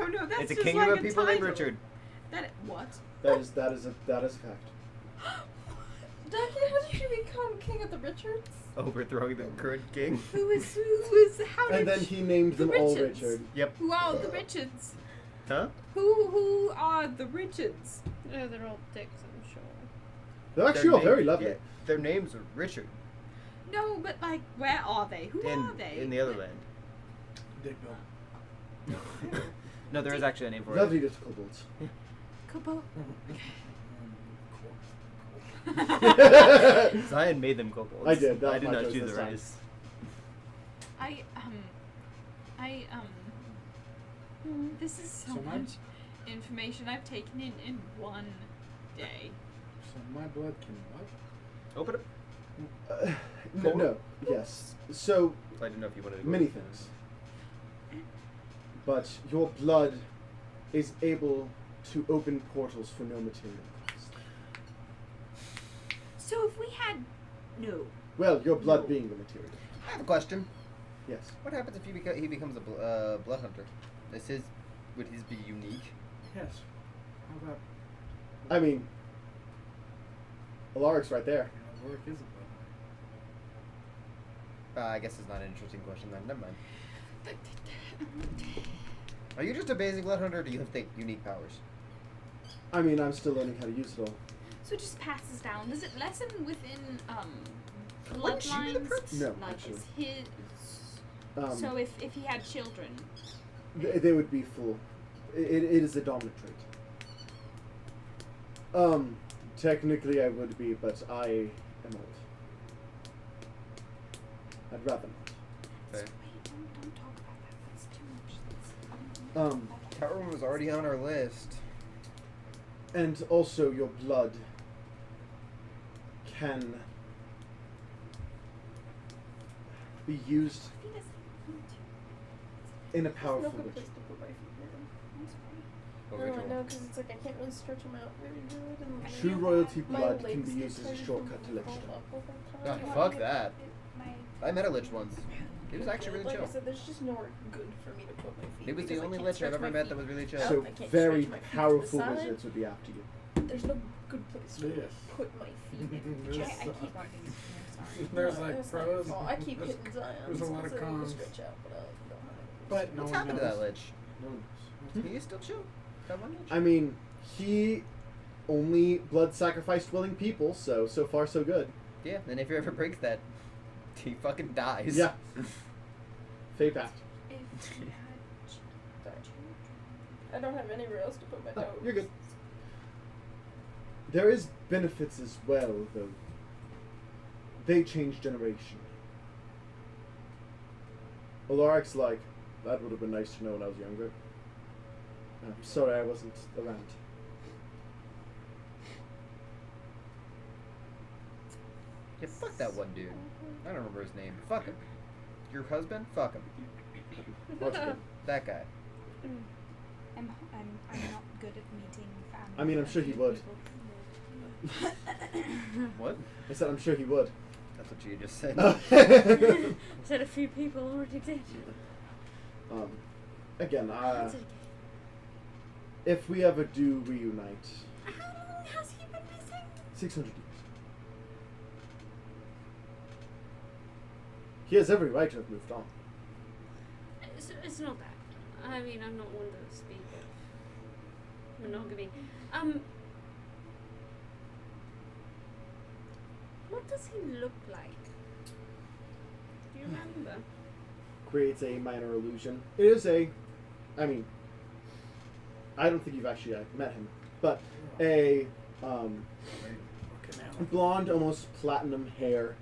S9: No. That's
S7: It's a
S9: just
S7: kingdom
S9: like
S7: of people named
S9: title.
S7: Richard.
S9: What?
S1: That is a fact.
S5: Ducky, how did you become king of the Richards?
S7: Overthrowing the current king.
S2: Who is how did
S1: And then he named them all
S2: Richards.
S1: Richard.
S7: Yep.
S2: Who are the Richards?
S7: Huh?
S2: Who are the Richards?
S3: Oh, they're all dicks, I'm sure.
S1: They're actually all very lovely.
S7: Yeah, their names are Richard.
S2: No, but like, where are they? Who are they?
S7: In the other land.
S8: Dickville.
S7: No, there is actually a name for
S1: Lovely little kobolds.
S2: Kobo.
S7: it. Zion made them kobolds.
S1: I did, that
S7: I
S1: was
S7: did
S1: my
S7: not
S1: choice
S7: choose
S1: this
S7: the
S1: time.
S7: race.
S2: This is so
S8: So my-
S2: much information I've taken in one day.
S8: So my blood can what?
S7: Open it.
S1: No, yes. So,
S7: I didn't know if you wanted to go.
S1: many things. But your blood is able to open portals for no material cost.
S2: So if we had
S1: Well, your blood being the material.
S7: I have a question.
S1: Yes.
S7: What happens if he becomes a blood hunter? Would his be unique?
S8: Yes. How about
S1: I mean, Alaric's right there.
S8: Alaric is a blood?
S7: I guess it's not an interesting question then. Never mind. Are you just a basic blood hunter, or do you have unique powers?
S1: I mean, I'm still learning how to use it all.
S2: so it just passes down. Does it lessen within
S7: Wouldn't she be the
S2: bloodlines?
S7: prince?
S1: No,
S2: Like
S1: actually.
S2: is his. So if he had children,
S1: They would be full. It is a dominant trait. Technically I would be, but I am old. I'd rather not.
S7: Okay.
S2: wait, don't talk about that. That's too much.
S7: Tower was already on our list.
S1: And also your blood can be used
S2: He doesn't want to.
S1: in a
S5: There's no
S1: powerful
S5: good
S1: way.
S5: place to put my feet, man.
S2: I'm sorry.
S7: What
S5: No,
S7: ritual?
S5: I know, because it's like I can't really stretch them out very good. And
S1: True royalty
S5: my
S1: blood can
S5: legs
S1: be
S5: get
S1: used as a
S5: tired
S1: shortcut
S5: from
S1: to
S5: falling
S1: lich.
S5: up all the
S7: Oh,
S5: time.
S7: fuck that. I met a lich once. It was actually really
S5: Like I
S7: chill.
S5: said, there's just nowhere good for me to put my feet.
S7: It was the
S5: because I
S7: only
S5: can't
S7: lich I've
S5: stretch
S7: ever
S5: my
S7: met
S5: feet
S7: that was really chill.
S5: out.
S1: So
S5: I can't
S1: very
S5: stretch my feet to the
S1: powerful
S5: side.
S1: wizards would be after you.
S5: There's no good place to
S8: Yes.
S5: put my feet.
S8: There's,
S2: I keep wanting to. Sorry.
S8: there's
S5: No,
S8: like
S5: it's not your
S8: pros.
S5: fault. I keep
S8: there's-
S5: hitting Zion.
S8: there's a lot of cons.
S5: Stretch out, but I don't know.
S8: But no
S7: What's
S8: one
S7: happened
S8: knows.
S7: to that lich?
S8: No one knows.
S7: He is still chill. That one lich?
S1: I mean, he only blood sacrificed willing people, so far so good.
S7: Yeah, and if he ever breaks that, he fucking dies.
S1: Yeah. Fate pact.
S2: If you had
S5: I don't have anywhere else to put my toes.
S1: You're good. There is benefits as well, though. They change generation. Alaric's like, that would have been nice to know when I was younger. I'm sorry I wasn't around.
S7: Yeah, fuck that one dude. I don't remember his name. Fuck him. Your husband? Fuck him.
S1: What's good?
S7: That guy.
S2: I'm not good at meeting family.
S1: I mean, I'm sure he would.
S7: What?
S1: I said I'm sure he would.
S7: That's what you just said.
S3: Said a few people already did.
S1: Again,
S3: That's okay.
S1: if we ever do reunite,
S3: How long has he been missing?
S1: 600 years. He has every right to have moved on.
S3: It's not that. I mean, I'm not one to speak of monogamy. What does he look like? Do you remember?
S1: Creates a minor illusion. It is I mean, I don't think you've actually met him, but a blonde, almost platinum hair,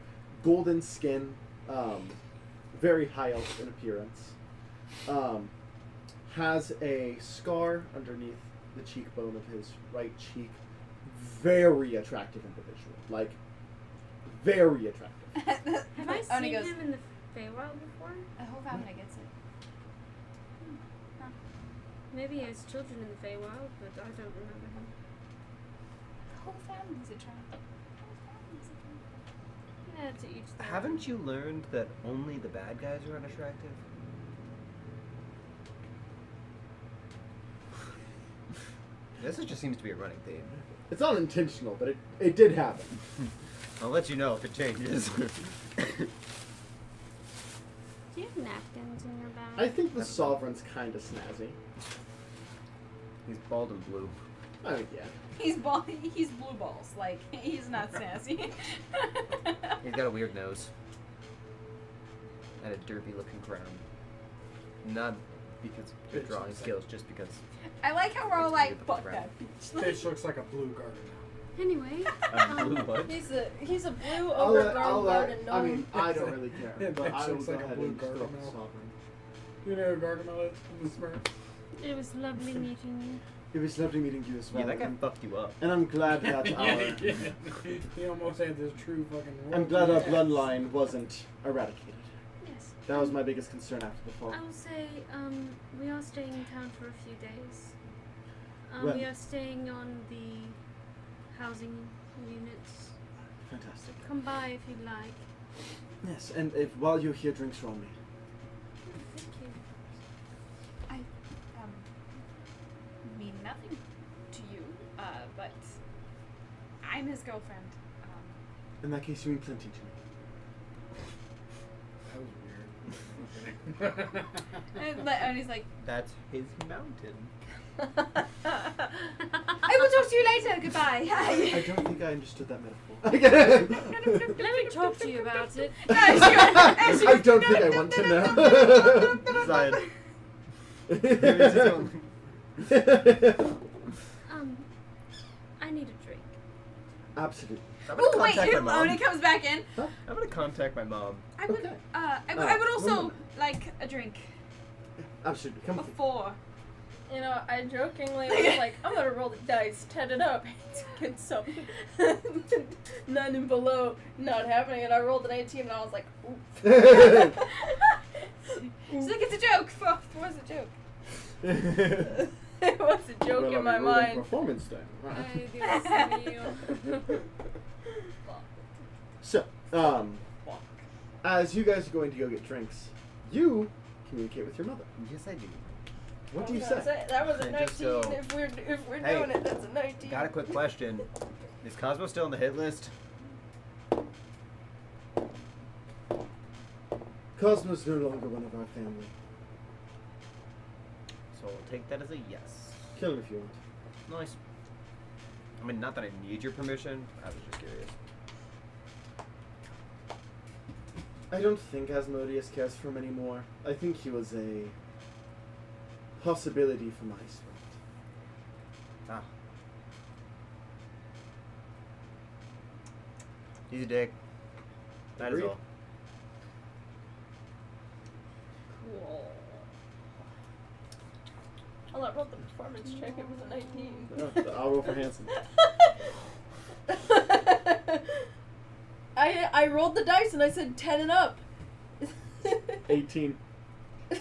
S1: golden skin, very high elf in appearance. Has a scar underneath the cheekbone of his right cheek. Very attractive individual. Like, very attractive.
S3: Have I
S2: Only
S3: seen
S2: goes,
S3: him in the Feywild before?
S2: the whole family gets it.
S3: Maybe he has children in the Feywild, but I don't remember him.
S2: The whole family's attractive.
S3: Yeah, to each their
S7: Haven't you learned that only the bad guys are unattractive? This just seems to be a running theme.
S1: It's not intentional, but it did happen.
S7: I'll let you know if it changes.
S3: Do you have napkins in your bag?
S1: I think the Sovereign's kind of snazzy.
S7: He's bald and blue.
S1: I mean, yeah.
S9: He's blue balls. Like, he's not snazzy.
S7: He's got a weird nose. And a derpy looking crown. Not because of your drawing skills, just because.
S9: I like how we're all
S7: It's
S9: like,
S7: weird
S9: fuck
S7: looking
S9: that.
S8: Fish looks like a blue garden.
S3: Anyway,
S7: A blue what?
S5: He's a blue
S1: I'll let- I'll let-
S5: garden
S1: I
S5: gnome.
S1: mean, I don't really care.
S8: Yeah,
S1: but
S8: that
S1: I will
S8: looks
S1: go
S8: like a
S1: ahead
S8: blue
S1: and just go
S8: Gargamel.
S1: with the Sovereign.
S8: You know who Gargamel is from the Smurfs?
S3: it was lovely meeting
S1: It was lovely meeting you as well.
S7: Yeah, that guy fucked you up.
S1: And I'm glad that
S8: He almost had this true fucking.
S1: I'm glad our bloodline wasn't eradicated.
S3: you. Yes.
S1: That was my biggest concern after the fall.
S3: I will say, we are staying in town for a few days.
S1: When?
S3: We are staying on the housing units.
S1: Fantastic.
S3: Come by if you'd like.
S1: Yes, and if while you're here, drinks are on me.
S3: Thank you.
S2: I mean nothing to you, but I'm his girlfriend.
S1: In that case, you mean plenty to me.
S8: That was weird.
S9: And he's like,
S7: That's his mountain.
S9: I will talk to you later. Goodbye.
S1: I don't think I understood that metaphor.
S3: Let me talk to you about it.
S1: I don't think I want to know.
S3: I need a drink.
S1: Absolutely.
S7: I'm gonna
S9: Oh wait,
S7: contact my mom.
S9: Oni comes back in.
S7: I'm gonna contact my mom.
S9: I would,
S1: Okay.
S9: I would also
S1: remember.
S9: like a drink
S1: Absolutely. Come with me.
S9: before.
S5: You know, I jokingly was like, I'm gonna roll the dice, 10 it up, get some 9 and below, not happening, and I rolled an 18 and I was like, ooh.
S9: She's like, it's a joke. It was a joke.
S5: It was a joke
S1: Well,
S5: in my
S1: I'm rolling
S5: mind.
S1: Performance then.
S3: Ay, Dios mío.
S1: So, as you guys are going to go get drinks, you communicate with your mother.
S7: Yes, I do.
S1: What do you
S5: That's
S1: say?
S5: it. That was a
S7: And
S5: 19.
S7: just so-
S5: If we're
S7: Hey,
S5: doing it, that's a 19.
S7: Got a quick question. Is Cosmo still on the hit list?
S1: Cosmo's no longer one of our family.
S7: So I'll take that as a yes.
S1: Kill him if you want.
S7: Nice. I mean, not that I need your permission. I was just curious.
S1: I don't think Asmodeus cares for him anymore. I think he was a possibility for my spirit.
S7: Ah. He's a dick. That is
S1: Agreed.
S7: all.
S5: Cool. Well, I rolled the performance check. It was a 19.
S1: No, I'll roll for Hanson.
S5: I rolled the dice and I said 10 and up.
S1: 18.
S7: I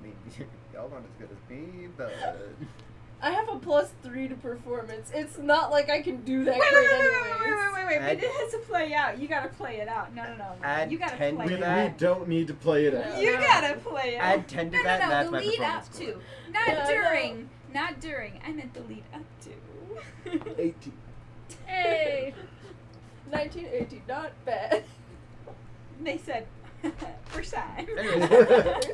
S7: mean, y'all aren't as good as me, but
S5: I have a +3 to performance. It's not like I can do that great anyways.
S9: Wait.
S7: Add-
S9: But it has to play out. You gotta play it out. No.
S7: Add
S9: You gotta
S7: 10
S9: play
S7: to
S9: it
S7: that.
S9: out.
S1: don't need to play it out.
S9: You gotta play it out.
S7: Add 10 to that, and that's
S2: the
S7: my
S2: lead
S7: performance
S2: up
S7: score.
S2: to. Not
S5: Yeah,
S2: during. Not during. I meant the lead up to.
S1: 18.
S3: Hey.
S5: 19, 18, not bad.
S9: They said, first time.
S7: Anyways,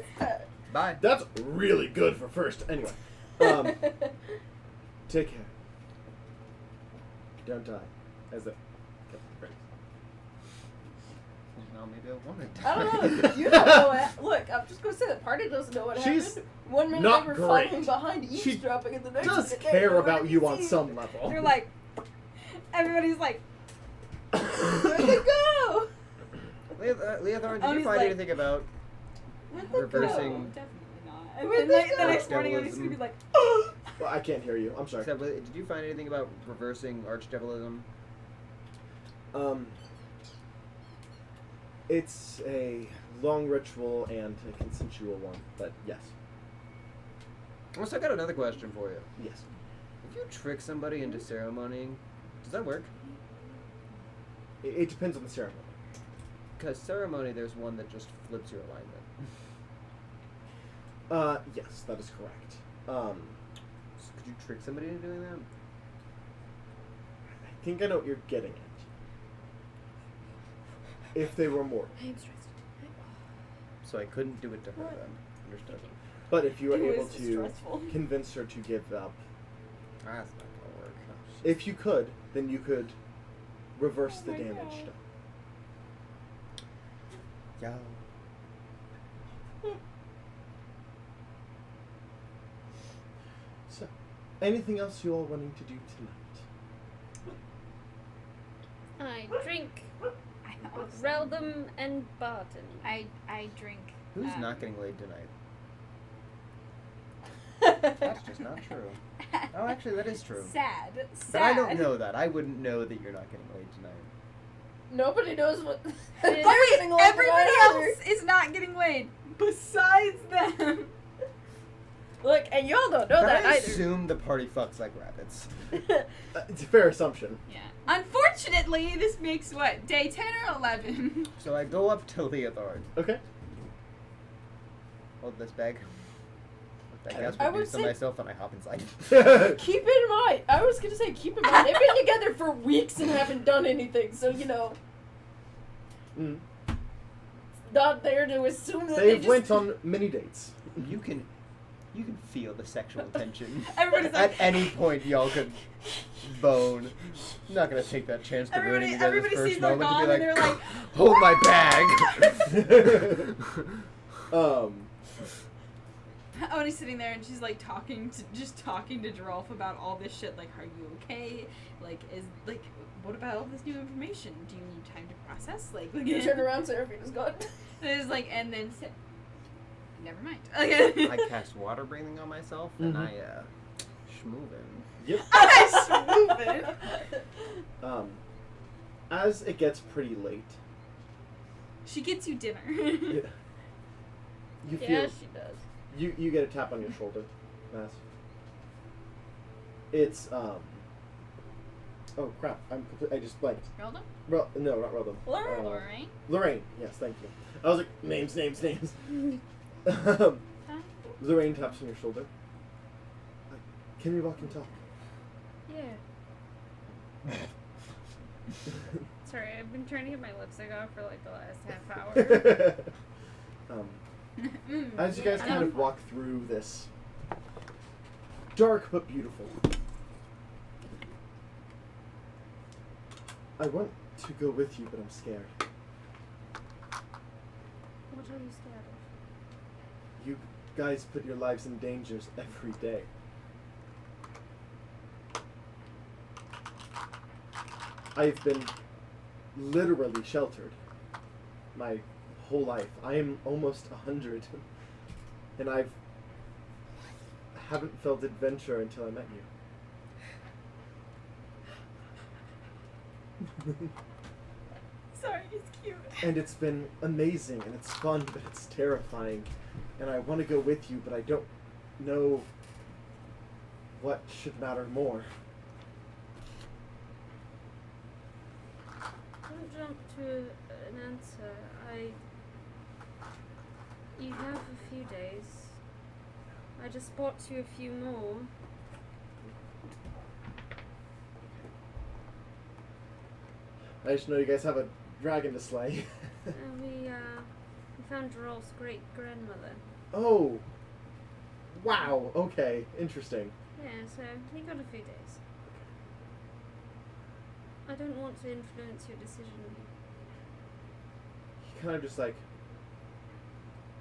S7: bye.
S1: That's really good for first. Anyway, take care. Don't die. As if.
S7: Well, maybe I want to
S5: I don't
S7: die.
S5: know. You don't know what. Look, I'm just gonna say the party doesn't know what
S1: She's
S5: happened. 1 minute
S1: not
S5: they were
S1: great.
S5: following behind,
S1: She
S5: eavesdropping, and the next
S1: does
S5: minute they
S1: care
S5: know
S1: about
S5: what
S1: you
S5: they
S1: on
S5: see.
S1: some level.
S9: They're like, everybody's like, where'd they go?
S7: Leothorn, did
S9: Oni's
S7: you find
S9: like-
S7: anything about
S5: Where'd they
S7: reversing?
S9: No, definitely not. And
S5: Where'd
S9: then
S5: they
S9: the
S5: go?
S9: next morning, I'm just gonna be like,
S1: Well, I can't hear you. I'm sorry.
S7: Except, did you find anything about reversing archdevilism?
S1: It's a long ritual and a consensual one, but yes.
S7: Also, I got another question for you.
S1: Yes.
S7: If you trick somebody into ceremonying, does that work?
S1: It depends on the ceremony.
S7: Because ceremony, there's one that just flips your alignment.
S1: Yes, that is correct.
S7: So could you trick somebody into doing that?
S1: I think I know what you're getting at. If they were more.
S3: I am stressed.
S7: So I couldn't do it to her then. Understood.
S1: But if you were
S5: It
S1: able
S5: was
S1: to
S5: stressful.
S1: convince her to give up,
S7: That's not gonna work.
S1: if you could, then you could reverse the
S5: my
S1: damage
S5: God.
S1: done.
S7: Yeah.
S1: So, anything else you all wanting to do tonight?
S3: I drink
S2: I
S3: with Reldum and Barton.
S2: I drink.
S7: Who's not getting laid tonight? That's just not true. Oh, actually, that is true.
S2: Sad.
S7: But I don't know that. I wouldn't know that you're not getting laid tonight.
S5: Nobody knows what.
S9: everybody else is not getting laid besides them.
S5: Look, and y'all don't know
S7: But
S5: that
S7: I
S5: either.
S7: assume the party fucks like rabbits.
S1: It's a fair assumption.
S2: Yeah.
S9: Unfortunately, this makes what, day 10 or 11?
S7: So I go up to Leothard.
S1: Okay.
S7: Hold this bag. I guess
S5: I
S7: we do
S5: would
S7: to
S5: say-
S7: myself and I hop inside.
S5: Keep in mind, I was gonna say, keep in mind, they've been together for weeks and haven't done anything, so you know,
S1: Mm.
S5: not there to assume that they
S1: They've
S5: just.
S1: went on many dates.
S7: You can feel the sexual tension.
S9: Everybody's
S7: At
S9: like,
S7: any point, y'all could bone. I'm not gonna take that chance to ruining you guys'
S9: everybody
S7: first
S9: sees their
S7: moment
S9: mom
S7: to be
S9: and
S7: like,
S9: they're like,
S7: hold my bag.
S2: Oni's sitting there and she's like talking to Gerolf about all this shit. Like, are you okay? Like, what about all this new information? Do you need time to process? Like,
S5: You turn around, Seraphina's gone.
S2: It's like, and then never mind.
S7: I cast water breathing on myself and
S1: Mhm.
S7: I schmoovin'.
S1: Yep.
S2: Smooth.
S1: As it gets pretty late,
S2: She gets you dinner.
S1: you feel
S3: Yeah, she does.
S1: you get a tap on your shoulder, Mass. It's oh crap! I just blanked.
S2: Relda?
S1: No, not Relda.
S5: Lorraine.
S2: Lorraine?
S1: Lorraine. Yes, thank you. I was like names. Lorraine taps on your shoulder. Can we walk and talk?
S3: Yeah. Sorry, I've been trying to get my lipstick off for like the last half hour.
S1: As you guys kind of walk through this dark but beautiful, I want to go with you, but I'm scared.
S3: What are you scared of?
S1: You guys put your lives in dangers every day. I've been literally sheltered my whole life. I am almost 100, and I haven't felt adventure until I met you.
S2: Sorry, it's cute.
S1: And it's been amazing, and it's fun, but it's terrifying. And I want to go with you, but I don't know what should matter more?
S3: Don't jump to an answer. You have a few days. I just bought you a few more.
S1: I just know you guys have a dragon to slay.
S3: We found Geralt's great grandmother.
S1: Oh. Wow. Okay. Interesting.
S3: Yeah, so we got a few days. I don't want to influence your decision.
S1: He kind of just like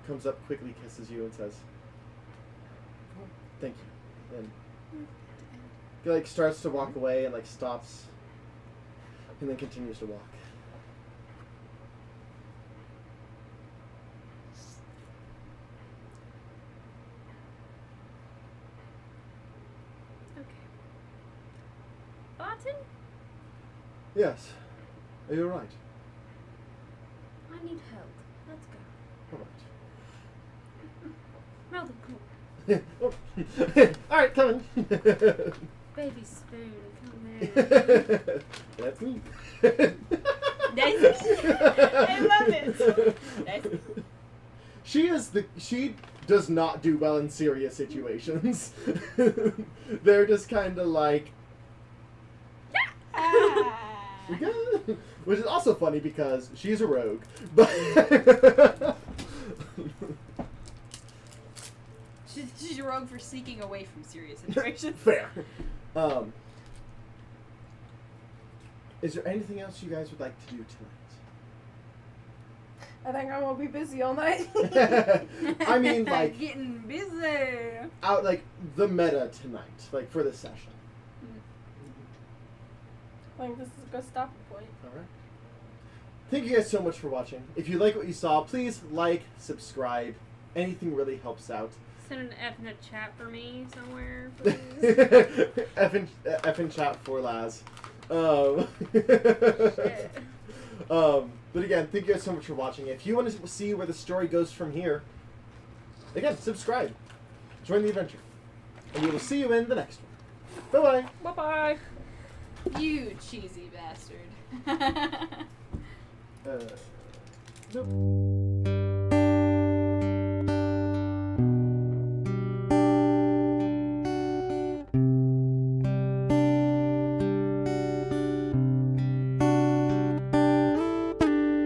S1: comes up quickly, kisses you, and says, "Thank you." And he like starts to walk away and like stops, and then continues to walk.
S3: Okay. Barton?
S1: Yes. Are you alright?
S3: I need help. Let's go.
S1: Alright.
S3: Rather cool.
S1: Alright, coming.
S3: Baby spoon, come here.
S1: That's me.
S9: Nice. I love it. Nice.
S1: She does not do well in serious situations. They're just kind of like, which is also funny because she's a rogue, but
S9: She's a rogue for sneaking away from serious situations.
S1: fair. Is there anything else you guys would like to do
S5: I think I'm gonna be busy all night.
S1: tonight? I mean, like
S9: Getting busy.
S1: out like the meta tonight, like for this session.
S5: I think this is a good stopping point.
S1: All right. Thank you guys so much for watching. If you like what you saw, please like, subscribe. Anything really helps out.
S3: Send an F in the chat for me somewhere, please.
S1: F in chat for Laz.
S3: Shit.
S1: But again, thank you guys so much for watching. If you want to see where the story goes from here, again, subscribe. Join the adventure. And we will see you in the next one. Bye-bye.
S5: Bye-bye.
S9: You cheesy bastard.
S1: Nope.